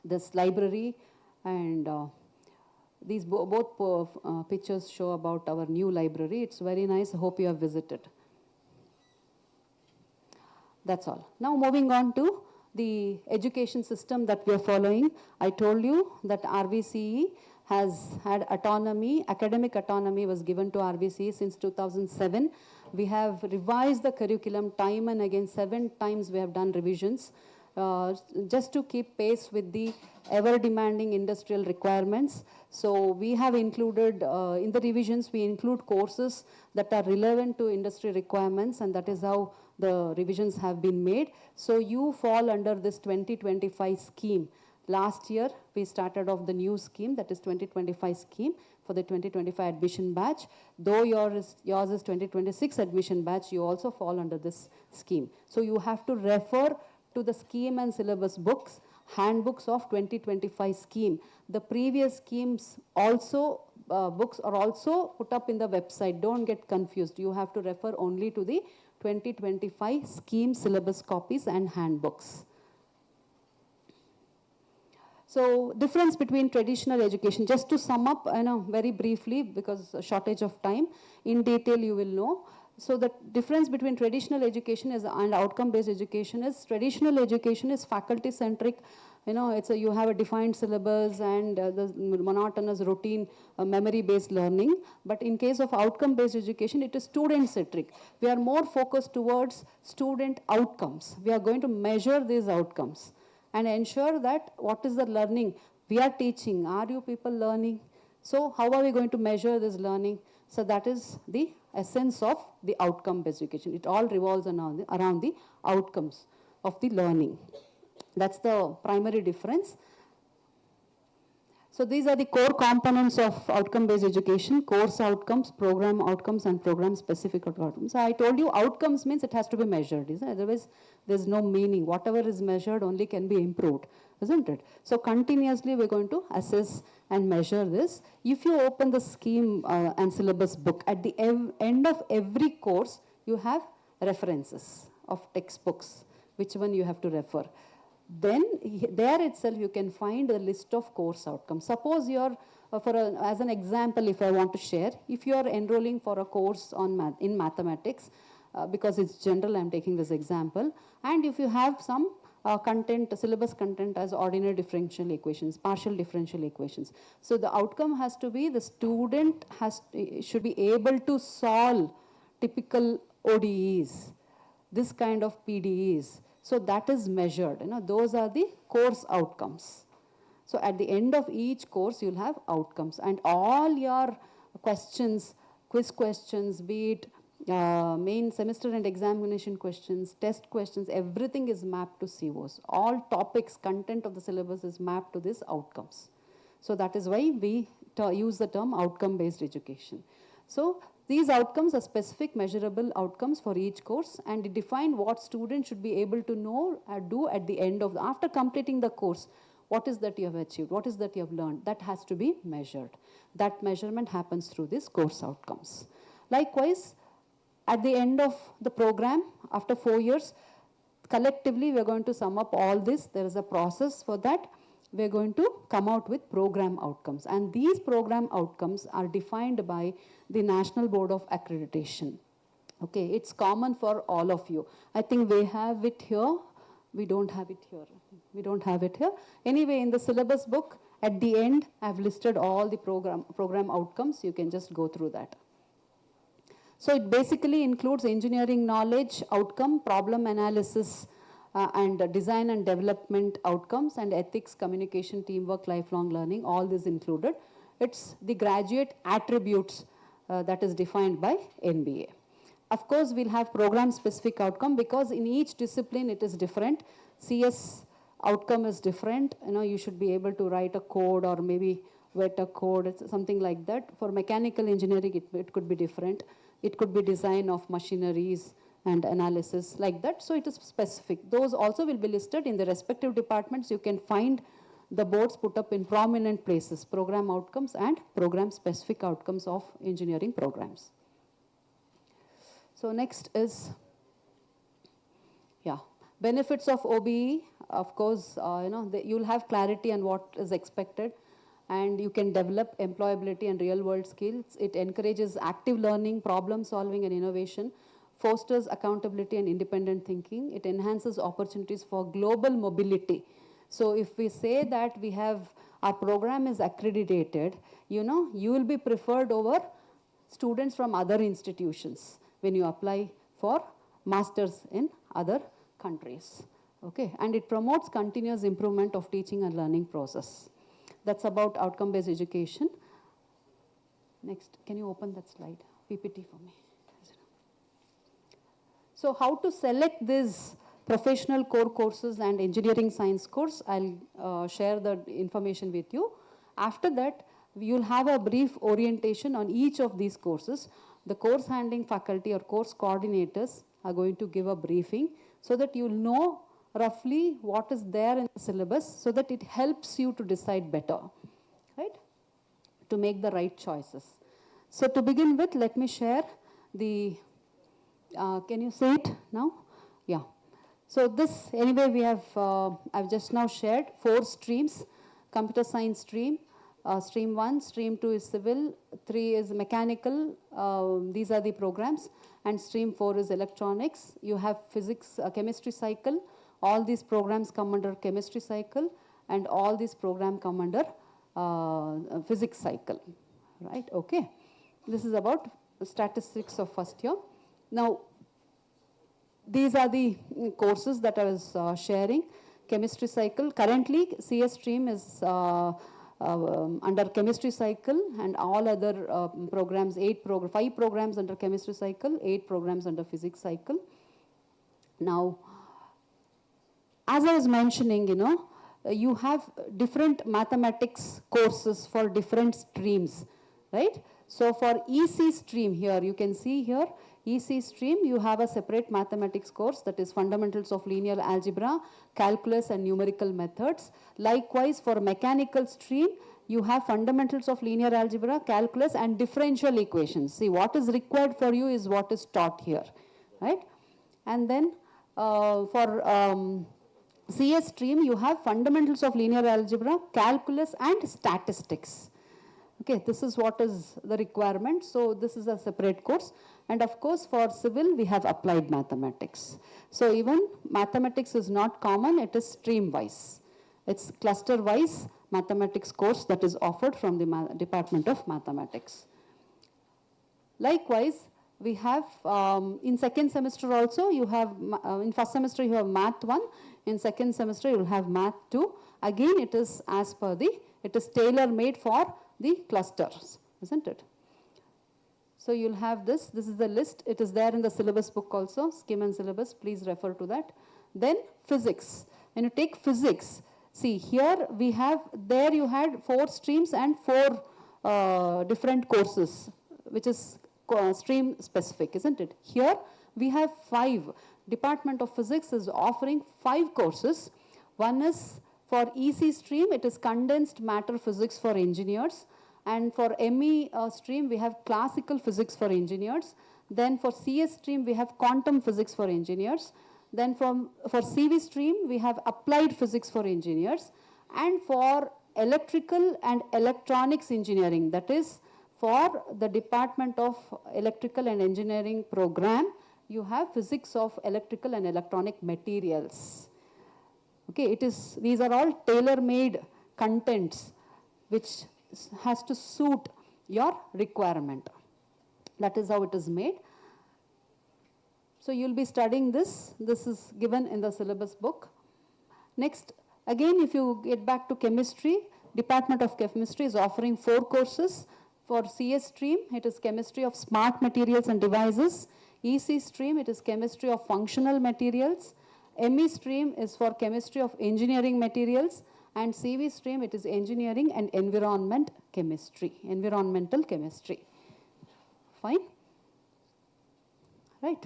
this library. And these both pictures show about our new library. It's very nice. I hope you have visited. That's all. Now moving on to the education system that we are following. I told you that RVCE has had autonomy, academic autonomy was given to RVCE since 2007. We have revised the curriculum time and again, 7 times we have done revisions just to keep pace with the ever-demanding industrial requirements. So we have included, in the revisions, we include courses that are relevant to industry requirements, and that is how the revisions have been made. So you fall under this 2025 scheme. Last year, we started off the new scheme, that is 2025 scheme for the 2025 admission batch. Though yours is 2026 admission batch, you also fall under this scheme. So you have to refer to the scheme and syllabus books, handbooks of 2025 scheme. The previous schemes also, books are also put up in the website. Don't get confused. You have to refer only to the 2025 scheme syllabus copies and handbooks. So difference between traditional education, just to sum up, very briefly, because shortage of time, in detail you will know. So the difference between traditional education and outcome-based education is, traditional education is faculty-centric. You have a defined syllabus and the monotonous routine memory-based learning. But in case of outcome-based education, it is student-centric. We are more focused towards student outcomes. We are going to measure these outcomes and ensure that what is the learning we are teaching. Are you people learning? So how are we going to measure this learning? So that is the essence of the outcome-based education. It all revolves around the outcomes of the learning. That's the primary difference. So these are the core components of outcome-based education: course outcomes, program outcomes, and program-specific outcomes. So I told you outcomes means it has to be measured, isn't it? Otherwise, there's no meaning. Whatever is measured only can be improved, isn't it? So continuously we're going to assess and measure this. If you open the scheme and syllabus book, at the end of every course, you have references of textbooks, which one you have to refer. Then there itself you can find a list of course outcomes. Suppose you're, as an example, if I want to share, if you're enrolling for a course in mathematics, because it's general, I'm taking this example, and if you have some syllabus content as ordinary differential equations, partial differential equations. So the outcome has to be, the student should be able to solve typical ODEs, this kind of PDEs. So that is measured. Those are the course outcomes. So at the end of each course, you'll have outcomes. And all your questions, quiz questions, be it main semester and examination questions, test questions, everything is mapped to COs. All topics, content of the syllabus is mapped to these outcomes. So that is why we use the term outcome-based education. So these outcomes are specific measurable outcomes for each course, and define what students should be able to know or do at the end of after completing the course. What is that you have achieved? What is that you have learned? That has to be measured. That measurement happens through these course outcomes. Likewise, at the end of the program, after 4 years, collectively we are going to sum up all this. There is a process for that. We're going to come out with program outcomes. And these program outcomes are defined by the National Board of Accreditation. Okay, it's common for all of you. I think we have it here. We don't have it here. We don't have it here. Anyway, in the syllabus book, at the end, I've listed all the program outcomes. You can just go through that. So it basically includes engineering knowledge, outcome, problem analysis, and design and development outcomes, and ethics, communication, teamwork, lifelong learning, all this included. It's the graduate attributes that is defined by NBA. Of course, we'll have program-specific outcome, because in each discipline it is different. CS outcome is different. You should be able to write a code or maybe write a code, something like that. For mechanical engineering, it could be different. It could be design of machineries and analysis like that. So it is specific. Those also will be listed in the respective departments. You can find the boards put up in prominent places, program outcomes and program-specific outcomes of engineering programs. So next is, benefits of OBE. Of course, you'll have clarity on what is expected, and you can develop employability and real-world skills. It encourages active learning, problem solving, and innovation, fosters accountability and independent thinking. It enhances opportunities for global mobility. So if we say that our program is accredited, you will be preferred over students from other institutions when you apply for masters in other countries. Okay, and it promotes continuous improvement of teaching and learning process. That's about outcome-based education. Next, can you open that slide, PPT for me? So how to select these professional core courses and engineering science course, I'll share the information with you. After that, you'll have a brief orientation on each of these courses. The course handling faculty or course coordinators are going to give a briefing so that you'll know roughly what is there in the syllabus so that it helps you to decide better, right? To make the right choices. So to begin with, let me share the, can you see it now? Yeah. So this, anyway, we have, I've just now shared 4 streams. Computer science stream, stream 1, stream 2 is civil, 3 is mechanical, these are the programs, and stream 4 is electronics. You have physics, chemistry cycle, all these programs come under chemistry cycle, and all these programs come under physics cycle, right? Okay. This is about statistics of first year. Now, these are the courses that I was sharing. Chemistry cycle, currently CS stream is under chemistry cycle, and all other programs, 5 programs under chemistry cycle, 8 programs under physics cycle. Now, as I was mentioning, you know, you have different mathematics courses for different streams, right? So for EC stream here, you can see here, EC stream, you have a separate mathematics course, that is fundamentals of linear algebra, calculus and numerical methods. Likewise, for mechanical stream, you have fundamentals of linear algebra, calculus and differential equations. See, what is required for you is what is taught here, right? And then for CS stream, you have fundamentals of linear algebra, calculus and statistics. Okay, this is what is the requirement. So this is a separate course. And of course, for civil, we have applied mathematics. So even mathematics is not common, it is stream-wise. It's cluster-wise mathematics course that is offered from the Department of Mathematics. Likewise, we have, in second semester also, you have, in first semester you have math 1, in second semester you will have math 2. Again, it is as per the, it is tailor-made for the clusters, isn't it? So you'll have this is the list, it is there in the syllabus book also, scheme and syllabus, please refer to that. Then physics, when you take physics, see here we have, there you had 4 streams and 4 different courses, which is stream specific, isn't it? Here we have 5. Department of Physics is offering 5 courses. One is for EC stream, it is condensed matter physics for engineers. And for ME stream, we have classical physics for engineers. Then for CS stream, we have quantum physics for engineers. Then for CV stream, we have applied physics for engineers. And for electrical and electronics engineering, that is for the Department of Electrical and Engineering program, you have physics of electrical and electronic materials. Okay, it is, these are all tailor-made contents which has to suit your requirement. That is how it is made. So you'll be studying this. This is given in the syllabus book. Next, again, if you get back to chemistry, Department of Chemistry is offering 4 courses. For CS stream, it is chemistry of smart materials and devices. EC stream, it is chemistry of functional materials. ME stream is for chemistry of engineering materials. And CV stream, it is engineering and environmental chemistry. Fine? Right.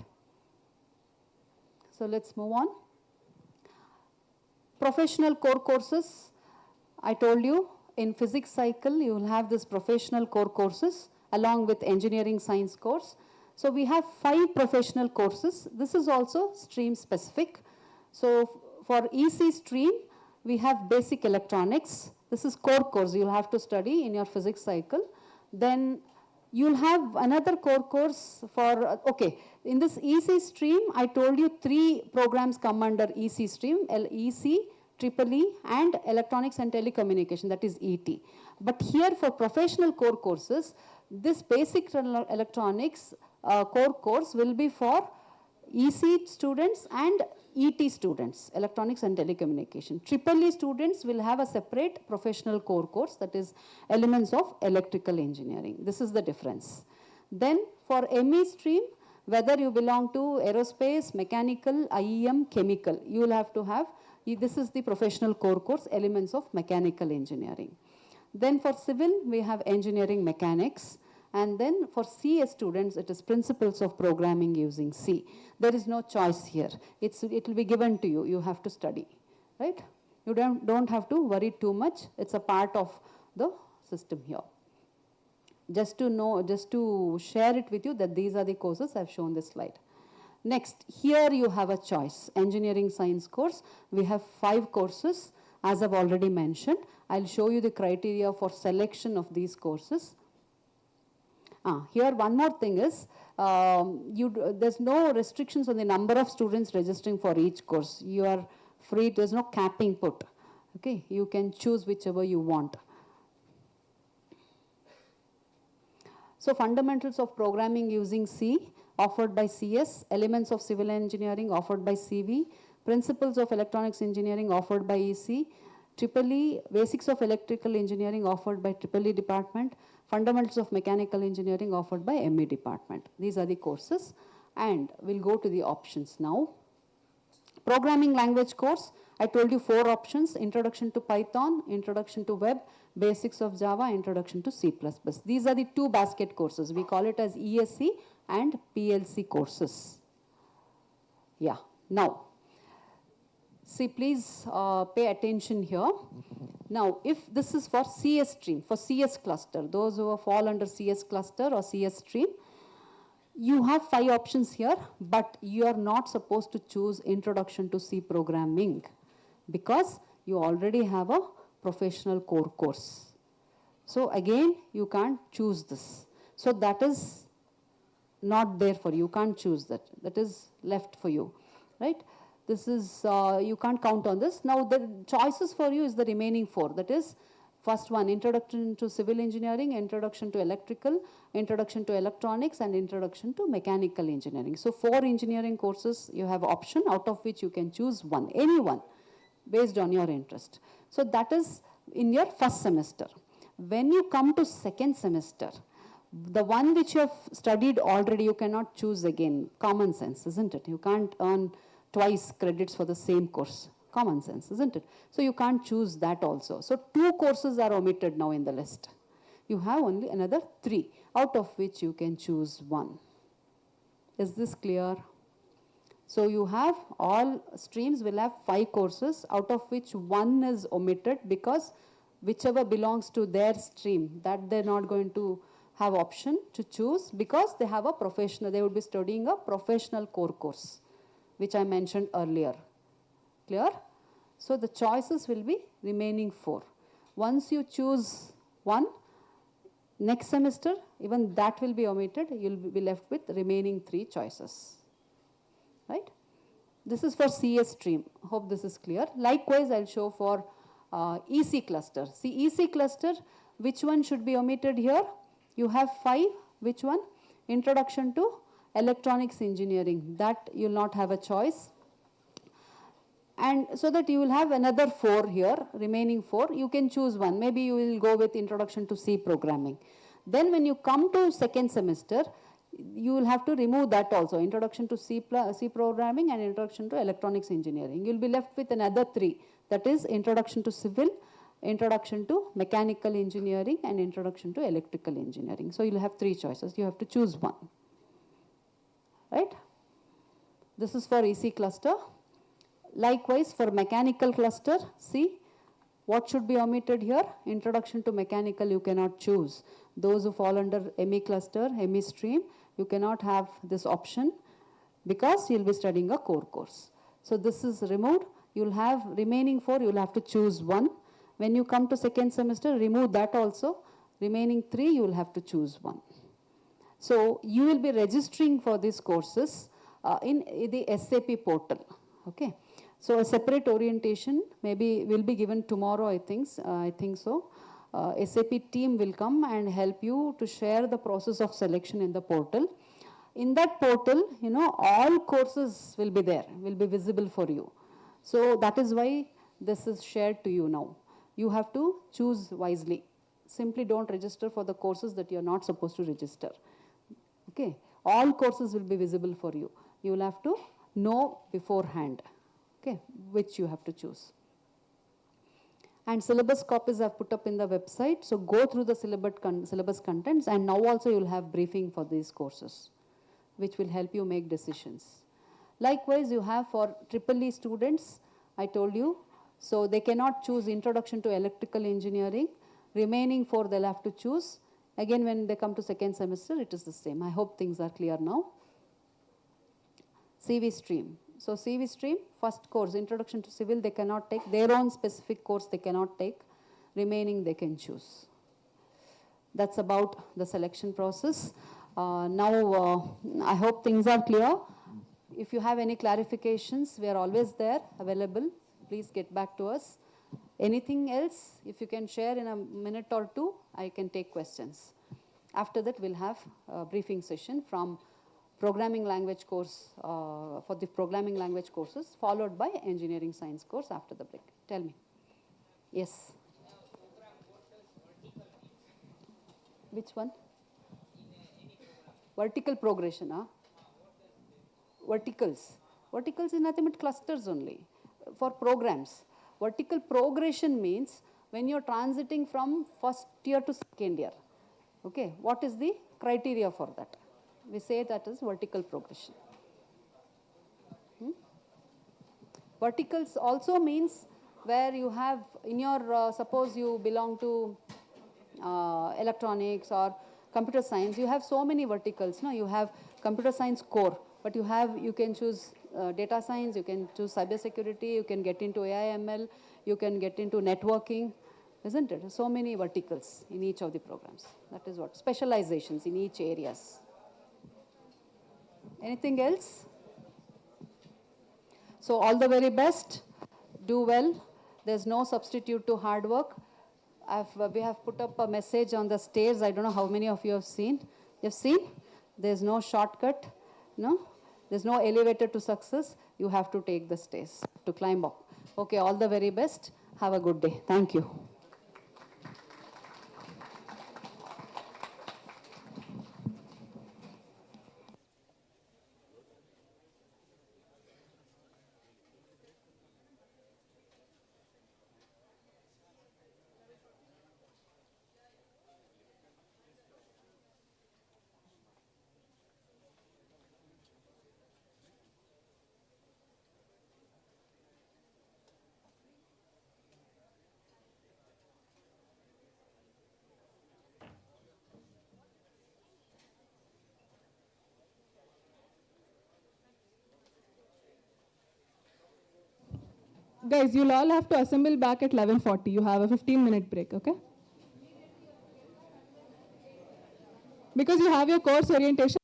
So let's move on. Professional core courses, I told you, in physics cycle, you will have this professional core courses along with engineering science course. So we have 5 professional courses. This is also stream specific. So for EC stream, we have basic electronics. This is core course you'll have to study in your physics cycle. Then you'll have another core course for, okay, in this EC stream, I told you 3 programs come under EC stream, EC, EEE, and Electronics and Telecommunication, that is ET. But here for professional core courses, this basic electronics core course will be for EC students and ET students, Electronics and Telecommunication. EEE students will have a separate professional core course, that is Elements of Electrical Engineering. This is the difference. Then for ME stream, whether you belong to aerospace, mechanical, IEM, chemical, you will have to have, this is the professional core course, Elements of Mechanical Engineering. Then for civil, we have engineering mechanics. And then for CS students, it is principles of programming using C. There is no choice here. It will be given to you. You have to study, right? You don't have to worry too much. It's a part of the system here. Just to know, just to share it with you that these are the courses. I've shown this slide. Next, here you have a choice. Engineering science course. We have 5 courses, as I've already mentioned. I'll show you the criteria for selection of these courses. Here one more thing is, there's no restrictions on the number of students registering for each course. You are free, there's no capping put. Okay, you can choose whichever you want. So fundamentals of programming using C offered by CS, elements of civil engineering offered by CV, principles of electronics engineering offered by EC, EEE, basics of electrical engineering offered by EEE department, fundamentals of mechanical engineering offered by ME department. These are the courses, and we'll go to the options now. Programming language course, I told you 4 options: introduction to Python, introduction to web, basics of Java, introduction to C++. These are the 2 basket courses. We call it as ESC and PLC courses. Yeah, now, see, please pay attention here. Now, if this is for CS stream, for CS cluster, those who fall under CS cluster or CS stream, you have 5 options here, but you are not supposed to choose introduction to C programming because you already have a professional core course. So again, you can't choose this. So that is not there for you. You can't choose that. That is left for you, right? This is, you can't count on this. Now the choices for you is the remaining 4. That is, first one, introduction to civil engineering, introduction to electrical, introduction to electronics, and introduction to mechanical engineering. So 4 engineering courses you have option, out of which you can choose one, any one, based on your interest. So that is in your first semester. When you come to second semester, the one which you have studied already, you cannot choose again. Common sense, isn't it? You can't earn twice credits for the same course. Common sense, isn't it? So you can't choose that also. So 2 courses are omitted now in the list. You have only another 3, out of which you can choose one. Is this clear? So you have, all streams will have 5 courses, out of which 1 is omitted because whichever belongs to their stream, that they're not going to have option to choose because they have a professional, they would be studying a professional core course, which I mentioned earlier. Clear? So the choices will be remaining 4. Once you choose one, next semester, even that will be omitted. You'll be left with remaining 3 choices. Right? This is for CS stream. Hope this is clear. Likewise, I'll show for EC cluster. See, EC cluster, which one should be omitted here? You have 5. Which one? Introduction to electronics engineering. That you'll not have a choice. And so that you will have another 4 here, remaining 4. You can choose one. Maybe you will go with introduction to C programming. Then when you come to second semester, you will have to remove that also. Introduction to C programming and introduction to electronics engineering. You'll be left with another 3. That is introduction to civil, introduction to mechanical engineering, and introduction to electrical engineering. So you'll have 3 choices. You have to choose one. Right? This is for EC cluster. Likewise, for mechanical cluster, see, what should be omitted here? Introduction to mechanical, you cannot choose. Those who fall under ME cluster, ME stream, you cannot have this option because you'll be studying a core course. So this is removed. You'll have remaining 4, you'll have to choose one. When you come to second semester, remove that also. Remaining 3, you will have to choose one. So you will be registering for these courses in the SAP portal. Okay. So a separate orientation maybe will be given tomorrow, I think so. SAP team will come and help you to share the process of selection in the portal. In that portal, you know, all courses will be there, will be visible for you. So that is why this is shared to you now. You have to choose wisely. Simply don't register for the courses that you're not supposed to register. Okay. All courses will be visible for you. You will have to know beforehand. Okay, which you have to choose. And syllabus copies I've put up in the website. So go through the syllabus contents, and now also you'll have briefing for these courses, which will help you make decisions. Likewise, you have for triple E students, I told you, so they cannot choose Introduction to Electrical Engineering. Remaining 4 they'll have to choose. Again, when they come to second semester, it is the same. I hope things are clear now. CV stream. So CV stream, first course, Introduction to Civil, they cannot take. Their own specific course they cannot take. Remaining they can choose. That's about the selection process. Now, I hope things are clear. If you have any clarifications, we are always there, available. Please get back to us. Anything else, if you can share in a minute or two, I can take questions. After that, we'll have a briefing session from programming language course, for the programming language courses, followed by engineering science course after the break. Tell me. Yes. Which one? Vertical progression, huh? Verticals. Verticals is nothing but clusters only for programs. Vertical progression means when you're transiting from first year to second year. Okay, what is the criteria for that? We say that is vertical progression. Verticals also means where you have in your, suppose you belong to electronics or computer science, you have so many verticals. No, you have computer science core, but you can choose data science, you can choose cybersecurity, you can get into AI ML, you can get into networking, isn't it? So many verticals in each of the programs. That is what specializations in each areas. Anything else? So all the very best. Do well. There's no substitute to hard work. We have put up a message on the stairs. I don't know how many of you have seen. You've seen? There's no shortcut. No? There's no elevator to success. You have to take the stairs to climb up. Okay, all the very best. Have a good day. Thank you. Guys, you'll all have to assemble back at 11:40. You have a 15-minute break, okay? Because you have your course orientation.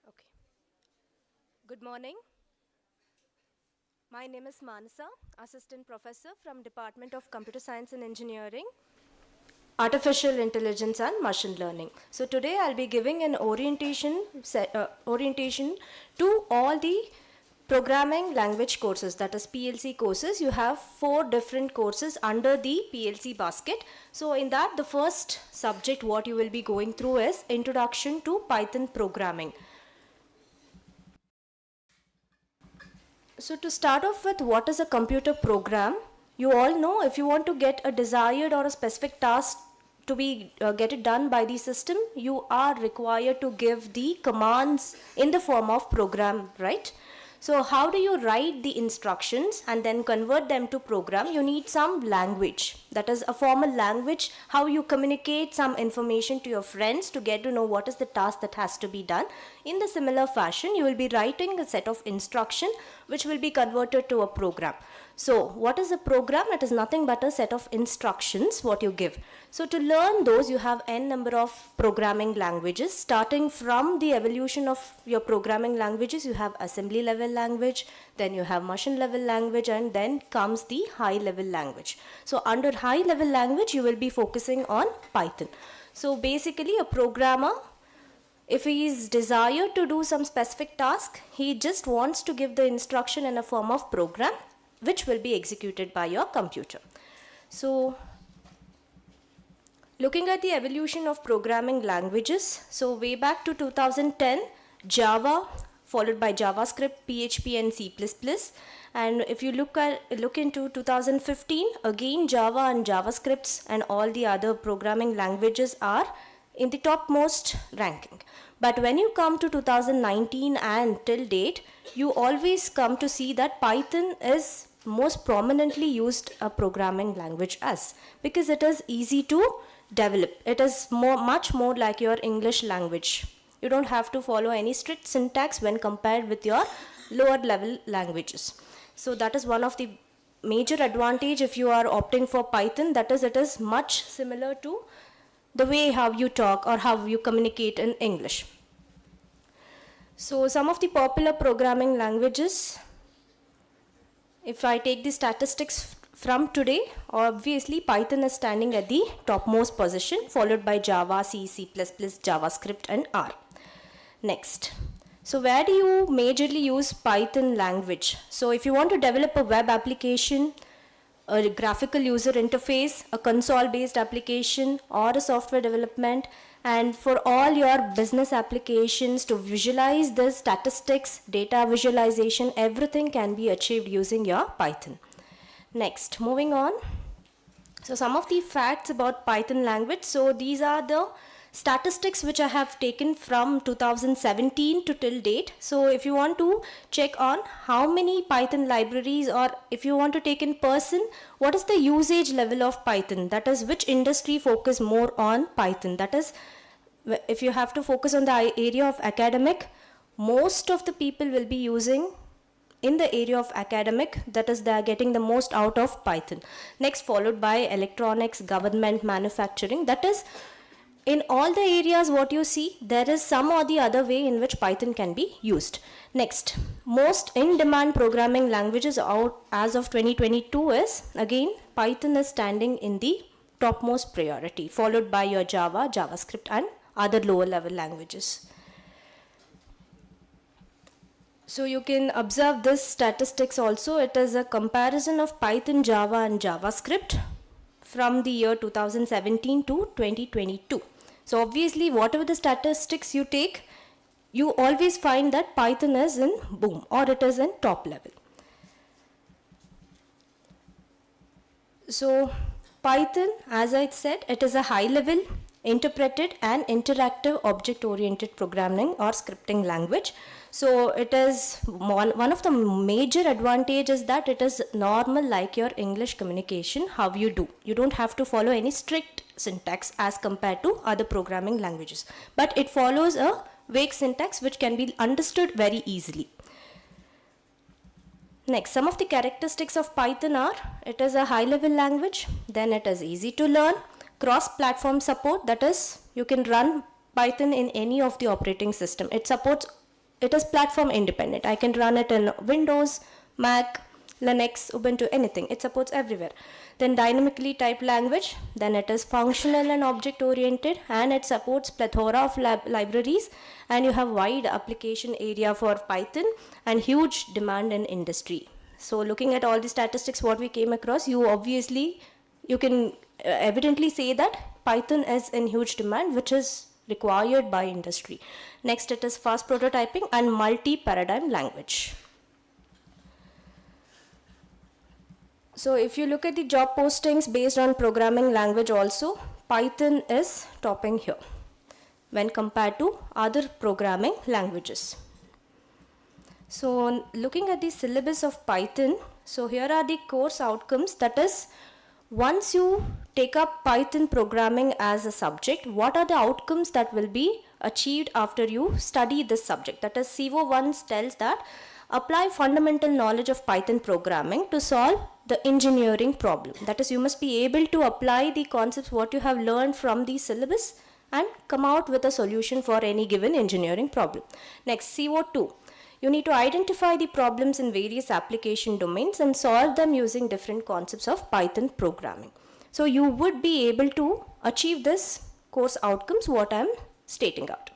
Okay. Good morning. My name is Manasa, Assistant Professor from Department of Computer Science and Engineering, Artificial Intelligence and Machine Learning. So today I'll be giving an orientation to all the programming language courses, that is PLC courses. You have 4 different courses under the PLC basket. So in that, the first subject what you will be going through is Introduction to Python Programming. So to start off with, what is a computer program? You all know if you want to get a desired or a specific task to be get it done by the system, you are required to give the commands in the form of program, right? So how do you write the instructions and then convert them to program? You need some language, that is a formal language, how you communicate some information to your friends to get to know what is the task that has to be done. In the similar fashion, you will be writing a set of instruction which will be converted to a program. So what is a program? It is nothing but a set of instructions what you give. So to learn those, you have n number of programming languages. Starting from the evolution of your programming languages, you have assembly level language, then you have machine level language, and then comes the high level language. So under high level language, you will be focusing on Python. So basically a programmer, if he is desired to do some specific task, he just wants to give the instruction in a form of program which will be executed by your computer. So Looking at the evolution of programming languages, so way back to 2010, Java, followed by JavaScript, PHP, and C++. And if you look into 2015, again Java and JavaScripts and all the other programming languages are in the topmost ranking. But when you come to 2019 and till date, you always come to see that Python is most prominently used a programming language as, because it is easy to develop. It is much more like your English language. You don't have to follow any strict syntax when compared with your lower level languages. So that is one of the major advantage if you are opting for Python. That is, it is much similar to the way how you talk or how you communicate in English. So some of the popular programming languages, if I take the statistics from today, obviously Python is standing at the topmost position, followed by Java, C, C++, JavaScript, and R. Next. So where do you majorly use Python language? So if you want to develop a web application, a graphical user interface, a console-based application, or a software development, and for all your business applications to visualize the statistics, data visualization, everything can be achieved using your Python. Next, moving on. So some of the facts about Python language. So these are the statistics which I have taken from 2017 to till date. So if you want to check on how many Python libraries, or if you want to take in person, what is the usage level of Python? That is, which industry focus more on Python? That is, if you have to focus on the area of academic, most of the people will be using in the area of academic, that is, they are getting the most out of Python. Next, followed by electronics, government, manufacturing. That is, in all the areas what you see, there is some or the other way in which Python can be used. Next, most in-demand programming languages out as of 2022 is, again, Python is standing in the topmost priority, followed by your Java, JavaScript, and other lower level languages. So you can observe this statistics also. It is a comparison of Python, Java, and JavaScript from the year 2017 to 2022. So obviously, whatever the statistics you take, you always find that Python is in boom, or it is in top level. So Python, as I said, it is a high level, interpreted and interactive object-oriented programming or scripting language. So it is one of the major advantages that it is normal like your English communication, how you do. You don't have to follow any strict syntax as compared to other programming languages. But it follows a vague syntax which can be understood very easily. Next, some of the characteristics of Python are, it is a high-level language, then it is easy to learn, cross-platform support, that is, you can run Python in any of the operating system. It is platform independent. I can run it in Windows, Mac, Linux, Ubuntu, anything. It supports everywhere. Then dynamically typed language, then it is functional and object oriented, and it supports plethora of libraries, and you have wide application area for Python and huge demand in industry. So looking at all the statistics what we came across, you can evidently say that Python is in huge demand, which is required by industry. Next, it is fast prototyping and multi-paradigm language. So if you look at the job postings based on programming language also, Python is topping here when compared to other programming languages. So looking at the syllabus of Python, so here are the course outcomes. That is, once you take up Python programming as a subject, what are the outcomes that will be achieved after you study this subject? That is, CO1 tells that apply fundamental knowledge of Python programming to solve the engineering problem. That is, you must be able to apply the concepts what you have learned from the syllabus and come out with a solution for any given engineering problem. Next, CO2. You need to identify the problems in various application domains and solve them using different concepts of Python programming. So you would be able to achieve this course outcomes what I am stating out.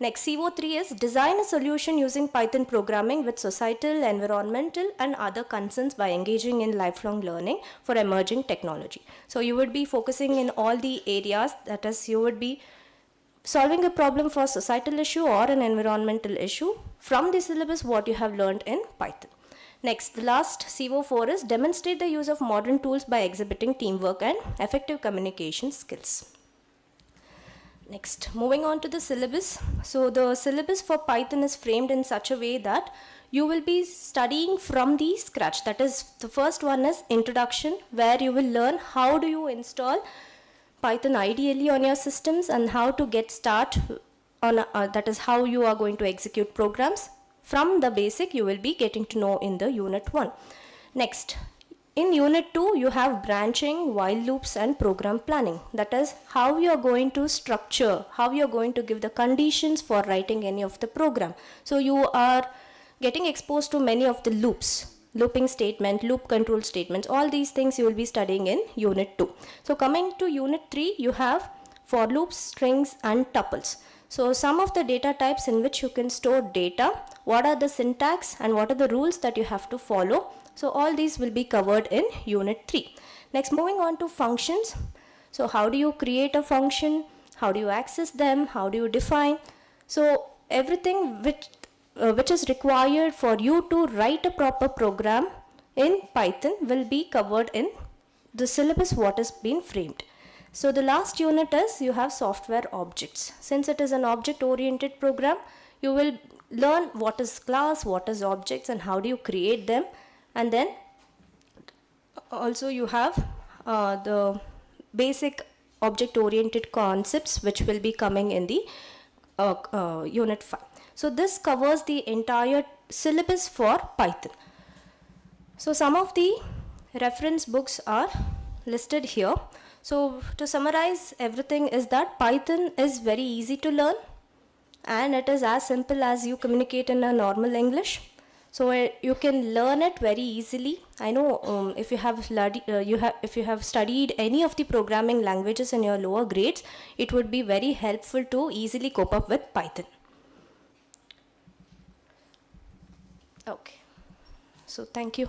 Next, CO3 is design a solution using Python programming with societal, environmental, and other concerns by engaging in lifelong learning for emerging technology. So you would be focusing in all the areas, that is, you would be solving a problem for a societal issue or an environmental issue from the syllabus what you have learned in Python. Next, the last CO4 is demonstrate the use of modern tools by exhibiting teamwork and effective communication skills. Next, moving on to the syllabus. So the syllabus for Python is framed in such a way that you will be studying from the scratch. That is, the first one is introduction, where you will learn how do you install Python ideally on your systems and how to get start on that is how you are going to execute programs. From the basic you will be getting to know in the unit 1. Next, in unit 2 you have branching, while loops and program planning. That is how you are going to structure, how you are going to give the conditions for writing any of the program. So you are getting exposed to many of the loops, looping statement, loop control statements, all these things you will be studying in unit 2. So coming to unit 3, you have for loops, strings and tuples. So some of the data types in which you can store data, what are the syntax and what are the rules that you have to follow. So all these will be covered in unit 3. Next, moving on to functions. So how do you create a function? How do you access them? How do you define? So everything which is required for you to write a proper program in Python will be covered in the syllabus what has been framed. So the last unit is you have software objects. Since it is an object oriented program, you will learn what is class, what is objects and how do you create them. And then also you have the basic object oriented concepts which will be coming in the unit 5. So this covers the entire syllabus for Python. So some of the reference books are listed here. So to summarize everything is that Python is very easy to learn and it is as simple as you communicate in a normal English. So you can learn it very easily. I know if you have studied any of the programming languages in your lower grades, it would be very helpful to easily cope up with Python. Okay, so thank you.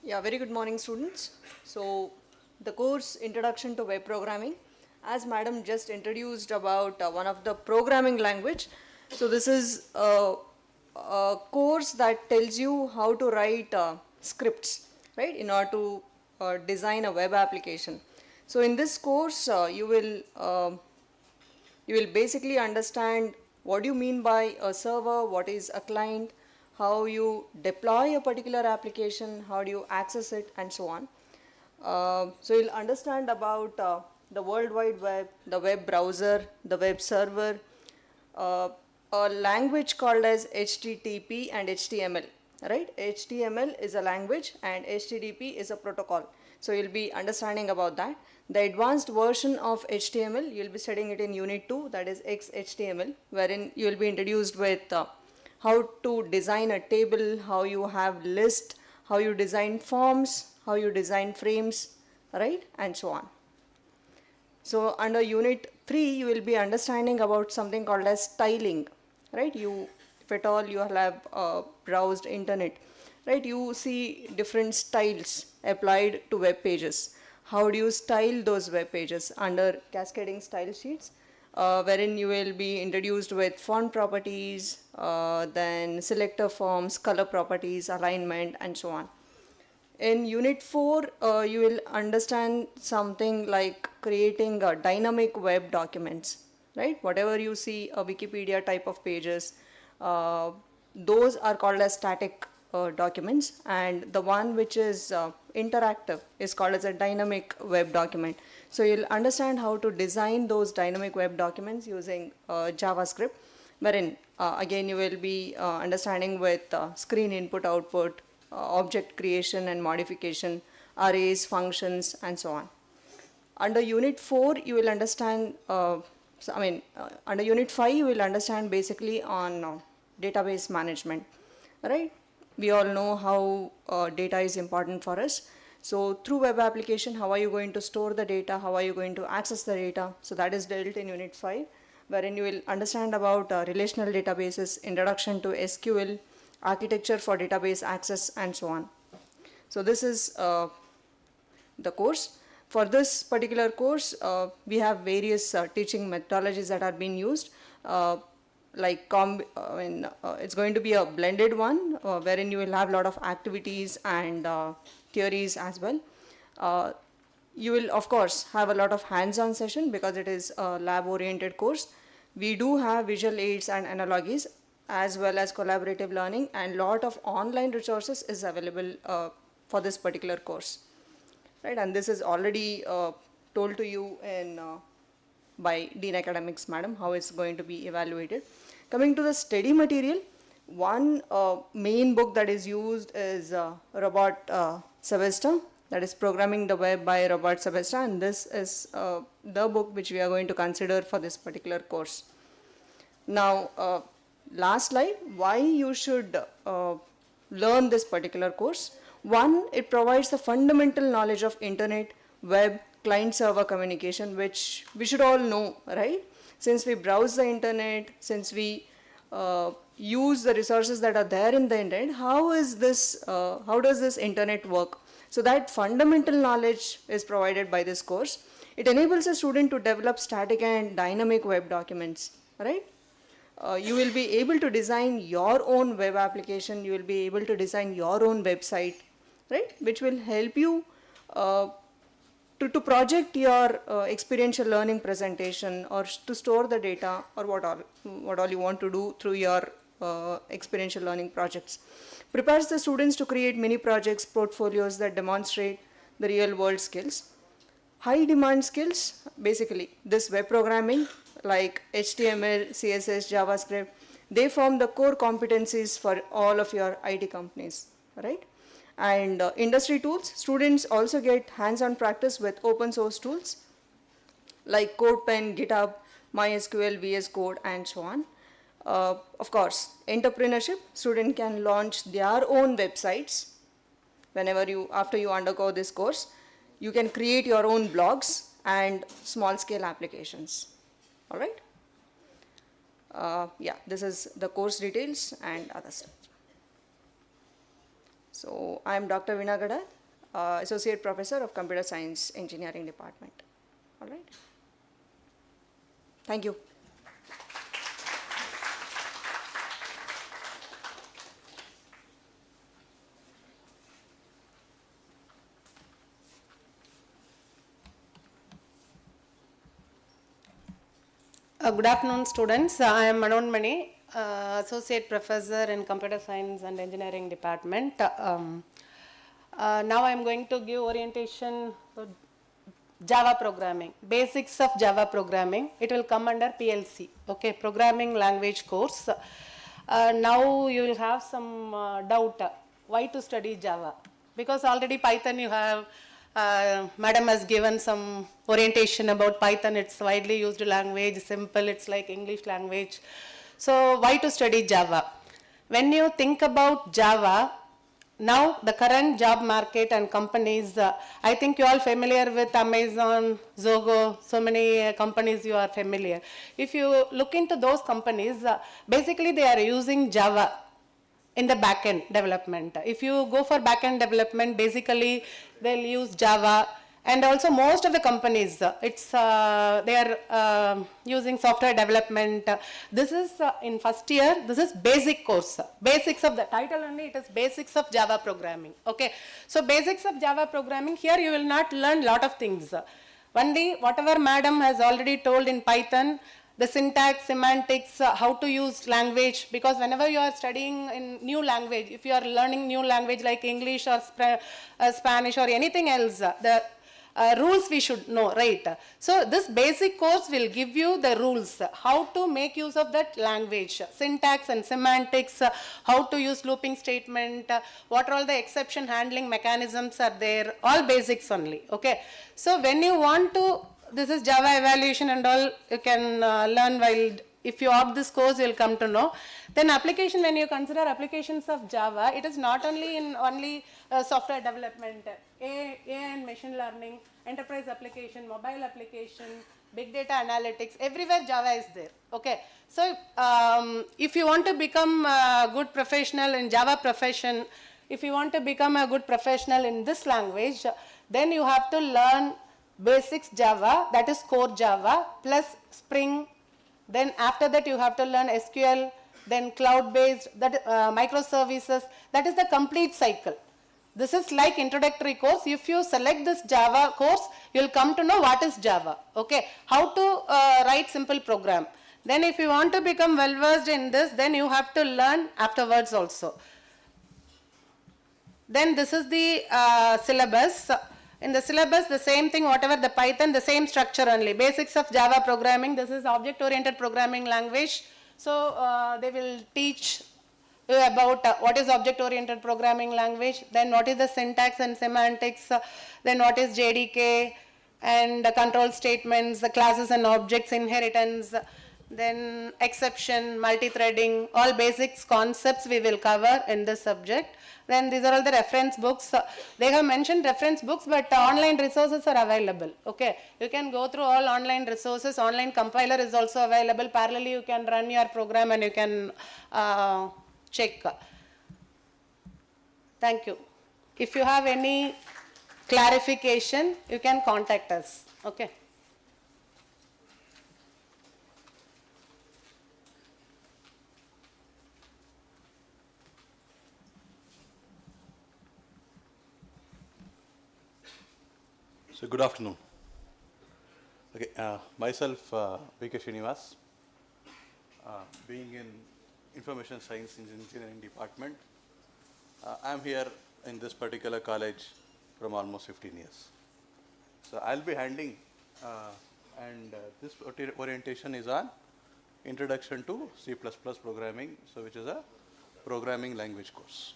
Yeah, very good morning, students. So the course Introduction to Web Programming, as madam just introduced about one of the programming language. So this is a course that tells you how to write scripts, right, in order to design a web application. So in this course, you will basically understand what do you mean by a server, what is a client, how you deploy a particular application, how do you access it, and so on. So you'll understand about the World Wide Web, the web browser, the web server, a language called as HTTP and HTML, right? HTML is a language and HTTP is a protocol. So you'll be understanding about that. The advanced version of HTML, you'll be studying it in Unit 2, that is XHTML, wherein you will be introduced with how to design a table, how you have list, how you design forms, how you design frames, right, and so on. So under Unit 3, you will be understanding about something called as styling, right? If at all you have browsed internet, right, you see different styles applied to web pages. How do you style those web pages under cascading style sheets? Wherein you will be introduced with font properties, then selector forms, color properties, alignment, and so on. In Unit 4, you will understand something like creating dynamic web documents, right? Whatever you see, a Wikipedia type of pages, those are called as static documents, and the one which is interactive is called as a dynamic web document. So you'll understand how to design those dynamic web documents using JavaScript, wherein again you will be understanding with screen input output, object creation and modification, arrays, functions, and so on. Under Unit 4, you will understand So, under Unit 5, you will understand basically on database management, right? We all know how data is important for us. So, through web application, how are you going to store the data? How are you going to access the data? So, that is dealt in Unit 5, wherein you will understand about relational databases, introduction to SQL, architecture for database access, and so on. So, this is the course. For this particular course, we have various teaching methodologies that are being used. It's going to be a blended one, wherein you will have a lot of activities and theories as well. You will, of course, have a lot of hands-on session because it is a lab-oriented course. We do have visual aids and analogies as well as collaborative learning, and lot of online resources is available for this particular course. Right, and this is already told to you in by Dean Academics, Madam, how it's going to be evaluated. Coming to the study material, one main book that is used is Robert Sebesta, that is Programming the Web by Robert Sebesta, and this is the book which we are going to consider for this particular course. Now, last slide, why you should learn this particular course. One, it provides the fundamental knowledge of internet, web, client-server communication, which we should all know, right? Since we browse the internet, since we use the resources that are there in the internet, how does this internet work? So that fundamental knowledge is provided by this course. It enables a student to develop static and dynamic web documents, right? You will be able to design your own web application, you will be able to design your own website, right, which will help you to project your experiential learning presentation, or to store the data, or what all you want to do through your experiential learning projects. Prepares the students to create mini projects, portfolios that demonstrate the real world skills. High demand skills, basically this web programming like HTML, CSS, JavaScript, they form the core competencies for all of your IT companies, right? And industry tools, students also get hands-on practice with open source tools like CodePen, GitHub, MySQL, VS Code, and so on. Of course, entrepreneurship, student can launch their own websites after you undergo this course. You can create your own blogs and small scale applications. All right. Yeah, this is the course details and other stuff. So I am Dr. Veena Gada, Associate Professor of Computer Science Engineering Department. All right. Thank you. Good afternoon, students. I am Manon Mani, Associate Professor in Computer Science and Engineering Department. Now I am going to give orientation to Java programming, basics of Java programming. It will come under PLC, okay, programming language course. Now you will have some doubt, why to study Java? Because already Python you have, Madam has given some orientation about Python. It's widely used language, simple, it's like English language. So why to study Java? When you think about Java, now the current job market and companies, I think you are familiar with Amazon, Zogo, so many companies you are familiar. If you look into those companies, basically they are using Java in the backend development. If you go for backend development, basically they'll use Java, and also most of the companies, they are using software development. This is in first year, this is basic course, basics of the title only, it is basics of Java programming, okay. So basics of Java programming, here you will not learn lot of things. Only whatever Madam has already told in Python, the syntax, semantics, how to use language, because whenever you are studying in new language, if you are learning new language like English or Spanish or anything else, the rules we should know, right? So this basic course will give you the rules, how to make use of that language, syntax and semantics, how to use looping statement, what are all the exception handling mechanisms are there, all basics only, okay? So when you want to this is Java evaluation and all you can learn while, if you opt this course, you'll come to know. Then application, when you consider applications of Java, it is not only in software development, AI and machine learning, enterprise application, mobile application, big data analytics, everywhere Java is there. Okay. So if you want to become a good professional in Java profession, if you want to become a good professional in this language, then you have to learn basics Java, that is core Java, plus Spring. Then after that you have to learn SQL, then cloud-based, that microservices. That is the complete cycle. This is like introductory course. If you select this Java course, you will come to know what is Java. Okay, how to write simple program. Then if you want to become well versed in this, then you have to learn afterwards also. Then this is the syllabus. In the syllabus, the same thing, whatever the Python, the same structure only. Basics of Java programming. This is object-oriented programming language. So they will teach you about what is object-oriented programming language, then what is the syntax and semantics, then what is JDK, and the control statements, the classes and objects, inheritance, then exception, multi-threading, all basics concepts we will cover in this subject. Then these are all the reference books. They have mentioned reference books, but online resources are available. Okay, you can go through all online resources. Online compiler is also available. Parallelly, you can run your program and you can check. Thank you. If you have any clarification, you can contact us. Okay. So good afternoon. Okay, myself B.K. Srinivas, being in Information Science Engineering Department. I am here in this particular college from almost 15 years. So I'll be handling, this orientation is on Introduction to C++ Programming, so which is a programming language course.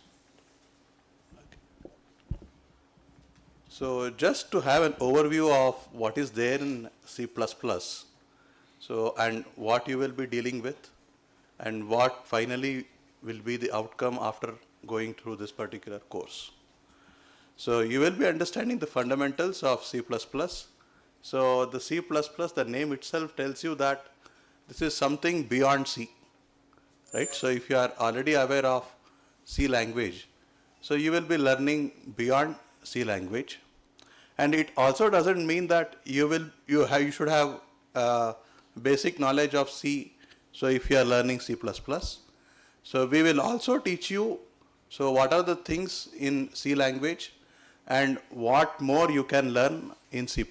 So just to have an overview of what is there in C++, so and what you will be dealing with and what finally will be the outcome after going through this particular course. So you will be understanding the fundamentals of C++. So the C++, the name itself tells you that this is something beyond C, right? So if you are already aware of C language, so you will be learning beyond C language. And it also doesn't mean that you should have basic knowledge of C. So if you are learning C++, so we will also teach you, so what are the things in C language and what more you can learn in C++.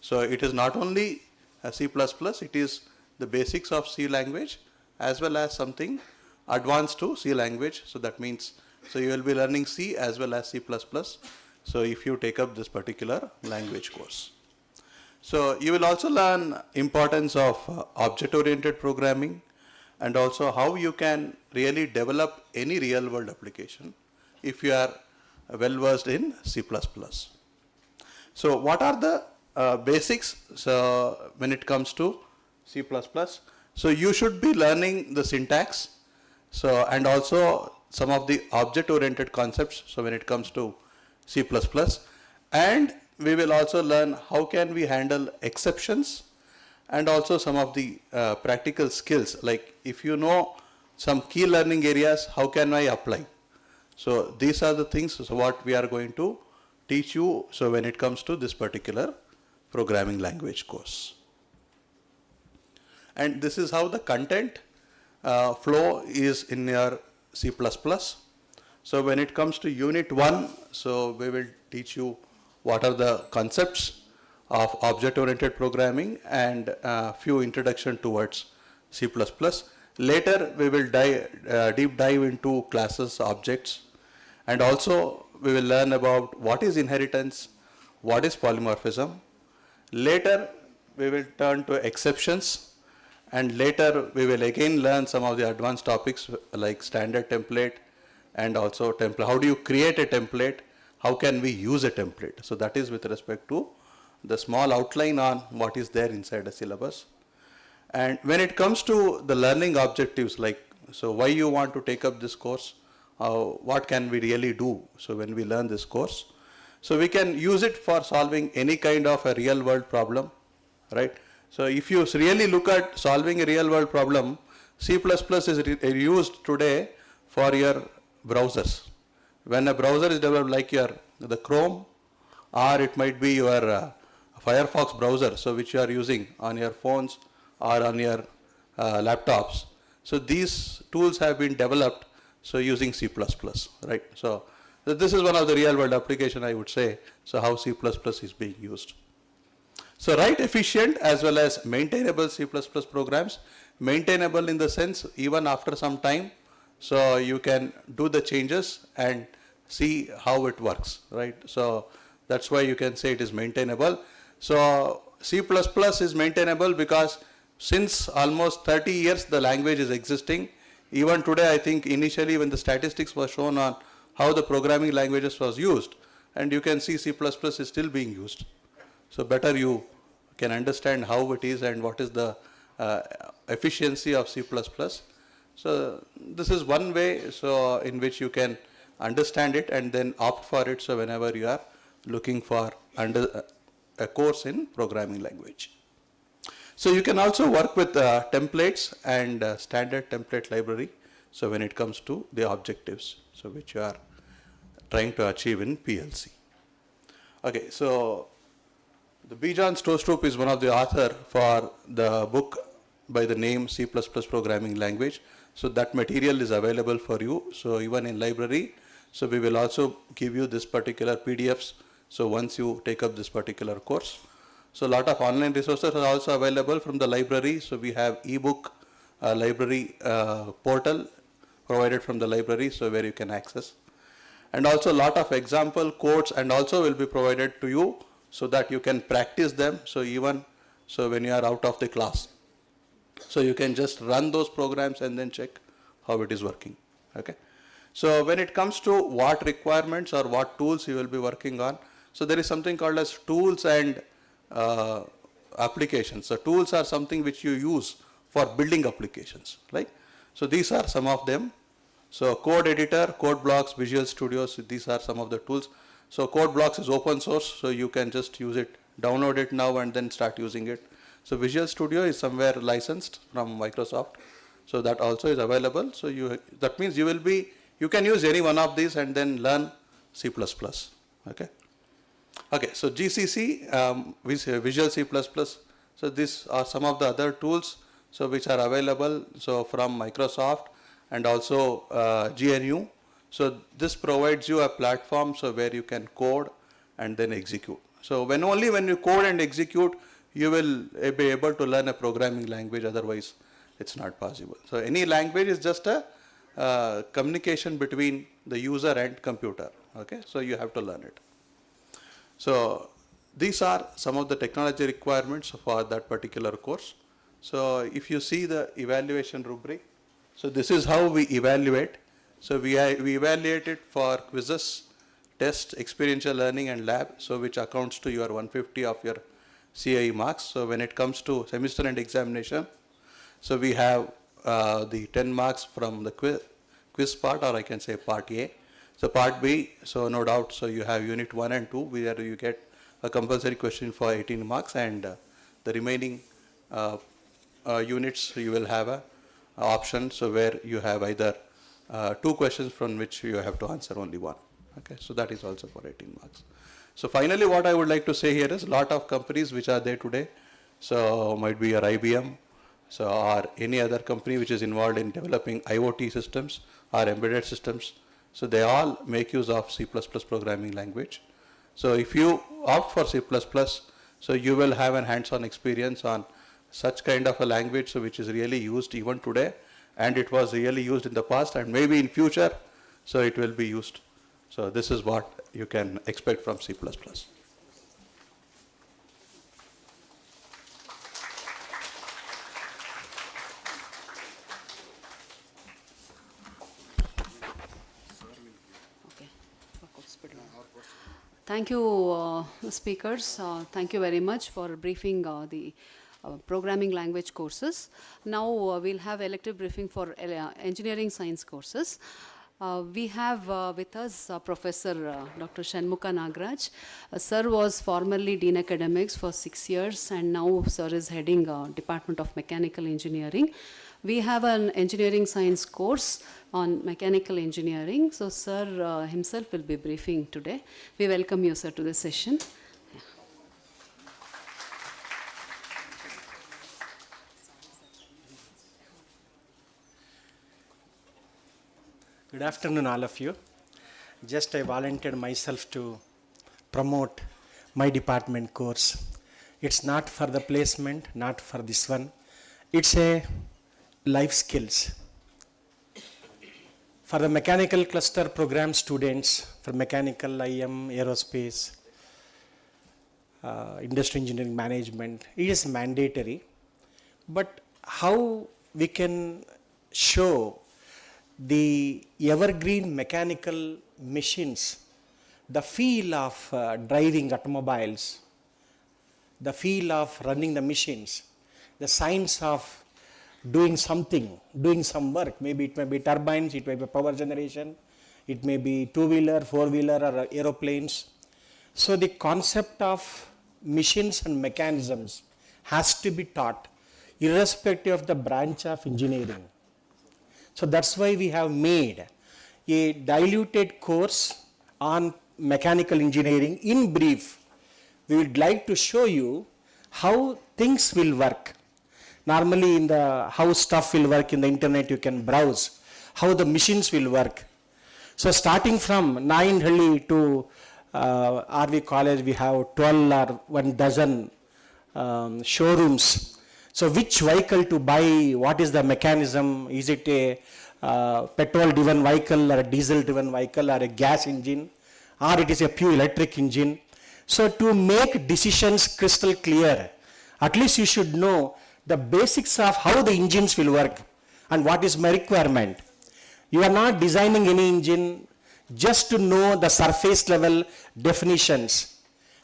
So it is not only C++, it is the basics of C language as well as something advanced to C language. So that means, so you will be learning C as well as C++. So if you take up this particular language course. So you will also learn importance of object-oriented programming and also how you can really develop any real-world application if you are well versed in C++. So what are the basics so when it comes to C++? So you should be learning the syntax, so and also some of the object-oriented concepts. So when it comes to C++, and we will also learn how can we handle exceptions and also some of the practical skills, like if you know some key learning areas, how can I apply? So these are the things, so what we are going to teach you, so when it comes to this particular programming language course. And this is how the content flow is in your C++. So when it comes to unit 1, so we will teach you what are the concepts of object-oriented programming and few introduction towards C++. Later we will deep dive into classes, objects, and also we will learn about what is inheritance, what is polymorphism. Later we will turn to exceptions, and later we will again learn some of the advanced topics like standard template and also template. How do you create a template? How can we use a template? So that is with respect to the small outline on what is there inside the syllabus. And when it comes to the learning objectives, like, so why you want to take up this course, what can we really do, so when we learn this course, so we can use it for solving any kind of a real world problem, right? So if you really look at solving a real world problem, C++ is used today for your browsers. When a browser is developed like the Chrome, or it might be your Firefox browser, so which you are using on your phones or on your laptops. So these tools have been developed so using C++, right? So this is one of the real world application, I would say, so how C++ is being used. So write efficient as well as maintainable C++ programs. Maintainable in the sense even after some time, so you can do the changes and see how it works, right? So that's why you can say it is maintainable. So C++ is maintainable because since almost 30 years the language is existing. Even today, I think initially when the statistics were shown on how the programming languages was used, and you can see C++ is still being used. So better you can understand how it is and what is the efficiency of C++. So this is one way so in which you can understand it and then opt for it, so whenever you are looking for a course in programming language. So you can also work with templates and standard template library, so when it comes to the objectives, so which you are trying to achieve in PLC. Okay, so the Bijan Stostrup is one of the author for the book by the name C++ Programming Language. So that material is available for you. So even in library, so we will also give you this particular PDFs. So once you take up this particular course. So a lot of online resources are also available from the library. So we have ebook library portal provided from the library, so where you can access. And also a lot of example codes and also will be provided to you so that you can practice them. So even so when you are out of the class, so you can just run those programs and then check how it is working. Okay. So when it comes to what requirements or what tools you will be working on, so there is something called as tools and applications. So tools are something which you use for building applications, right? So these are some of them. So code editor, code blocks, Visual Studio, so these are some of the tools. So code blocks is open source, so you can just use it, download it now and then start using it. So Visual Studio is somewhere licensed from Microsoft, so that also is available. So that means you can use any one of these and then learn C++. Okay. Okay, so GCC, Visual C++, so these are some of the other tools so which are available so from Microsoft and also GNU. So this provides you a platform so where you can code and then execute. So only when you code and execute, you will be able to learn a programming language, otherwise it's not possible. So any language is just a communication between the user and computer. Okay, so you have to learn it. So these are some of the technology requirements for that particular course. So if you see the evaluation rubric, so this is how we evaluate. So we evaluate it for quizzes, tests, experiential learning and lab, so which accounts to your 150 of your CIE marks. So when it comes to semester end examination, so we have the 10 marks from the quiz part, or I can say part A. So part B, so no doubt, so you have unit 1 and 2 where you get a compulsory question for 18 marks, and the remaining units you will have a option, so where you have either 2 questions from which you have to answer only 1. Okay, so that is also for 18 marks. So finally what I would like to say here is a lot of companies which are there today, so might be your IBM, so or any other company which is involved in developing IoT systems or embedded systems. So they all make use of C++ programming language. So if you opt for C++, so you will have a hands-on experience on such kind of a language, so which is really used even today, and it was really used in the past, and maybe in future, so it will be used. So this is what you can expect from C++. Thank you, speakers. Thank you very much for briefing the programming language courses. Now we'll have elective briefing for engineering science courses. We have with us Professor Dr. Shanmukha Nagraj. Sir was formerly Dean Academics for 6 years, and now Sir is heading Department of Mechanical Engineering. We have an engineering science course on mechanical engineering. So Sir himself will be briefing today. We welcome you, Sir, to the session. Good afternoon, all of you. Just I volunteered myself to promote my department course. It's not for the placement, not for this one. It's a life skills. For the mechanical cluster program students, for mechanical, IM, aerospace, industry engineering management, it is mandatory. But how we can show the evergreen mechanical machines, the feel of driving automobiles, the feel of running the machines, the science of doing something, doing some work. Maybe it may be turbines, it may be power generation, it may be two-wheeler, four-wheeler or aeroplanes. So the concept of machines and mechanisms has to be taught irrespective of the branch of engineering. So that's why we have made a diluted course on mechanical engineering. In brief, we would like to show you how things will work. Normally in the how stuff will work in the internet, you can browse how the machines will work. So starting from Nainhalli to RV College, we have 12 or 1 dozen showrooms. So which vehicle to buy, what is the mechanism, is it a petrol driven vehicle or a diesel driven vehicle or a gas engine, or it is a pure electric engine. So to make decisions crystal clear, at least you should know the basics of how the engines will work and what is my requirement. You are not designing any engine just to know the surface level definitions,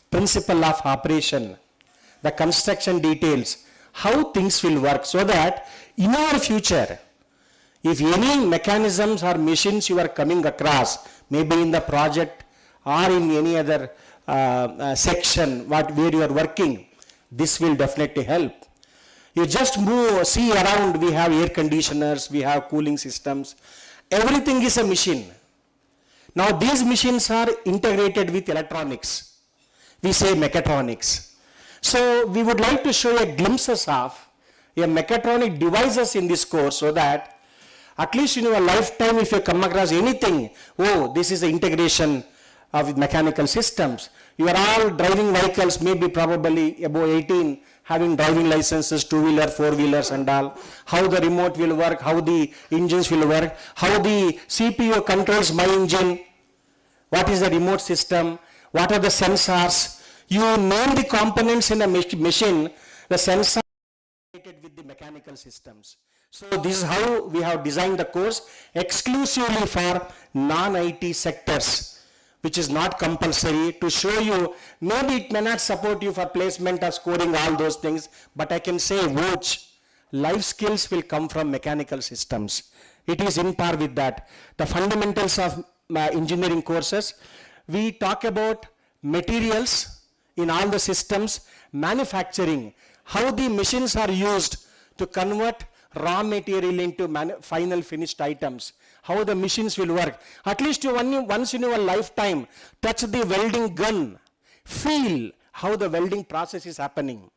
principle of operation, the construction details, how things will work, so that in our future, if any mechanisms or machines you are coming across, maybe in the project or in any other section where you are working, this will definitely help. You just see around, we have air conditioners, we have cooling systems, everything is a machine. Now these machines are integrated with electronics. We say mechatronics. So we would like to show a glimpses of a mechatronic devices in this course, so that at least in your lifetime, if you come across anything, oh, this is the integration of mechanical systems. You are all driving vehicles, maybe probably above 18, having driving licenses, two-wheeler, four-wheelers and all. How the remote will work, how the engines will work, how the CPU controls my engine, what is the remote system, what are the sensors. You name the components in a machine, the sensor related with the mechanical systems. So this is how we have designed the course exclusively for non-IT sectors, which is not compulsory, to show you, maybe it may not support you for placement or scoring, all those things, but I can say, watch, life skills will come from mechanical systems. It is in par with that. The fundamentals of engineering courses, we talk about materials in all the systems, manufacturing, how the machines are used to convert raw material into final finished items, how the machines will work. At least you once in your lifetime touch the welding gun, feel how the welding process is happening.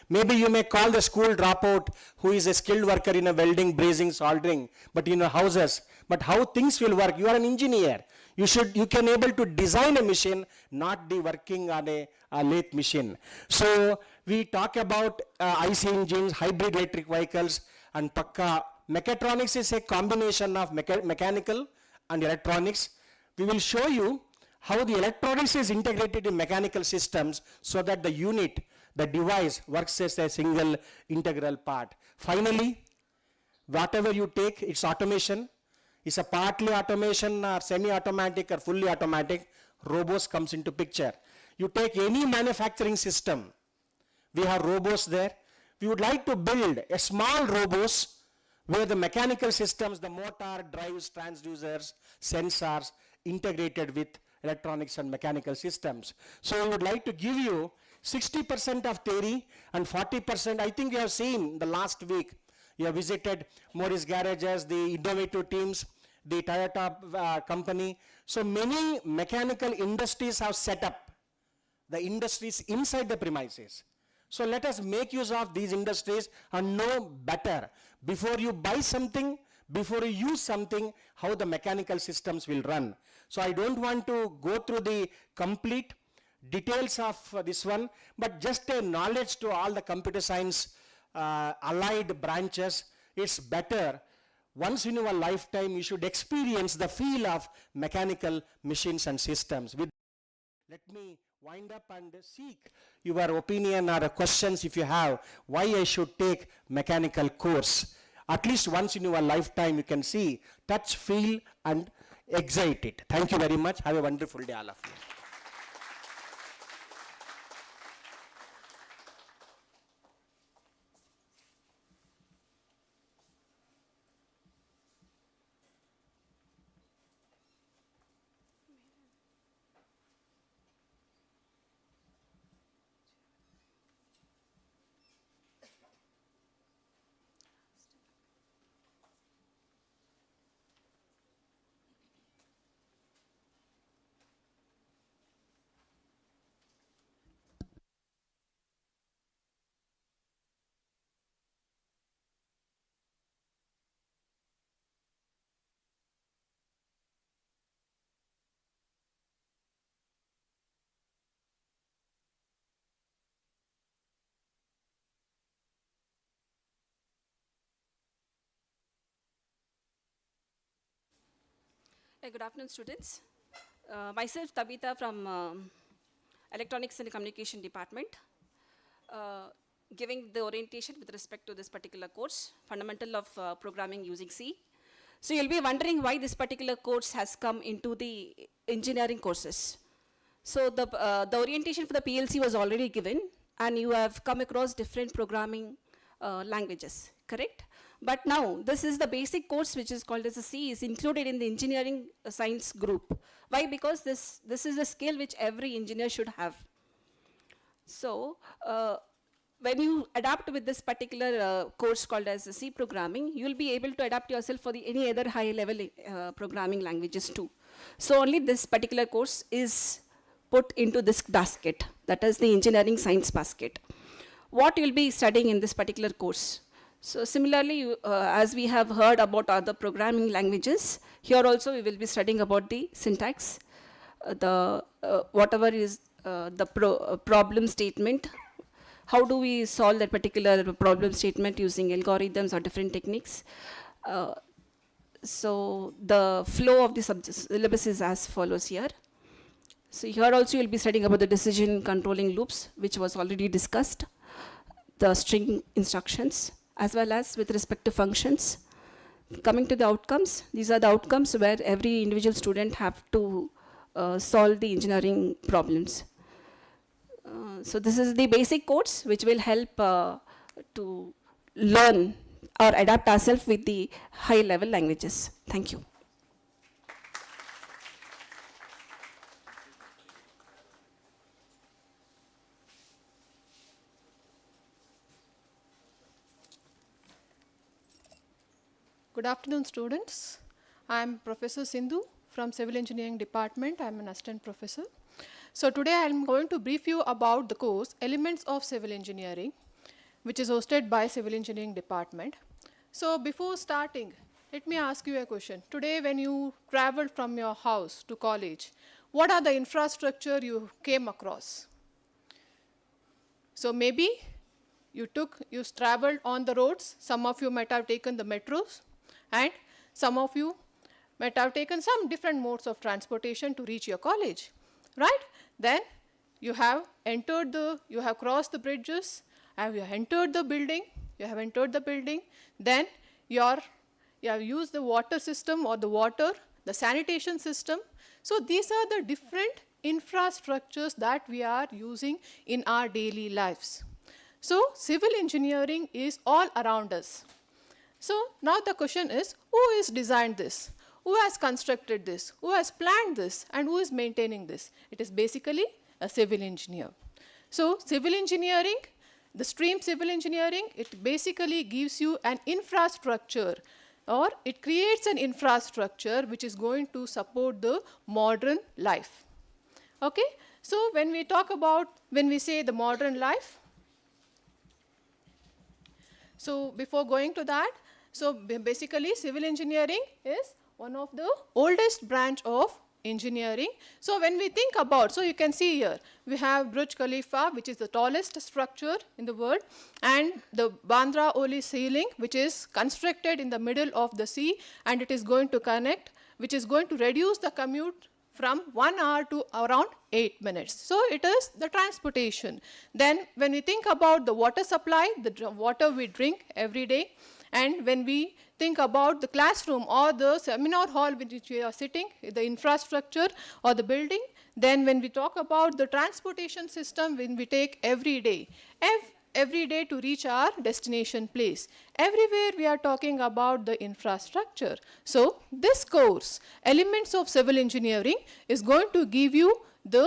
Maybe you may call the school dropout who is a skilled worker in a welding, brazing, soldering, but in your houses. But how things will work, you are an engineer. You can able to design a machine, not the working on a lathe machine. So we talk about IC engines, hybrid electric vehicles, and Pakka. Mechatronics is a combination of mechanical and electronics. We will show you how the electronics is integrated in mechanical systems, so that the unit, the device works as a single integral part. Finally, whatever you take, it's automation. It's a partly automation or semi-automatic or fully automatic. robots comes into picture. You take any manufacturing system, we have robots there. We would like to build a small robots where the mechanical systems, the motor, drives, transducers, sensors integrated with electronics and mechanical systems. So we would like to give you 60% of theory and 40%, I think you have seen the last week, you have visited Morris garages, the innovative teams, the Toyota company. So many mechanical industries have set up the industries inside the premises. So let us make use of these industries and know better before you buy something, before you use something, how the mechanical systems will run. So I don't want to go through the complete details of this one, but just a knowledge to all the computer science allied branches. It's better once in your lifetime you should experience the feel of mechanical machines and systems. Let me wind up and seek your opinion or questions if you have, why I should take mechanical course. At least once in your lifetime you can see, touch, feel and excite it. Thank you very much. Have a wonderful day all of you. Good afternoon, students. Myself, Tabitha from Electronics and Communication Department, giving the orientation with respect to this particular course, Fundamental of Programming Using C. So you'll be wondering why this particular course has come into the engineering courses. So the orientation for the PLC was already given, and you have come across different programming languages, correct? But now, this is the basic course which is called as a C, is included in the engineering science group. Why? Because this is a skill which every engineer should have. So, when you adapt with this particular course called as C programming, you will be able to adapt yourself for any other high level programming languages too. So only this particular course is put into this basket, that is the engineering science basket. What you will be studying in this particular course? So similarly, as we have heard about other programming languages, here also we will be studying about the syntax, whatever is the problem statement. How do we solve that particular problem statement using algorithms or different techniques? So the flow of the syllabus is as follows here. So here also you'll be studying about the decision controlling loops, which was already discussed, the string instructions, as well as with respect to functions. Coming to the outcomes, these are the outcomes where every individual student have to solve the engineering problems. So this is the basic course which will help to learn or adapt ourselves with the high level languages. Thank you. Good afternoon, students. I am Professor Sindhu from Civil Engineering Department. I am an assistant professor. So today I am going to brief you about the course Elements of Civil Engineering, which is hosted by Civil Engineering Department. So before starting, let me ask you a question. Today when you traveled from your house to college, what are the infrastructure you came across? So maybe you traveled on the roads. Some of you might have taken the metros, and some of you might have taken some different modes of transportation to reach your college, right? Then you have crossed the bridges, you have entered the building, then you have used the water system or the sanitation system. So these are the different infrastructures that we are using in our daily lives. So civil engineering is all around us. So now the question is, who has designed this? Who has constructed this? Who has planned this? And who is maintaining this? It is basically a civil engineer. So civil engineering, the stream civil engineering, it basically gives you an infrastructure, or it creates an infrastructure which is going to support the modern life. Okay? So when we talk about, when we say the modern life, so before going to that, so basically civil engineering is one of the oldest branch of engineering. So when we think about, so you can see here, we have Burj Khalifa, which is the tallest structure in the world, and the Bandra Oli ceiling, which is constructed in the middle of the sea, and it is going to connect, which is going to reduce the commute from 1 hour to around 8 minutes. So it is the transportation. Then when we think about the water supply, the water we drink every day, and when we think about the classroom or the seminar hall in which we are sitting, the infrastructure or the building, then when we talk about the transportation system, when we take every day to reach our destination place, everywhere we are talking about the infrastructure. So this course, Elements of Civil Engineering, is going to give you the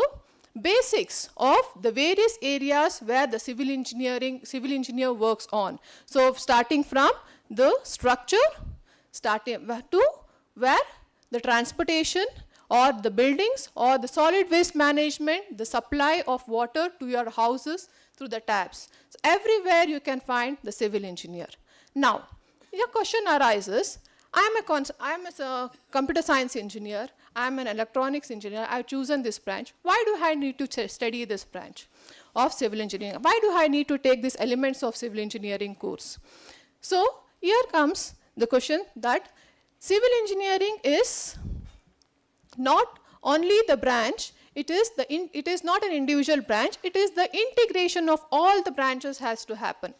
basics of the various areas where the civil engineer works on. So starting from the structure, starting to where the transportation or the buildings or the solid waste management, the supply of water to your houses through the taps. So everywhere you can find the civil engineer. Now, your question arises, I am a computer science engineer, I am an electronics engineer, I have chosen this branch. Why do I need to study this branch of civil engineering? Why do I need to take this Elements of Civil Engineering course? So here comes the question that civil engineering is not only the branch, it is not an individual branch, it is the integration of all the branches has to happen.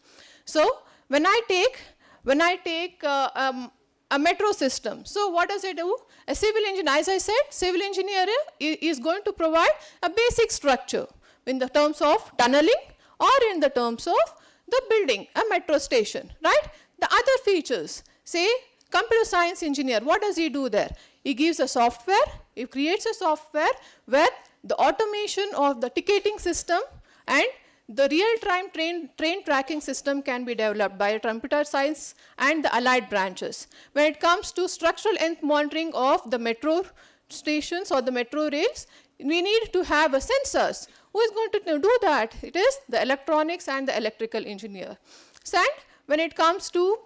So when I take a metro system, so what does it do? A civil engineer, as I said, civil engineer is going to provide a basic structure in the terms of tunneling or in the terms of the building, a metro station, right? The other features, say computer science engineer, what does he do there? He gives a software, he creates a software where the automation of the ticketing system and the real-time train tracking system can be developed by computer science and the allied branches. When it comes to structural health monitoring of the metro stations or the metro rails, we need to have a sensors. Who is going to do that? It is the electronics and the electrical engineer. And when it comes to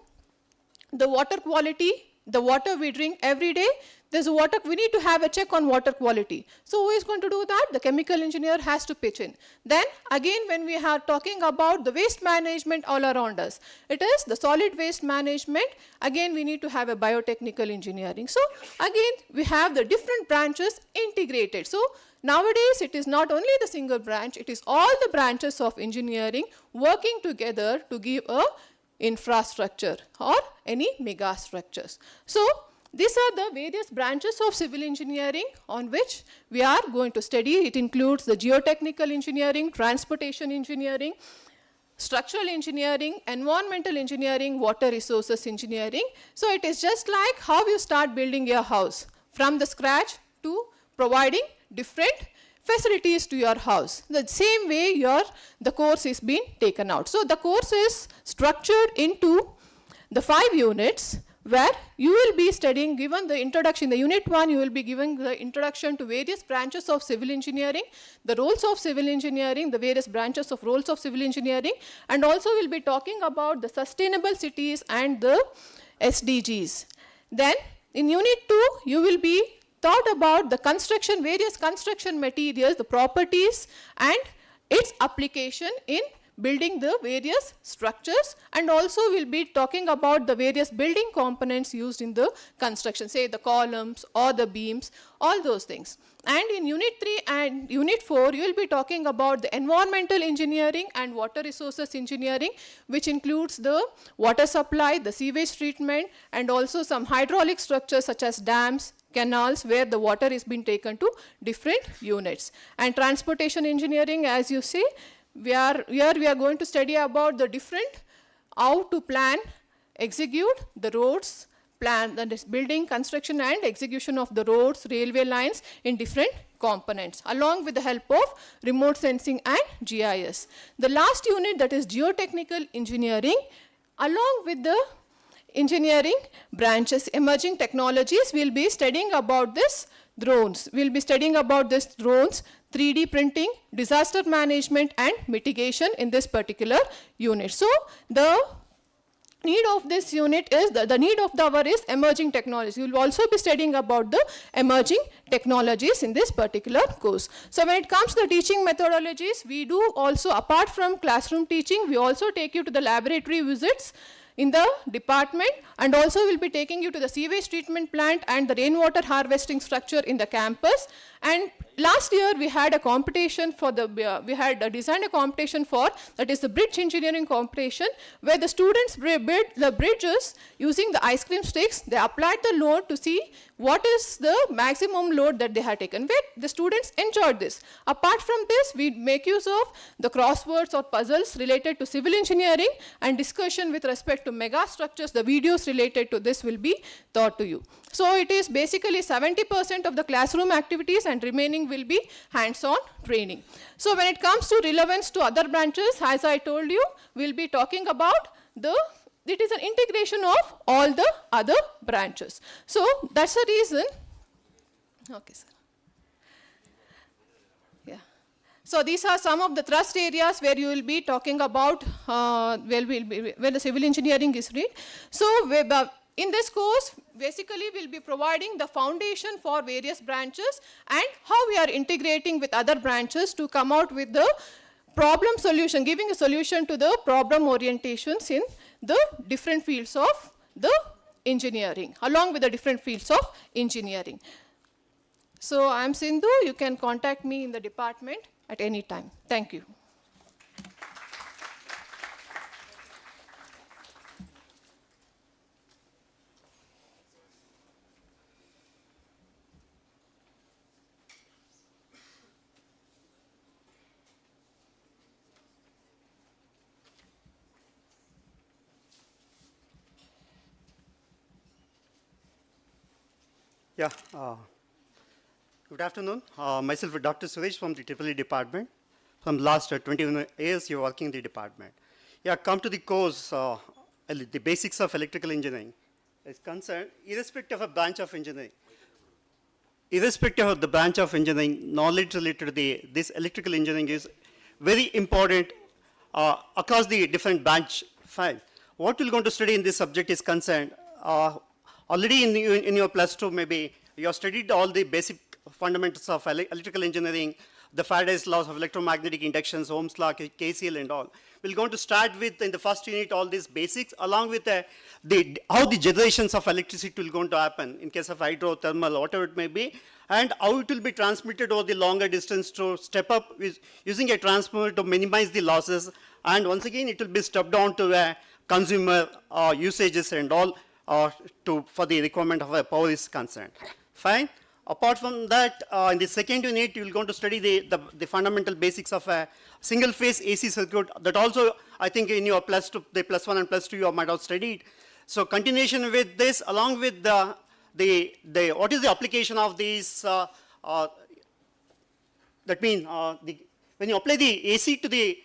the water quality, the water we drink every day, there's water, we need to have a check on water quality. So who is going to do that? The chemical engineer has to pitch in. Then again, when we are talking about the waste management all around us, it is the solid waste management. Again, we need to have a biotechnical engineering. So again, we have the different branches integrated. So nowadays, it is not only the single branch, it is all the branches of engineering working together to give a infrastructure or any mega structures. So these are the various branches of civil engineering on which we are going to study. It includes the geotechnical engineering, transportation engineering, structural engineering, environmental engineering, water resources engineering. So it is just like how you start building your house from the scratch to providing different facilities to your house. The same way the course is being taken out. So the course is structured into the 5 units where you will be studying, given the introduction, the unit 1, you will be given the introduction to various branches of civil engineering, the roles of civil engineering, the various branches of roles of civil engineering, and also we'll be talking about the sustainable cities and the SDGs. Then in unit 2, you will be taught about the construction, various construction materials, the properties and its application in building the various structures, and also we'll be talking about the various building components used in the construction, say the columns or the beams, all those things. And in unit 3 and unit 4, you will be talking about the environmental engineering and water resources engineering, which includes the water supply, the sewage treatment, and also some hydraulic structures such as dams, canals where the water is being taken to different units. And transportation engineering, as you see, we are going to study about the different, how to plan, execute the roads, plan, that is building, construction and execution of the roads, railway lines in different components, along with the help of remote sensing and GIS. The last unit, that is geotechnical engineering, along with the engineering branches, emerging technologies, we'll be studying about this drones. We'll be studying about this drones, 3D printing, disaster management and mitigation in this particular unit. So the need of this unit is, the need of the hour is emerging technologies. You will also be studying about the emerging technologies in this particular course. So when it comes to the teaching methodologies, we do also, apart from classroom teaching, we also take you to the laboratory visits in the department, and also will be taking you to the sewage treatment plant and the rainwater harvesting structure in the campus. And last year we had a competition for the, we had designed a competition for, that is the bridge engineering competition, where the students built the bridges using the ice cream sticks. They applied the load to see what is the maximum load that they had taken. Where the students enjoyed this. Apart from this, we make use of the crosswords or puzzles related to civil engineering, and discussion with respect to mega structures. The videos related to this will be taught to you. So it is basically 70% of the classroom activities and remaining will be hands-on training. So when it comes to relevance to other branches, as I told you, we'll be talking about it is an integration of all the other branches. So that's the reason. Okay, sir. Yeah. So these are some of the thrust areas where you will be talking about where the civil engineering is read. So in this course, basically we'll be providing the foundation for various branches and how we are integrating with other branches to come out with the problem solution, giving a solution to the problem orientations in the different fields of the engineering, along with the different fields of engineering. So I'm Sindhu. You can contact me in the department at any time. Thank you. Yeah, good afternoon. Myself, Dr. Suresh from the EEE department. From last 21 years, you're working in the department. Yeah, come to the course, the basics of electrical engineering is concerned, irrespective of branch of engineering. Irrespective of the branch of engineering, knowledge related to this electrical engineering is very important across the different branch files. What we're going to study in this subject is concerned, already in your plus 2, maybe you have studied all the basic fundamentals of electrical engineering, the Faraday's laws of electromagnetic inductions, Ohm's law, KCL and all. We're going to start with, in the first unit, all these basics, along with how the generations of electricity will going to happen in case of hydro, thermal, whatever it may be, and how it will be transmitted over the longer distance to step up with using a transformer to minimize the losses, and once again it will be stepped down to consumer usages and all for the requirement of a power is concerned. Fine. Apart from that, in the second unit, you will going to study the fundamental basics of a single phase AC circuit. That also, I think, in your plus 2, the plus 1 and plus 2, you might have studied. So continuation with this, along with what is the application of these? That means when you apply the AC to the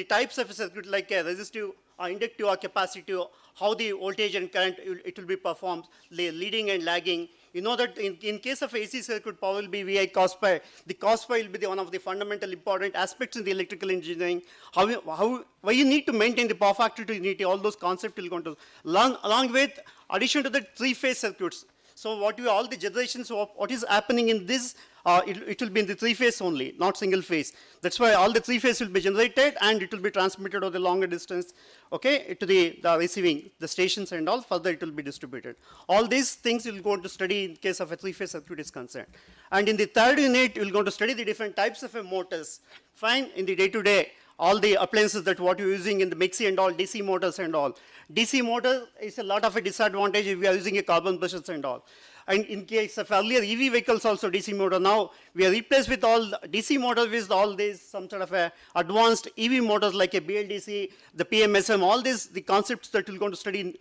types of a circuit, like a resistive, inductive, or capacitive, how the voltage and current it will be performed, leading and lagging. You know that in case of AC circuit, power will be VI cos pi. The cos pi will be one of the fundamental important aspects in the electrical engineering. Why you need to maintain the power factor to unity, all those concepts will going to learn, along with addition to the three-phase circuits. So all the generations of what is happening in this, it will be in the three-phase only, not single-phase. That's why all the three-phase will be generated and it will be transmitted over the longer distance, okay, to the receiving, the stations and all, further it will be distributed. All these things you'll go to study in case of a three-phase circuit is concerned. And in the third unit, you'll go to study the different types of motors. Fine, in the day-to-day, all the appliances that what you're using in the mixie and all, DC motors and all. DC motor is a lot of a disadvantage if we are using a carbon brushes and all. And in case of earlier EV vehicles also DC motor, now we are replaced with all DC motors with all these some sort of a advanced EV motors like a BLDC, the PMSM, all these the concepts that we're going to study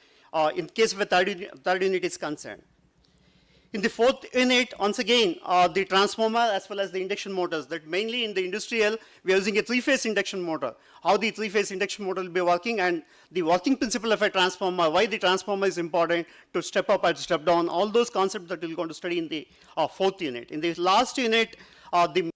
in case of a third unit is concerned. In the fourth unit, once again, the transformer as well as the induction motors, that mainly in the industrial, we are using a three-phase induction motor. How the three-phase induction motor will be working and the working principle of a transformer, why the transformer is important to step up and step down, all those concepts that we're going to study in the fourth unit. In the last unit, the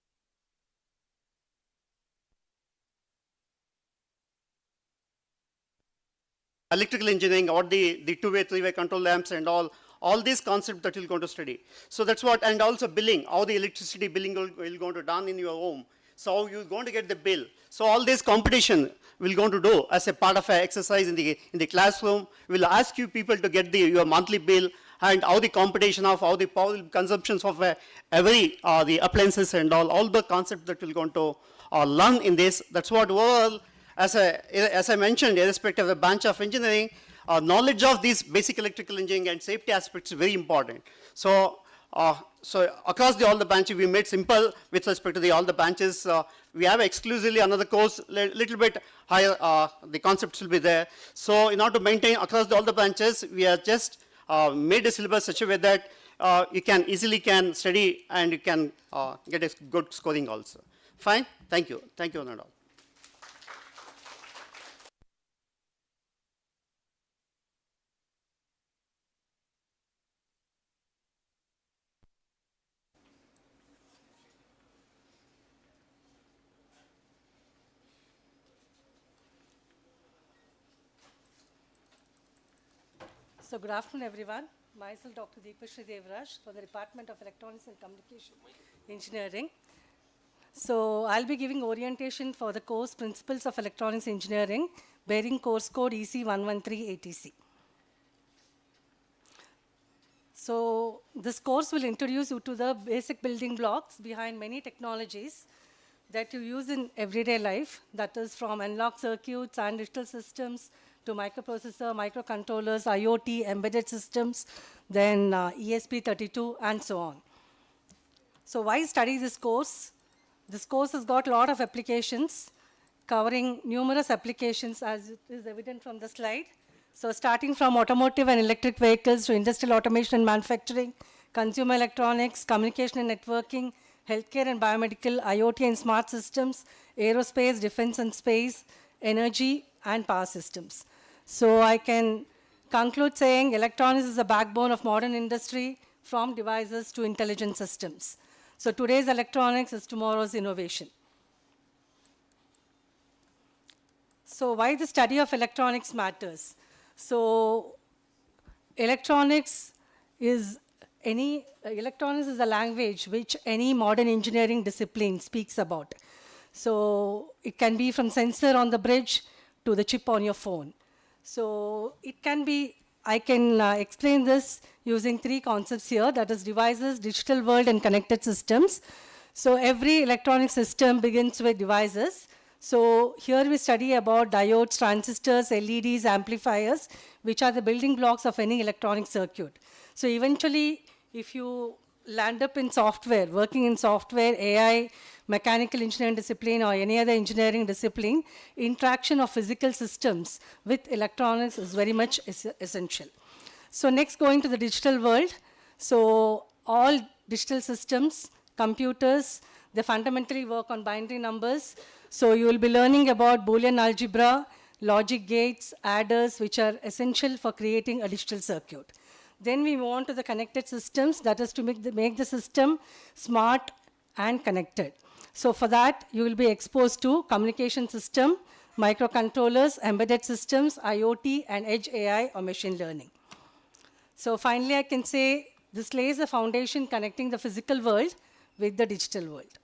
electrical engineering or the two-way, three-way control lamps and all these concepts that you're going to study. So that's what, and also billing, how the electricity billing will going to done in your home. So how you're going to get the bill. So all this competition we're going to do as a part of an exercise in the classroom. We'll ask you people to get your monthly bill and how the competition of how the power consumptions of every the appliances and all the concepts that we're going to learn in this. That's what overall, as I mentioned, irrespective of the branch of engineering, knowledge of these basic electrical engineering and safety aspects is very important. So, across all the branches, we made simple with respect to all the branches. We have exclusively another course, little bit higher, the concepts will be there. So, in order to maintain across all the branches, we have just made a syllabus such a way that you can easily study and you can get a good scoring also. Fine, thank you, one and all. So good afternoon, everyone. Myself, Dr. Deepashri Devraj from the Department of Electronics and Communication Engineering. So I'll be giving orientation for the course Principles of Electronics Engineering, bearing course code EC113ATC. So this course will introduce you to the basic building blocks behind many technologies that you use in everyday life, that is from analog circuits and digital systems to microprocessor, microcontrollers, IoT, embedded systems, then ESP32, and so on. So why study this course? This course has got a lot of applications, covering numerous applications as it is evident from the slide. So starting from automotive and electric vehicles to industrial automation and manufacturing, consumer electronics, communication and networking, healthcare and biomedical, IoT and smart systems, aerospace, defense and space, energy, and power systems. So I can conclude saying electronics is the backbone of modern industry, from devices to intelligent systems. So today's electronics is tomorrow's innovation. So why the study of electronics matters? So electronics is a language which any modern engineering discipline speaks about. So it can be from sensor on the bridge to the chip on your phone. So it can be, I can explain this using three concepts here, that is devices, digital world, and connected systems. So every electronic system begins with devices. So here we study about diodes, transistors, LEDs, amplifiers, which are the building blocks of any electronic circuit. So eventually, if you land up in software, working in software, AI, mechanical engineering discipline, or any other engineering discipline, interaction of physical systems with electronics is very much essential. So next, going to the digital world. So all digital systems, computers, they fundamentally work on binary numbers. So you will be learning about Boolean algebra, logic gates, adders, which are essential for creating a digital circuit. Then we move on to the connected systems, that is to make the system smart and connected. So for that, you will be exposed to communication system, microcontrollers, embedded systems, IoT, and edge AI or machine learning. So finally, I can say this lays the foundation connecting the physical world with the digital world.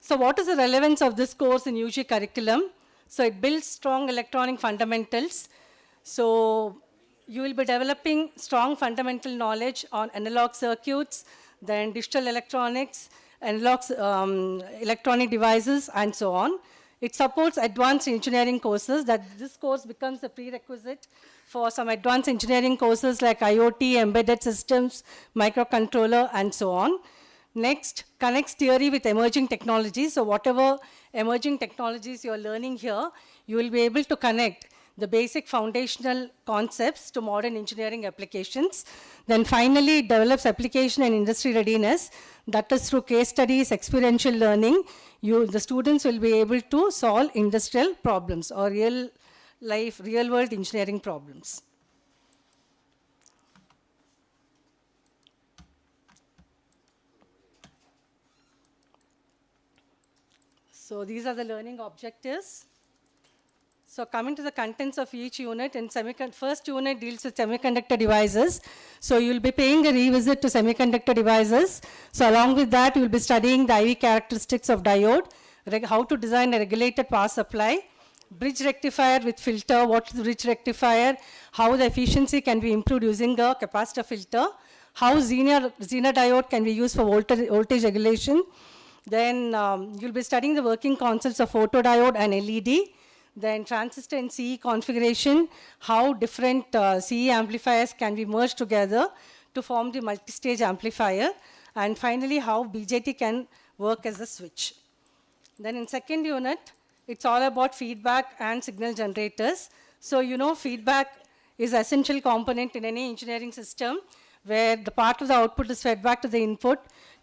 So what is the relevance of this course in UG curriculum? So it builds strong electronic fundamentals. So you will be developing strong fundamental knowledge on analog circuits, then digital electronics, analog electronic devices, and so on. It supports advanced engineering courses, that this course becomes a prerequisite for some advanced engineering courses like IoT, embedded systems, microcontroller, and so on. Next, connects theory with emerging technologies. So whatever emerging technologies you're learning here, you will be able to connect the basic foundational concepts to modern engineering applications. Then finally, it develops application and industry readiness. That is through case studies, experiential learning. The students will be able to solve industrial problems or real world engineering problems. So these are the learning objectives. So coming to the contents of each unit, in first unit deals with semiconductor devices. So you'll be paying a revisit to semiconductor devices. So along with that, you'll be studying the IV characteristics of diode, how to design a regulated power supply, bridge rectifier with filter, what is the bridge rectifier, how the efficiency can be improved using a capacitor filter, how Zener diode can be used for voltage regulation. Then you'll be studying the working concepts of photodiode and LED. Then transistor and CE configuration, how different CE amplifiers can be merged together to form the multi-stage amplifier. And finally, how BJT can work as a switch. Then in second unit, it's all about feedback and signal generators. So you know feedback is an essential component in any engineering system where the part of the output is fed back to the input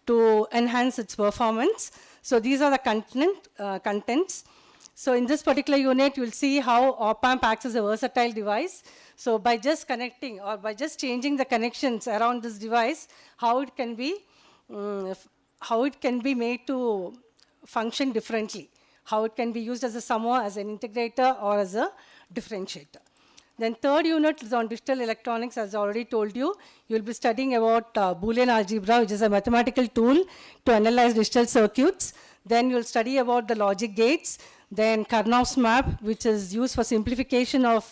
to enhance its performance. So these are the contents. So in this particular unit, you'll see how op-amp acts as a versatile device. So by just connecting or by just changing the connections around this device, how it can be made to function differently, how it can be used as a summer, as an integrator, or as a differentiator. Then third unit is on digital electronics, as I already told you. You'll be studying about Boolean algebra, which is a mathematical tool to analyze digital circuits. Then you'll study about the logic gates. Then Karnaug's map, which is used for simplification of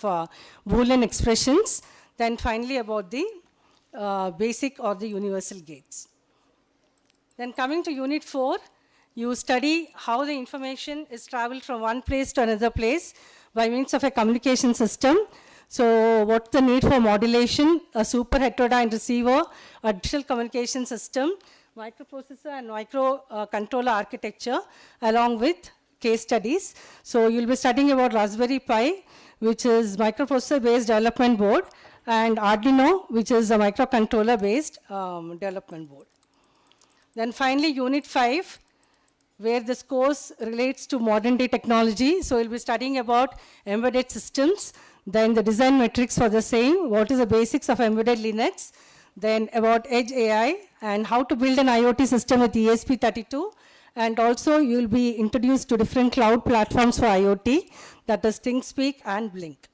Boolean expressions. Then finally about the basic or the universal gates. Then coming to unit 4, you study how the information is traveled from one place to another place by means of a communication system. So what's the need for modulation, a super heterodyne receiver, a digital communication system, microprocessor and microcontroller architecture, along with case studies. So you'll be studying about Raspberry Pi, which is microprocessor-based development board, and Arduino, which is a microcontroller-based development board. Then finally, Unit 5, where this course relates to modern-day technology. So you'll be studying about embedded systems, then the design metrics for the same, what is the basics of embedded Linux, then about edge AI, and how to build an IoT system with ESP32, and also you'll be introduced to different cloud platforms for IoT, that is ThinkSpeak and Blink.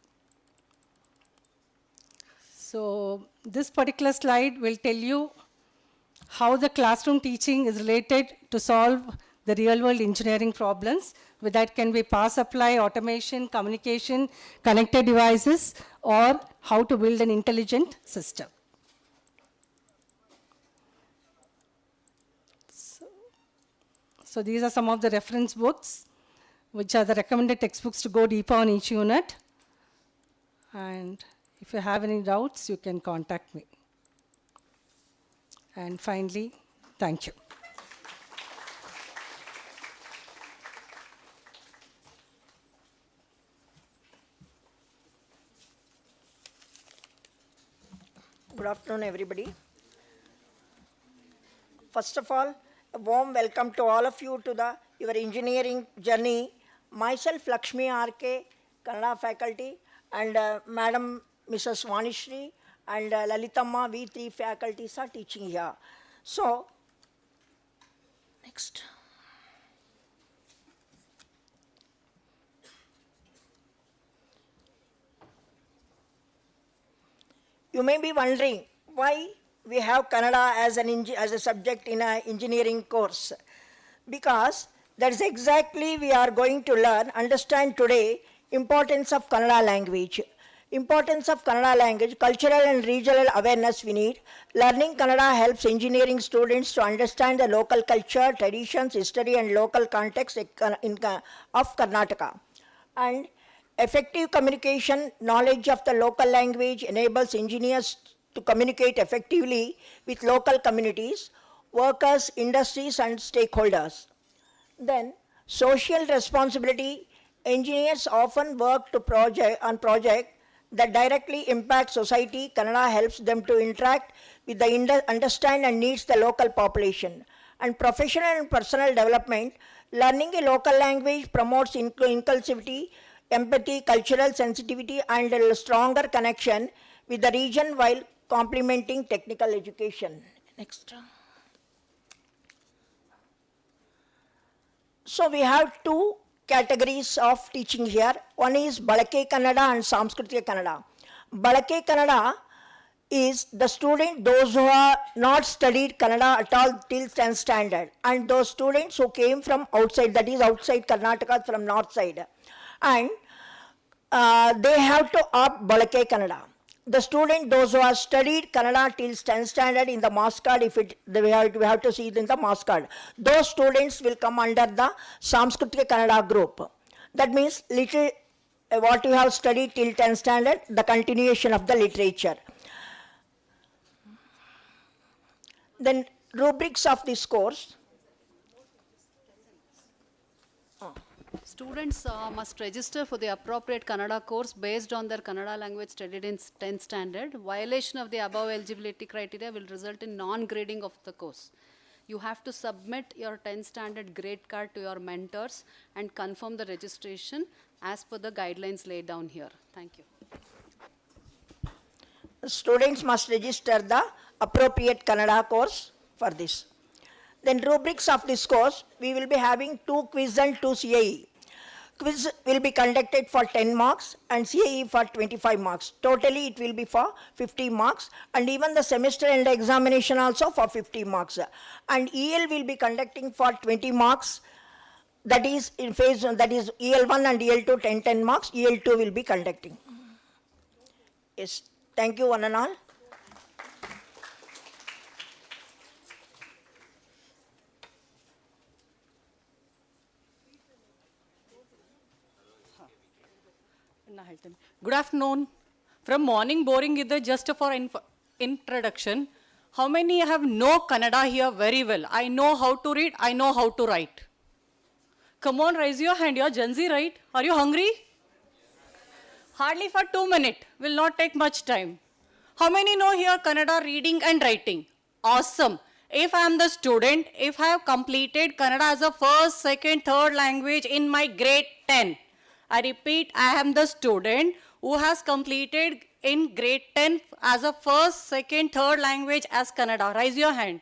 So this particular slide will tell you how the classroom teaching is related to solve the real-world engineering problems. With that can be power supply, automation, communication, connected devices, or how to build an intelligent system. So these are some of the reference books, which are the recommended textbooks to go deeper on each unit. And if you have any doubts, you can contact me. And finally, thank you. Good afternoon, everybody. First of all, a warm welcome to all of you to your engineering journey. Myself, Lakshmi R.K., Kannada faculty, and Madam Mrs. Vanishri and Lalitamma, we three faculties are teaching here. So, next. You may be wondering why we have Kannada as a subject in an engineering course. Because that is exactly we are going to learn, understand today, importance of Kannada language. Importance of Kannada language, cultural and regional awareness we need. Learning Kannada helps engineering students to understand the local culture, traditions, history and local context of Karnataka. And effective communication, knowledge of the local language enables engineers to communicate effectively with local communities, workers, industries and stakeholders. Then, social responsibility. Engineers often work on projects that directly impact society. Kannada helps them to interact with the understand and needs the local population. And professional and personal development. Learning a local language promotes inclusivity, empathy, cultural sensitivity, and a stronger connection with the region while complementing technical education. Next. So we have two categories of teaching here. One is Balake Kannada and Samskritika Kannada. Balake Kannada is the student, those who are not studied Kannada at all till 10th standard, and those students who came from outside, that is outside Karnataka, from north side. And they have to opt Balake Kannada. The student, those who have studied Kannada till 10th standard in the marks card, we have to see it in the marks card. Those students will come under the Samskritika Kannada group. That means little what you have studied till 10th standard, the continuation of the literature. Then rubrics of this course. Students must register for the appropriate Kannada course based on their Kannada language studied in 10th standard. Violation of the above eligibility criteria will result in non-grading of the course. You have to submit your 10th standard grade card to your mentors and confirm the registration as per the guidelines laid down here. Thank you. Students must register the appropriate Kannada course for this. Then rubrics of this course, we will be having 2 quiz and 2 CAE. Quiz will be conducted for 10 marks and CAE for 25 marks. Totally it will be for 50 marks, and even the semester end examination also for 50 marks. And EL will be conducting for 20 marks. That is in phase, that is EL1 and EL2 10 marks. EL2 will be conducting. Yes, thank you one and all. Good afternoon. From morning boring is just for introduction. How many have know Kannada here very well? I know how to read, I know how to write. Come on, raise your hand. You're Gen Z, right? Are you hungry? Hardly for 2 minutes. Will not take much time. How many know here Kannada reading and writing? Awesome. If I am the student, if I have completed Kannada as a first, second, third language in my grade 10, I repeat, I am the student who has completed in grade 10 as a first, second, third language as Kannada. Raise your hand.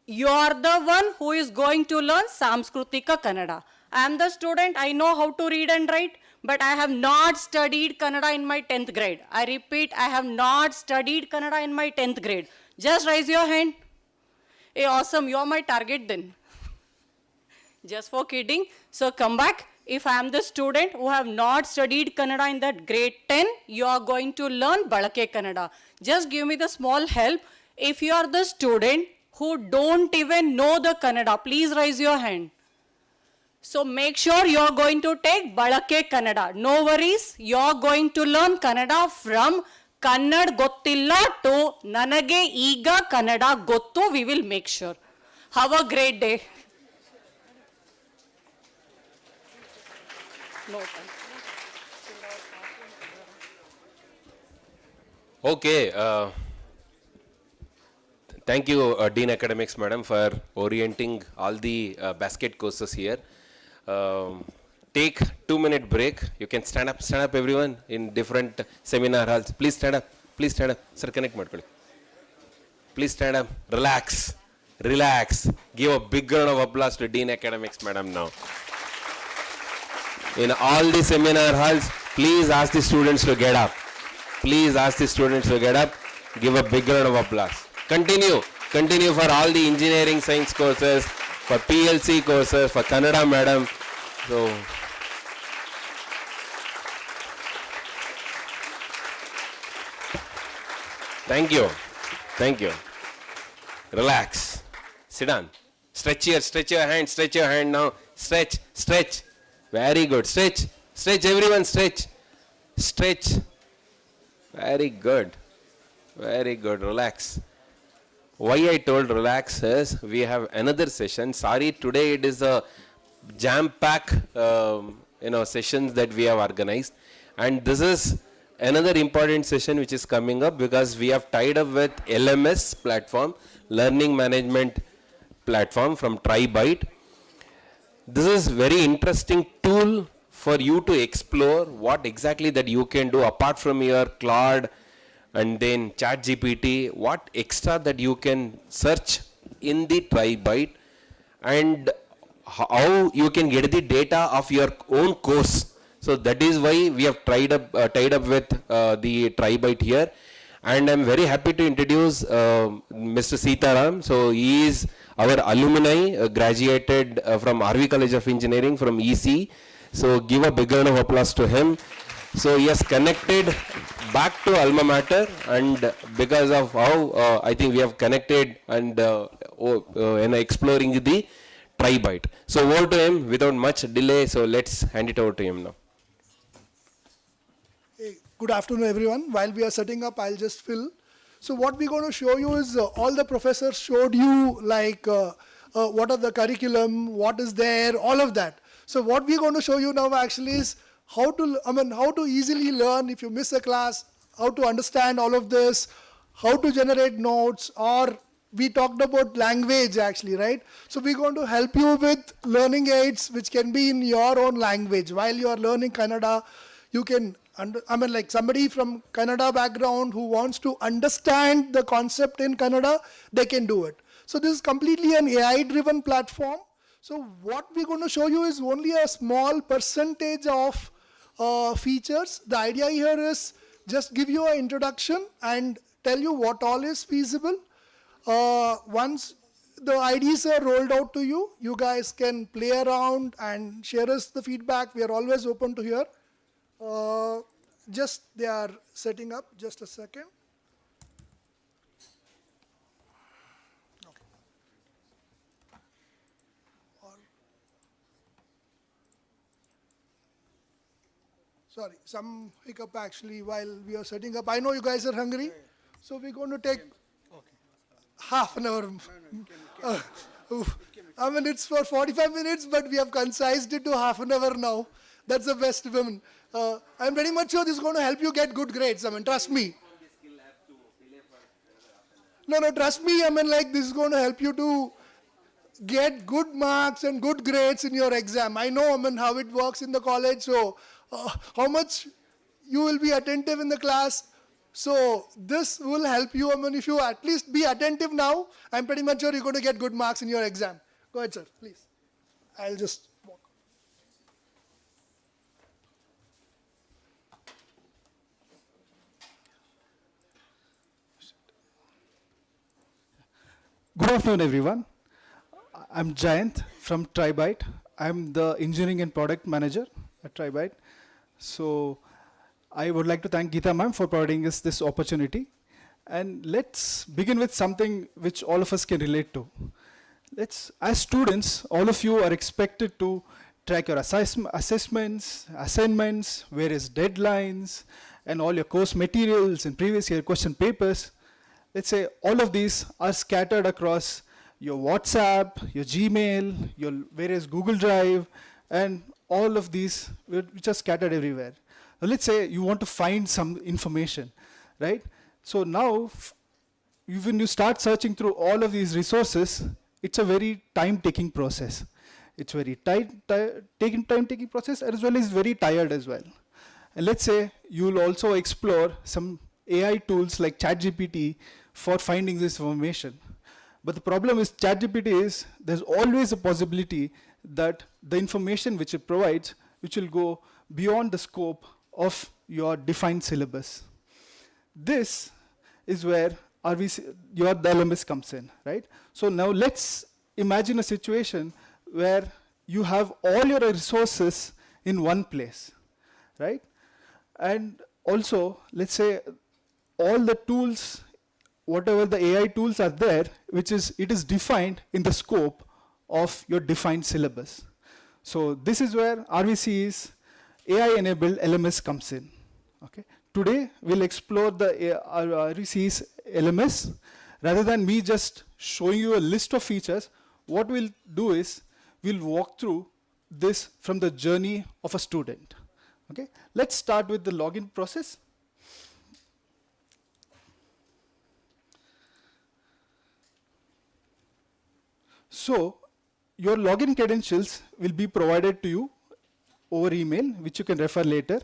You are the one who is going to learn Samskritika Kannada. I am the student, I know how to read and write, but I have not studied Kannada in my 10th grade. I repeat, I have not studied Kannada in my 10th grade. Just raise your hand. Hey, awesome, you are my target then. Just for kidding. So come back. If I am the student who have not studied Kannada in that grade 10, you are going to learn Balake Kannada. Just give me the small help. If you are the student who don't even know the Kannada, please raise your hand. So make sure you are going to take Balake Kannada. No worries, you are going to learn Kannada from Kannad gottilla to Nanage Iga Kannada Gottu. We will make sure. Have a great day. No. Okay. Thank you, Dean Academics, Madam, for orienting all the basket courses here. Take 2-minute break. You can stand up everyone in different seminar halls. Please stand up. Please stand up. Sir, connect madkoli. Please stand up. Relax. Relax. Give a big round of applause to Dean Academics, Madam, now. In all the seminar halls, please ask the students to get up. Please ask the students to get up. Give a big round of applause. Continue. Continue for all the engineering science courses, for PLC courses, for Kannada, Madam. So, Thank you. Thank you. Relax. Sit down. Stretch your hand now. Stretch. Very good. Stretch, everyone, stretch. Very good. Relax. Why I told relax is we have another session. Sorry, today it is a jam-pack, sessions that we have organized. And this is another important session which is coming up because we have tied up with LMS platform, Learning Management Platform from TriByte. This is very interesting tool for you to explore what exactly that you can do apart from your Claude and then ChatGPT, what extra that you can search in the TriByte and how you can get the data of your own course. So that is why we have tied up with the TriByte here. And I'm very happy to introduce Mr. Sitaram. So he is our alumni, graduated from RV College of Engineering from EC. So give a big round of applause to him. So he has connected back to alma mater, and because of how I think we have connected and exploring the TriByte. So over to him without much delay. So let's hand it over to him now. Hey, good afternoon, everyone. While we are setting up, I'll just fill. So what we're going to show you is all the professors showed you like what are the curriculum, what is there, all of that. So what we're going to show you now actually is how to easily learn if you miss a class, how to understand all of this, how to generate notes, or we talked about language actually, right? So we're going to help you with learning aids which can be in your own language. While you are learning Kannada, you can, like somebody from Kannada background who wants to understand the concept in Kannada, they can do it. So this is completely an AI-driven platform. So what we're going to show you is only a small percentage of features. The idea here is just give you an introduction and tell you what all is feasible. Once the IDs are rolled out to you, you guys can play around and share us the feedback. We are always open to hear. Just they are setting up, just a second. Sorry, some hiccup actually while we are setting up. I know you guys are hungry, so we're going to take half an hour. It's for 45 minutes, but we have concised it to half an hour now. That's the best. I'm pretty much sure this is going to help you get good grades. Trust me. No, trust me. This is going to help you to get good marks and good grades in your exam. I know, how it works in the college. So, how much you will be attentive in the class. So, this will help you. If you at least be attentive now, I'm pretty much sure you're going to get good marks in your exam. Go ahead, sir, please. I'll just walk. Good afternoon, everyone. I'm Jayant from TriByte. I'm the engineering and product manager at TriByte. So I would like to thank Geeta ma'am for providing us this opportunity. And let's begin with something which all of us can relate to. As students, all of you are expected to track your assessments, assignments, various deadlines, and all your course materials and previous year question papers. Let's say all of these are scattered across your WhatsApp, your Gmail, your various Google Drive, and all of these which are scattered everywhere. Now let's say you want to find some information, right? So now, when you start searching through all of these resources, it's a very time-taking process. It's very time-taking process as well as very tired as well. And let's say you'll also explore some AI tools like ChatGPT for finding this information. But the problem is ChatGPT is, there's always a possibility that the information which it provides, which will go beyond the scope of your defined syllabus. This is where your LMS comes in, right? So now let's imagine a situation where you have all your resources in one place, right? And also, let's say all the tools whatever the AI tools are there, which is, it is defined in the scope of your defined syllabus. So this is where RVC's AI-enabled LMS comes in. Okay. Today, we'll explore the RVC's LMS. Rather than me just showing you a list of features, what we'll do is, we'll walk through this from the journey of a student. Okay. Let's start with the login process. So, your login credentials will be provided to you over email, which you can refer later.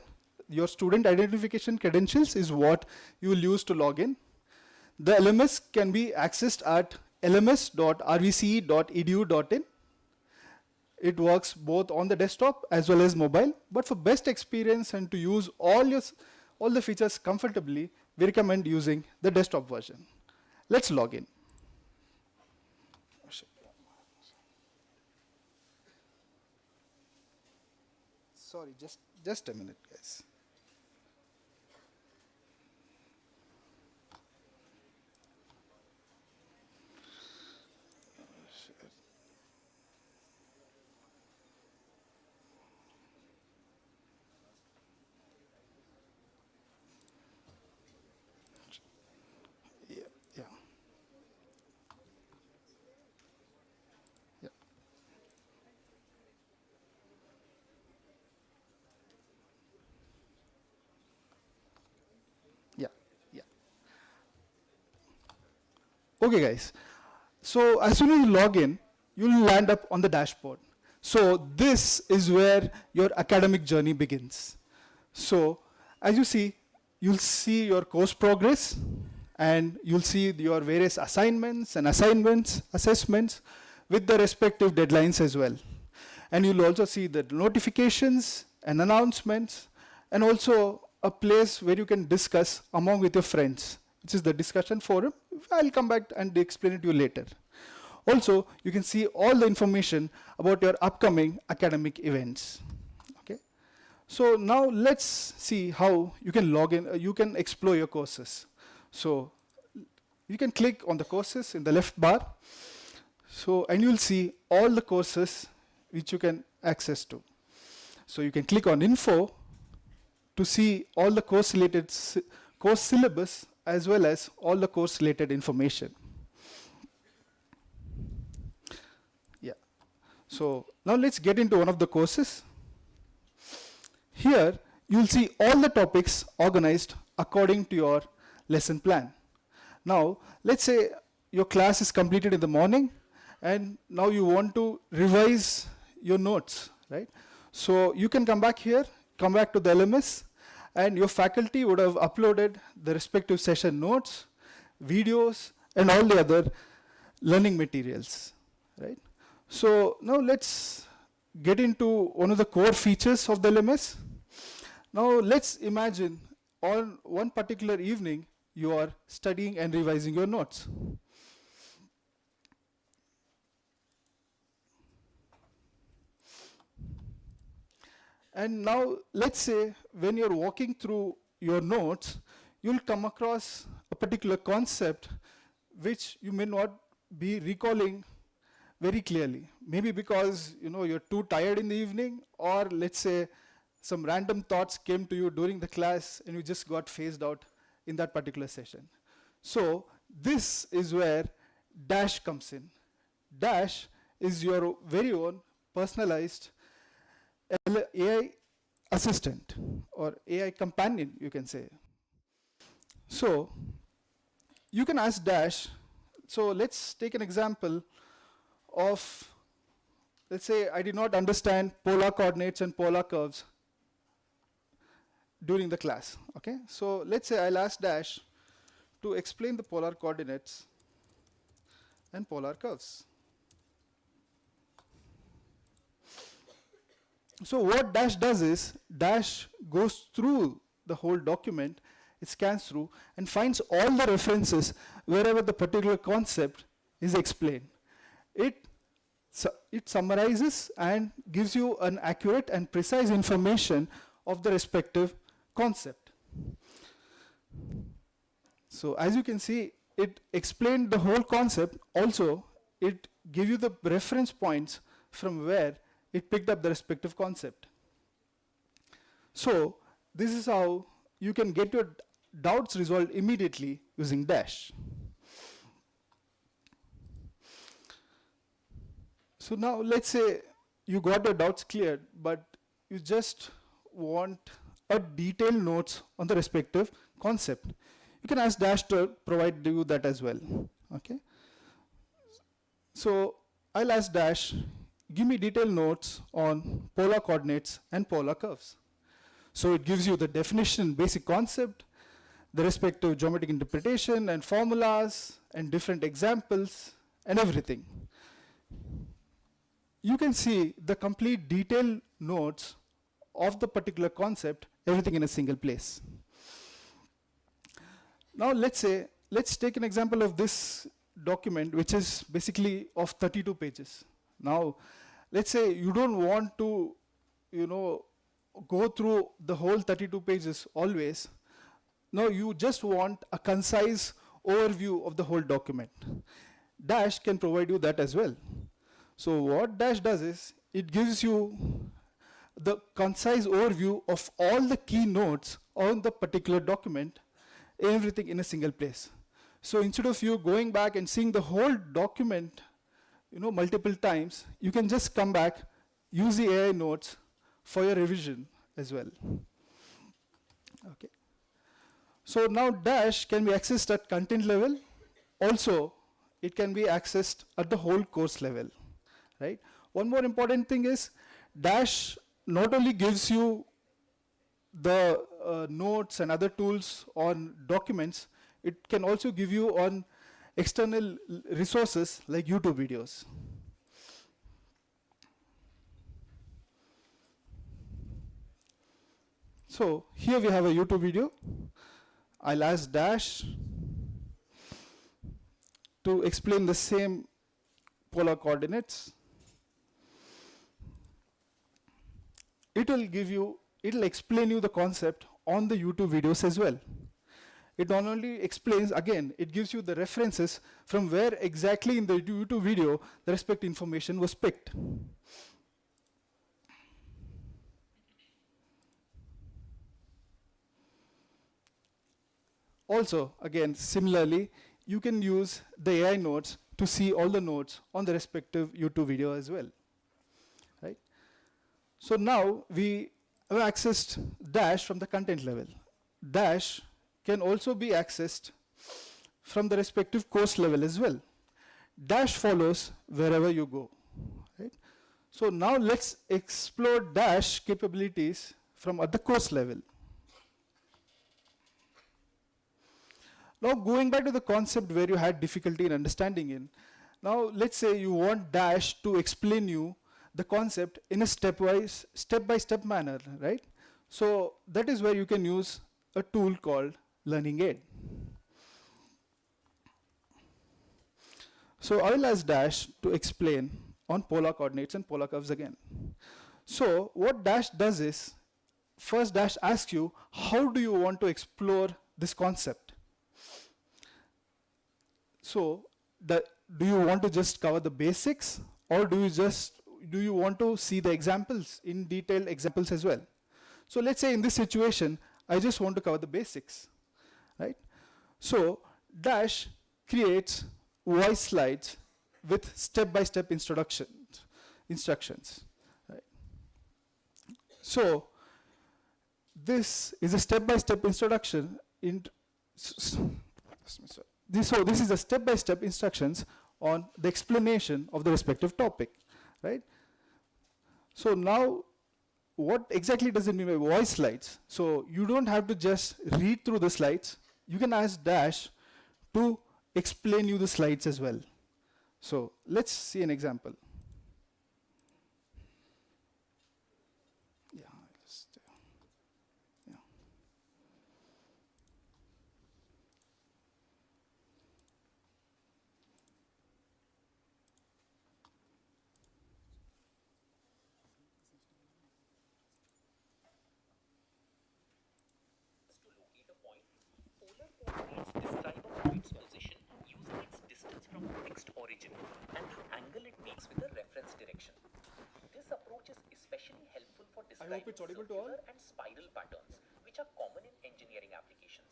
Your student identification credentials is what you will use to log in. The LMS can be accessed at lms.rvce.edu.in. It works both on the desktop as well as mobile, but for best experience and to use all the features comfortably, we recommend using the desktop version. Let's log in. Sorry, just a minute, guys. Okay, guys. So as soon as you log in, you'll land up on the dashboard. So this is where your academic journey begins. So as you see, you'll see your course progress, and you'll see your various assignments and assessments with the respective deadlines as well. And you'll also see the notifications and announcements, and also a place where you can discuss among with your friends, which is the discussion forum. I'll come back and explain it to you later. Also, you can see all the information about your upcoming academic events. Okay. So now let's see how you can log in, you can explore your courses. So you can click on the courses in the left bar. So, and you'll see all the courses which you can access to. So you can click on info to see all the course syllabus as well as all the course related information. Yeah. So now let's get into one of the courses. Here you'll see all the topics organized according to your lesson plan. Now let's say your class is completed in the morning, and now you want to revise your notes, right? So you can come back here, come back to the LMS, and your faculty would have uploaded the respective session notes, videos, and all the other learning materials, right? So now let's get into one of the core features of the LMS. Now let's imagine on one particular evening, you are studying and revising your notes. And now let's say when you're walking through your notes, you'll come across a particular concept which you may not be recalling very clearly. Maybe because you're too tired in the evening, or let's say some random thoughts came to you during the class and you just got phased out in that particular session. So this is where Dash comes in. Dash is your very own personalized AI assistant or AI companion, you can say. So you can ask Dash. So let's take an example of, let's say I did not understand polar coordinates and polar curves during the class. Okay, so let's say I'll ask Dash to explain the polar coordinates and polar curves. So what Dash does is, Dash goes through the whole document, it scans through and finds all the references wherever the particular concept is explained. It summarizes and gives you an accurate and precise information of the respective concept. So as you can see, it explained the whole concept. Also, it gave you the reference points from where it picked up the respective concept. So this is how you can get your doubts resolved immediately using Dash. So now let's say you got your doubts cleared, but you just want a detailed notes on the respective concept. You can ask Dash to provide you that as well. Okay. So I'll ask Dash, give me detailed notes on polar coordinates and polar curves. So it gives you the definition, basic concept, the respective geometric interpretation and formulas and different examples and everything. You can see the complete detailed notes of the particular concept, everything in a single place. Now let's take an example of this document, which is basically of 32 pages. Now, let's say you don't want to, go through the whole 32 pages always. No, you just want a concise overview of the whole document. Dash can provide you that as well. So what Dash does is, it gives you the concise overview of all the key notes on the particular document, everything in a single place. So instead of you going back and seeing the whole document, multiple times, you can just come back, use the AI notes for your revision as well. Okay. So now Dash can be accessed at content level. Also, it can be accessed at the whole course level, right? One more important thing is, Dash not only gives you the notes and other tools on documents, it can also give you on external resources like YouTube videos. So here we have a YouTube video. I'll ask Dash to explain the same polar coordinates. It'll explain you the concept on the YouTube videos as well. It not only explains, again, it gives you the references from where exactly in the YouTube video the respective information was picked. Also, again, similarly, you can use the AI notes to see all the notes on the respective YouTube video as well. Right? So now we have accessed Dash from the content level. Dash can also be accessed from the respective course level as well. Dash follows wherever you go. Right? So now let's explore Dash capabilities from at the course level. Now going back to the concept where you had difficulty in understanding in, now let's say you want Dash to explain you the concept in a step-by-step manner, right? So that is where you can use a tool called Learning Aid. So I will ask Dash to explain on polar coordinates and polar curves again. So what Dash does is, first Dash asks you, how do you want to explore this concept? So do you want to just cover the basics, or do you want to see the examples, in detailed examples as well? So let's say in this situation, I just want to cover the basics, right? So Dash creates voice slides with step-by-step instructions. Right? So this is a step-by-step introduction. So this is a step-by-step instructions on the explanation of the respective topic, right? So now, what exactly does it mean by voice slides? So you don't have to just read through the slides. You can ask Dash to explain you the slides as well. So let's see an example. Describe a point's position fixed origin and the angle it makes with the reference direction. This approach is especially helpful for describing circular and spiral patterns, which are common in engineering applications.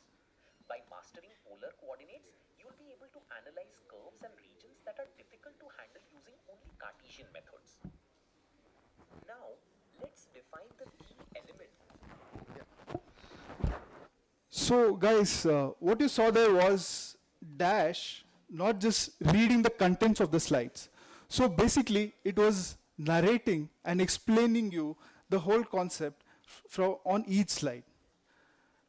By mastering polar coordinates, you will be able to analyze curves and regions that are difficult to handle using only Cartesian methods. Now, let's define the key element. So guys, what you saw there was Dash not just reading the contents of the slides. So basically, it was narrating and explaining you the whole concept from on each slide.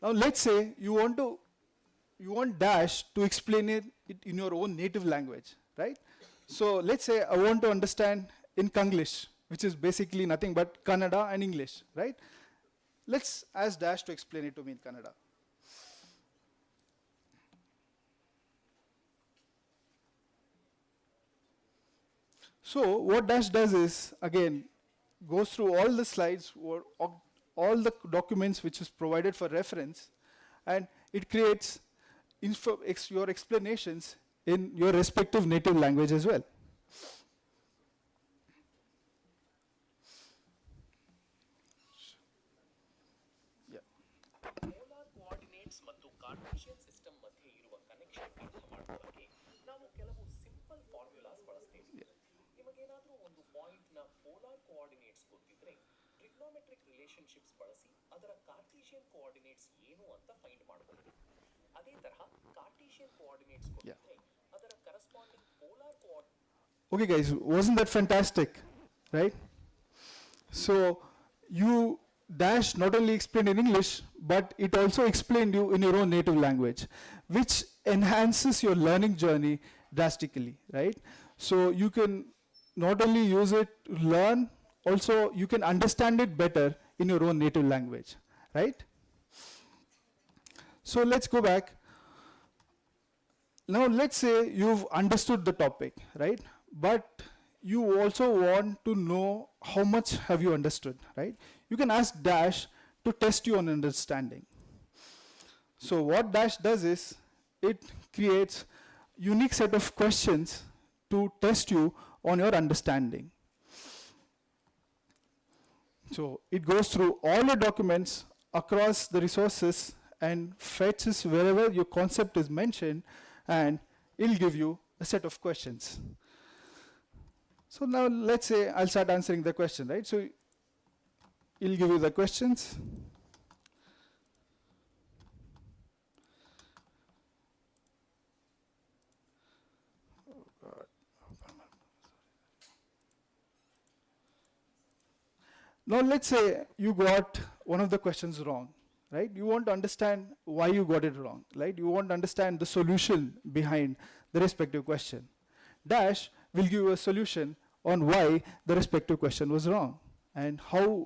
Now let's say you want Dash to explain it in your own native language, right? So let's say I want to understand in Kanglish, which is basically nothing but Kannada and English, right? Let's ask Dash to explain it to me in Kannada. So what Dash does is, again, goes through all the slides, or all the documents which is provided for reference, and it creates your explanations in your respective native language as well. Polar coordinates ಮತ್ತು Cartesian system ಮಧ್ಯೆ ಇರುವ connection ಅರ್ಥ ಮಾಡ್ಕೊಳ್ಳೋಕೆ ನಾವು ಕೆಲವು simple formulas ಬಳಸ್ತೀವಿ. ನಿಮಗೇನಾದರೂ ಒಂದು ಪಾಯಿಂಟ್ ನ ಪೋಲಾರ್ ಕೋಆರ್ಡಿನೇಟ್ಸ್ ಗೊತ್ತಿದ್ರೆ ಟ್ರಿಗ್ನೋಮೆಟ್ರಿಕ್ ರಿಲೇಶನ್ಶಿಪ್ಸ್ ಬಳಸಿ ಅದರ ಕಾರ್ಟೀಸಿಯನ್ ಕೋಆರ್ಡಿನೇಟ್ಸ್ ಏನು ಅಂತ ಫೈಂಡ್ ಮಾಡಬಹುದು. ಅದೇ ತರಹ ಕಾರ್ಟೀಸಿಯನ್ ಕೋಆರ್ಡಿನೇಟ್ಸ್ ಗೊತ್ತಿದ್ರೆ ಅದರ corresponding polar coordinates. Okay guys, wasn't that fantastic, right? So Dash not only explained in English, but it also explained you in your own native language, which enhances your learning journey drastically, right? So you can not only use it to learn, also you can understand it better in your own native language, right? So let's go back. Now let's say you've understood the topic, right? But you also want to know how much have you understood, right? You can ask Dash to test you on understanding. So what Dash does is, it creates unique set of questions to test you on your understanding. So it goes through all the documents across the resources and fetches wherever your concept is mentioned, and it'll give you a set of questions. So now let's say I'll start answering the question, right? So it'll give you the questions. Oh God. Now let's say you got one of the questions wrong, right? You want to understand why you got it wrong, right? You want to understand the solution behind the respective question. Dash will give you a solution on why the respective question was wrong and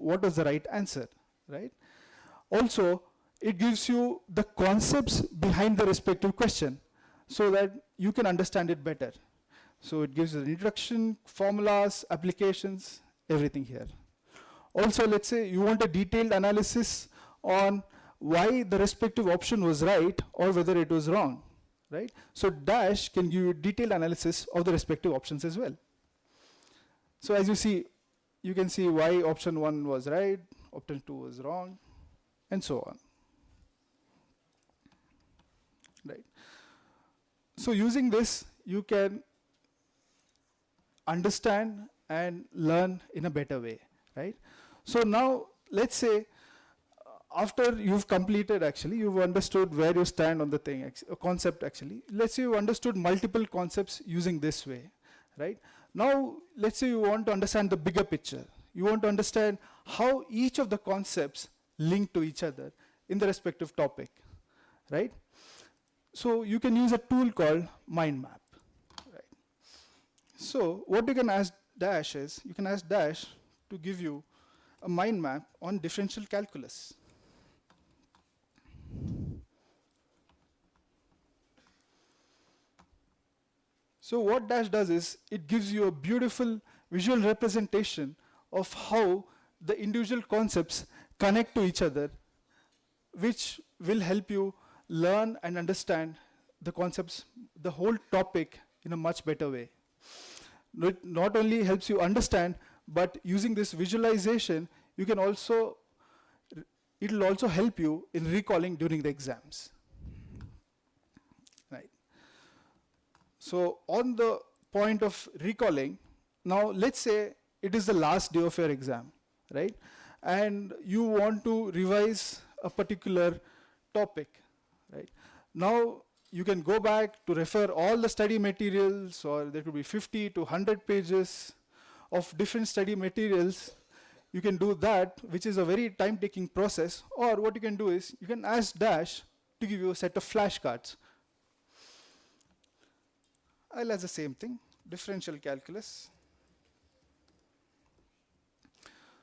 what was the right answer, right? Also, it gives you the concepts behind the respective question so that you can understand it better. So it gives you the introduction, formulas, applications, everything here. Also, let's say you want a detailed analysis on why the respective option was right or whether it was wrong, right? So Dash can give you detailed analysis of the respective options as well. So as you see, you can see why option 1 was right, option 2 was wrong, and so on, right? So using this, you can understand and learn in a better way, right? So now, let's say, after you've completed, actually, you've understood where you stand on the thing, concept actually. Let's say you understood multiple concepts using this way, right? Now, let's say you want to understand the bigger picture. You want to understand how each of the concepts link to each other in the respective topic, right? So you can use a tool called mind map, right? So what you can ask Dash is, you can ask Dash to give you a mind map on differential calculus. So what Dash does is, it gives you a beautiful visual representation of how the individual concepts connect to each other, which will help you learn and understand the concepts, the whole topic in a much better way. It not only helps you understand, but using this visualization, you can also, it will also help you in recalling during the exams. Right. So on the point of recalling, now let's say it is the last day of your exam, right? And you want to revise a particular topic, right? Now you can go back to refer all the study materials, or there could be 50 to 100 pages of different study materials. You can do that, which is a very time-taking process. Or what you can do is, you can ask Dash to give you a set of flashcards. I'll ask the same thing, differential calculus.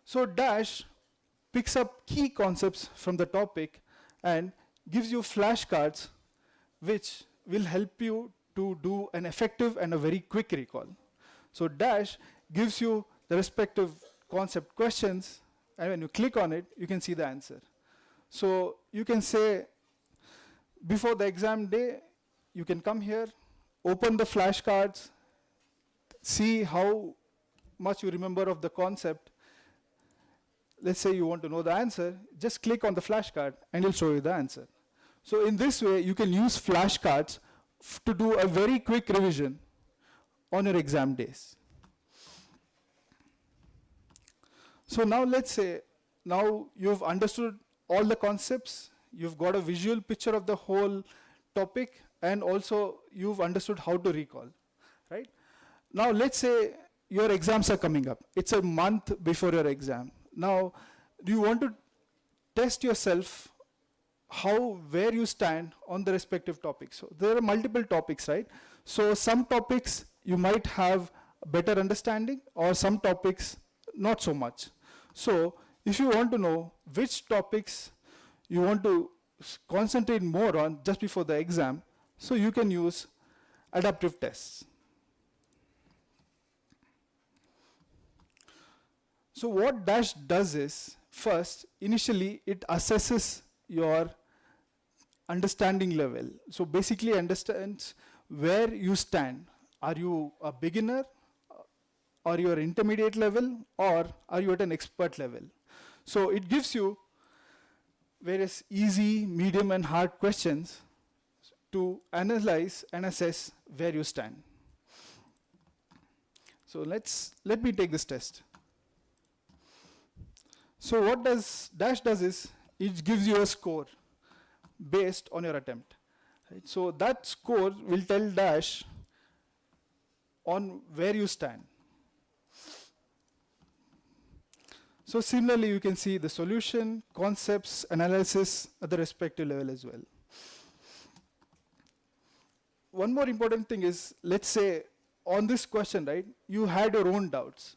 So Dash picks up key concepts from the topic and gives you flashcards which will help you to do an effective and a very quick recall. So Dash gives you the respective concept questions, and when you click on it, you can see the answer. So you can say, before the exam day, you can come here, open the flashcards, see how much you remember of the concept. Let's say you want to know the answer, just click on the flashcard and it'll show you the answer. So in this way, you can use flashcards to do a very quick revision on your exam days. So now let's say, now you've understood all the concepts, you've got a visual picture of the whole topic, and also you've understood how to recall, right? Now let's say your exams are coming up. It's a month before your exam. Now, do you want to test yourself where you stand on the respective topics? So there are multiple topics, right? So some topics you might have better understanding, or some topics not so much. So if you want to know which topics you want to concentrate more on just before the exam, so you can use adaptive tests. So what Dash does is, first, initially it assesses your understanding level. So basically understands where you stand. Are you a beginner, or you are intermediate level, or are you at an expert level? So it gives you various easy, medium, and hard questions to analyze and assess where you stand. So let me take this test. So what Dash does is, it gives you a score based on your attempt. Right? So that score will tell Dash on where you stand. So similarly, you can see the solution, concepts, analysis at the respective level as well. One more important thing is, let's say on this question, right, you had your own doubts.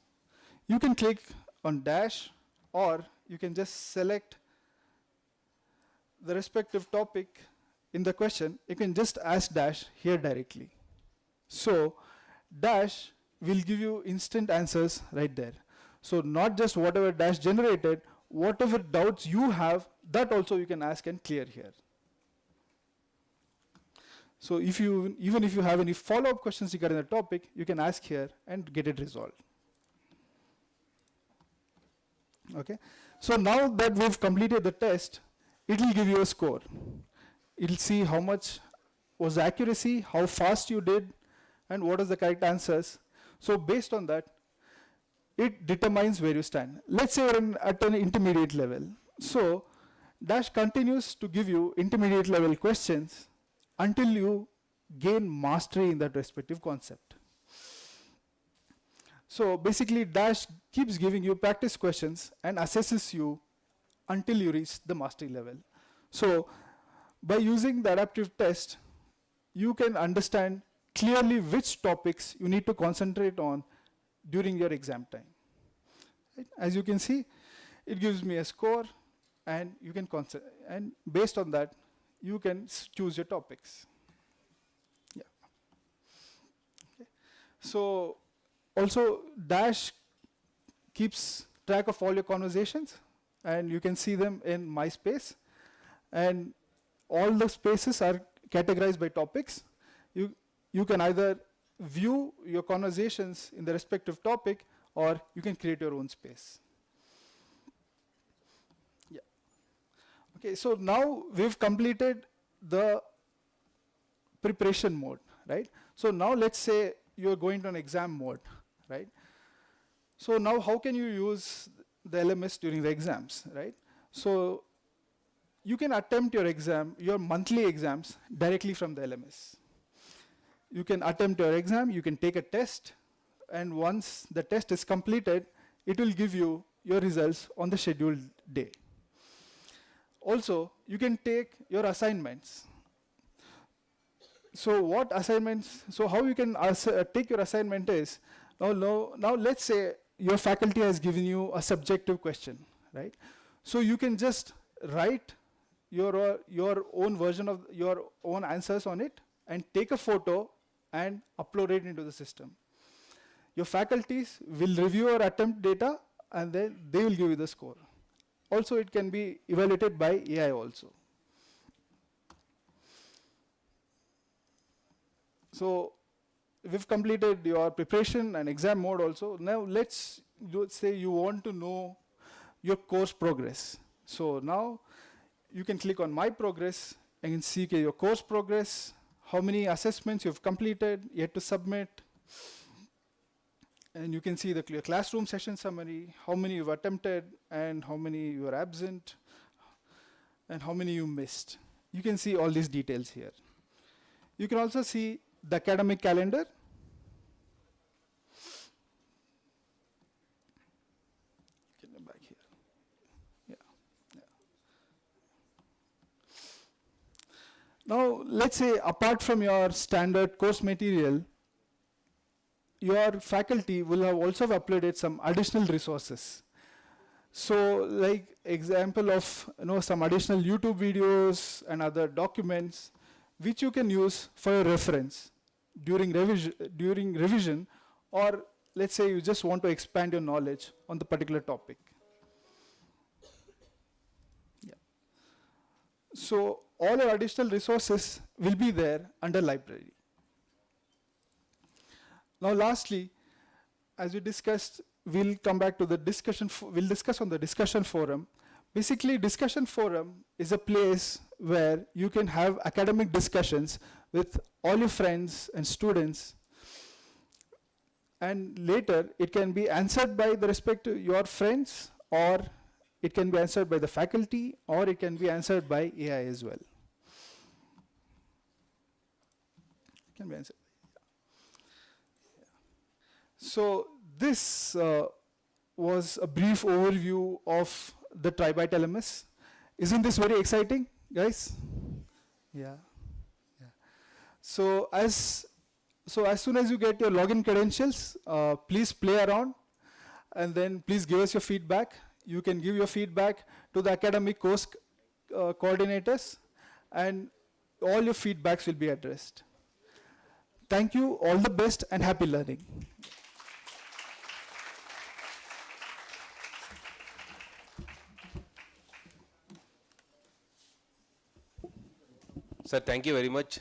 You can click on Dash, or you can just select the respective topic in the question. You can just ask Dash here directly. So Dash will give you instant answers right there. So not just whatever Dash generated, whatever doubts you have, that also you can ask and clear here. So even if you have any follow-up questions regarding the topic, you can ask here and get it resolved. Okay. So now that we've completed the test, it will give you a score. It will see how much was the accuracy, how fast you did, and what is the correct answers. So based on that, it determines where you stand. Let's say you're at an intermediate level. So Dash continues to give you intermediate level questions until you gain mastery in that respective concept. So basically, Dash keeps giving you practice questions and assesses you until you reach the mastery level. So by using the adaptive test, you can understand clearly which topics you need to concentrate on during your exam time. Right? As you can see, it gives me a score, and you can and based on that, you can choose your topics. Yeah. Okay. So also, Dash keeps track of all your conversations, and you can see them in MySpace. And all the spaces are categorized by topics. You can either view your conversations in the respective topic, or you can create your own space. Yeah. Okay, so now we've completed the preparation mode, right? So now let's say you're going to an exam mode, right? So now how can you use the LMS during the exams, right? So you can attempt your exam, your monthly exams, directly from the LMS. You can attempt your exam, you can take a test, and once the test is completed, it will give you your results on the scheduled day. Also, you can take your assignments. So what assignments, so how you can take your assignment is, now let's say your faculty has given you a subjective question, right? So you can just write your own version of your own answers on it and take a photo and upload it into the system. Your faculties will review your attempt data and then they will give you the score. Also, it can be evaluated by AI also. So we've completed your preparation and exam mode also. Now let's say you want to know your course progress. So now you can click on My Progress and you can see your course progress, how many assessments you've completed, yet to submit. And you can see the clear classroom session summary, how many you've attempted, and how many you are absent, and how many you missed. You can see all these details here. You can also see the academic calendar. Get them back here. Yeah. Now, let's say apart from your standard course material, your faculty will have also uploaded some additional resources. So, like example of some additional YouTube videos and other documents, which you can use for your reference during revision, or let's say you just want to expand your knowledge on the particular topic. Yeah. So all your additional resources will be there under library. Now lastly, as we discussed, we'll come back to the discussion, we'll discuss on the discussion forum. Basically, discussion forum is a place where you can have academic discussions with all your friends and students. And later, it can be answered by the respective your friends, or it can be answered by the faculty, or it can be answered by AI as well. It can be answered. So this was a brief overview of the TriByte LMS. Isn't this very exciting, guys? Yeah. So as soon as you get your login credentials, please play around, and then please give us your feedback. You can give your feedback to the academic course coordinators, and all your feedbacks will be addressed. Thank you, all the best, and happy learning. Sir, thank you very much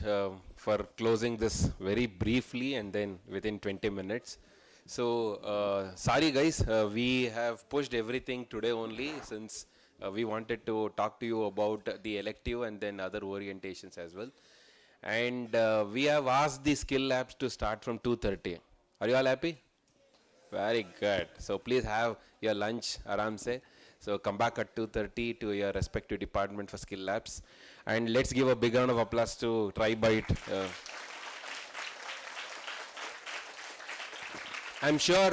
for closing this very briefly and then within 20 minutes. So, sorry guys, we have pushed everything today only, since we wanted to talk to you about the elective and then other orientations as well. And we have asked the skill labs to start from 2:30. Are you all happy? Very good. So please have your lunch aram se. So come back at 2:30 to your respective department for skill labs. And let's give a big round of applause to TriByte. I'm sure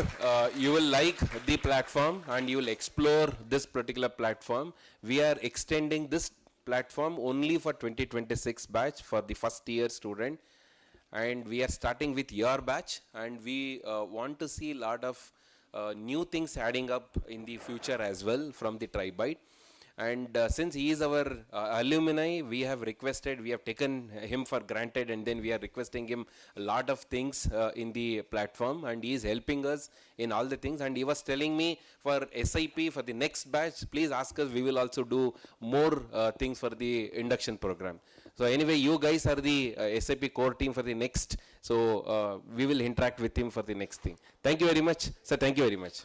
you will like the platform and you will explore this particular platform. We are extending this platform only for 2026 batch for the first year student. And we are starting with your batch, and we want to see a lot of new things adding up in the future as well from the TriByte. And since he is our alumni, we have taken him for granted, and then we are requesting him a lot of things in the platform, and he is helping us in all the things. And he was telling me for SIP, for the next batch, please ask us, we will also do more things for the induction program. So anyway, you guys are the SIP core team for the next, so we will interact with him for the next thing. Thank you very much. Sir, thank you very much.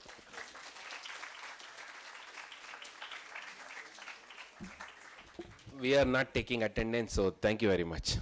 We are not taking attendance, so thank you very much.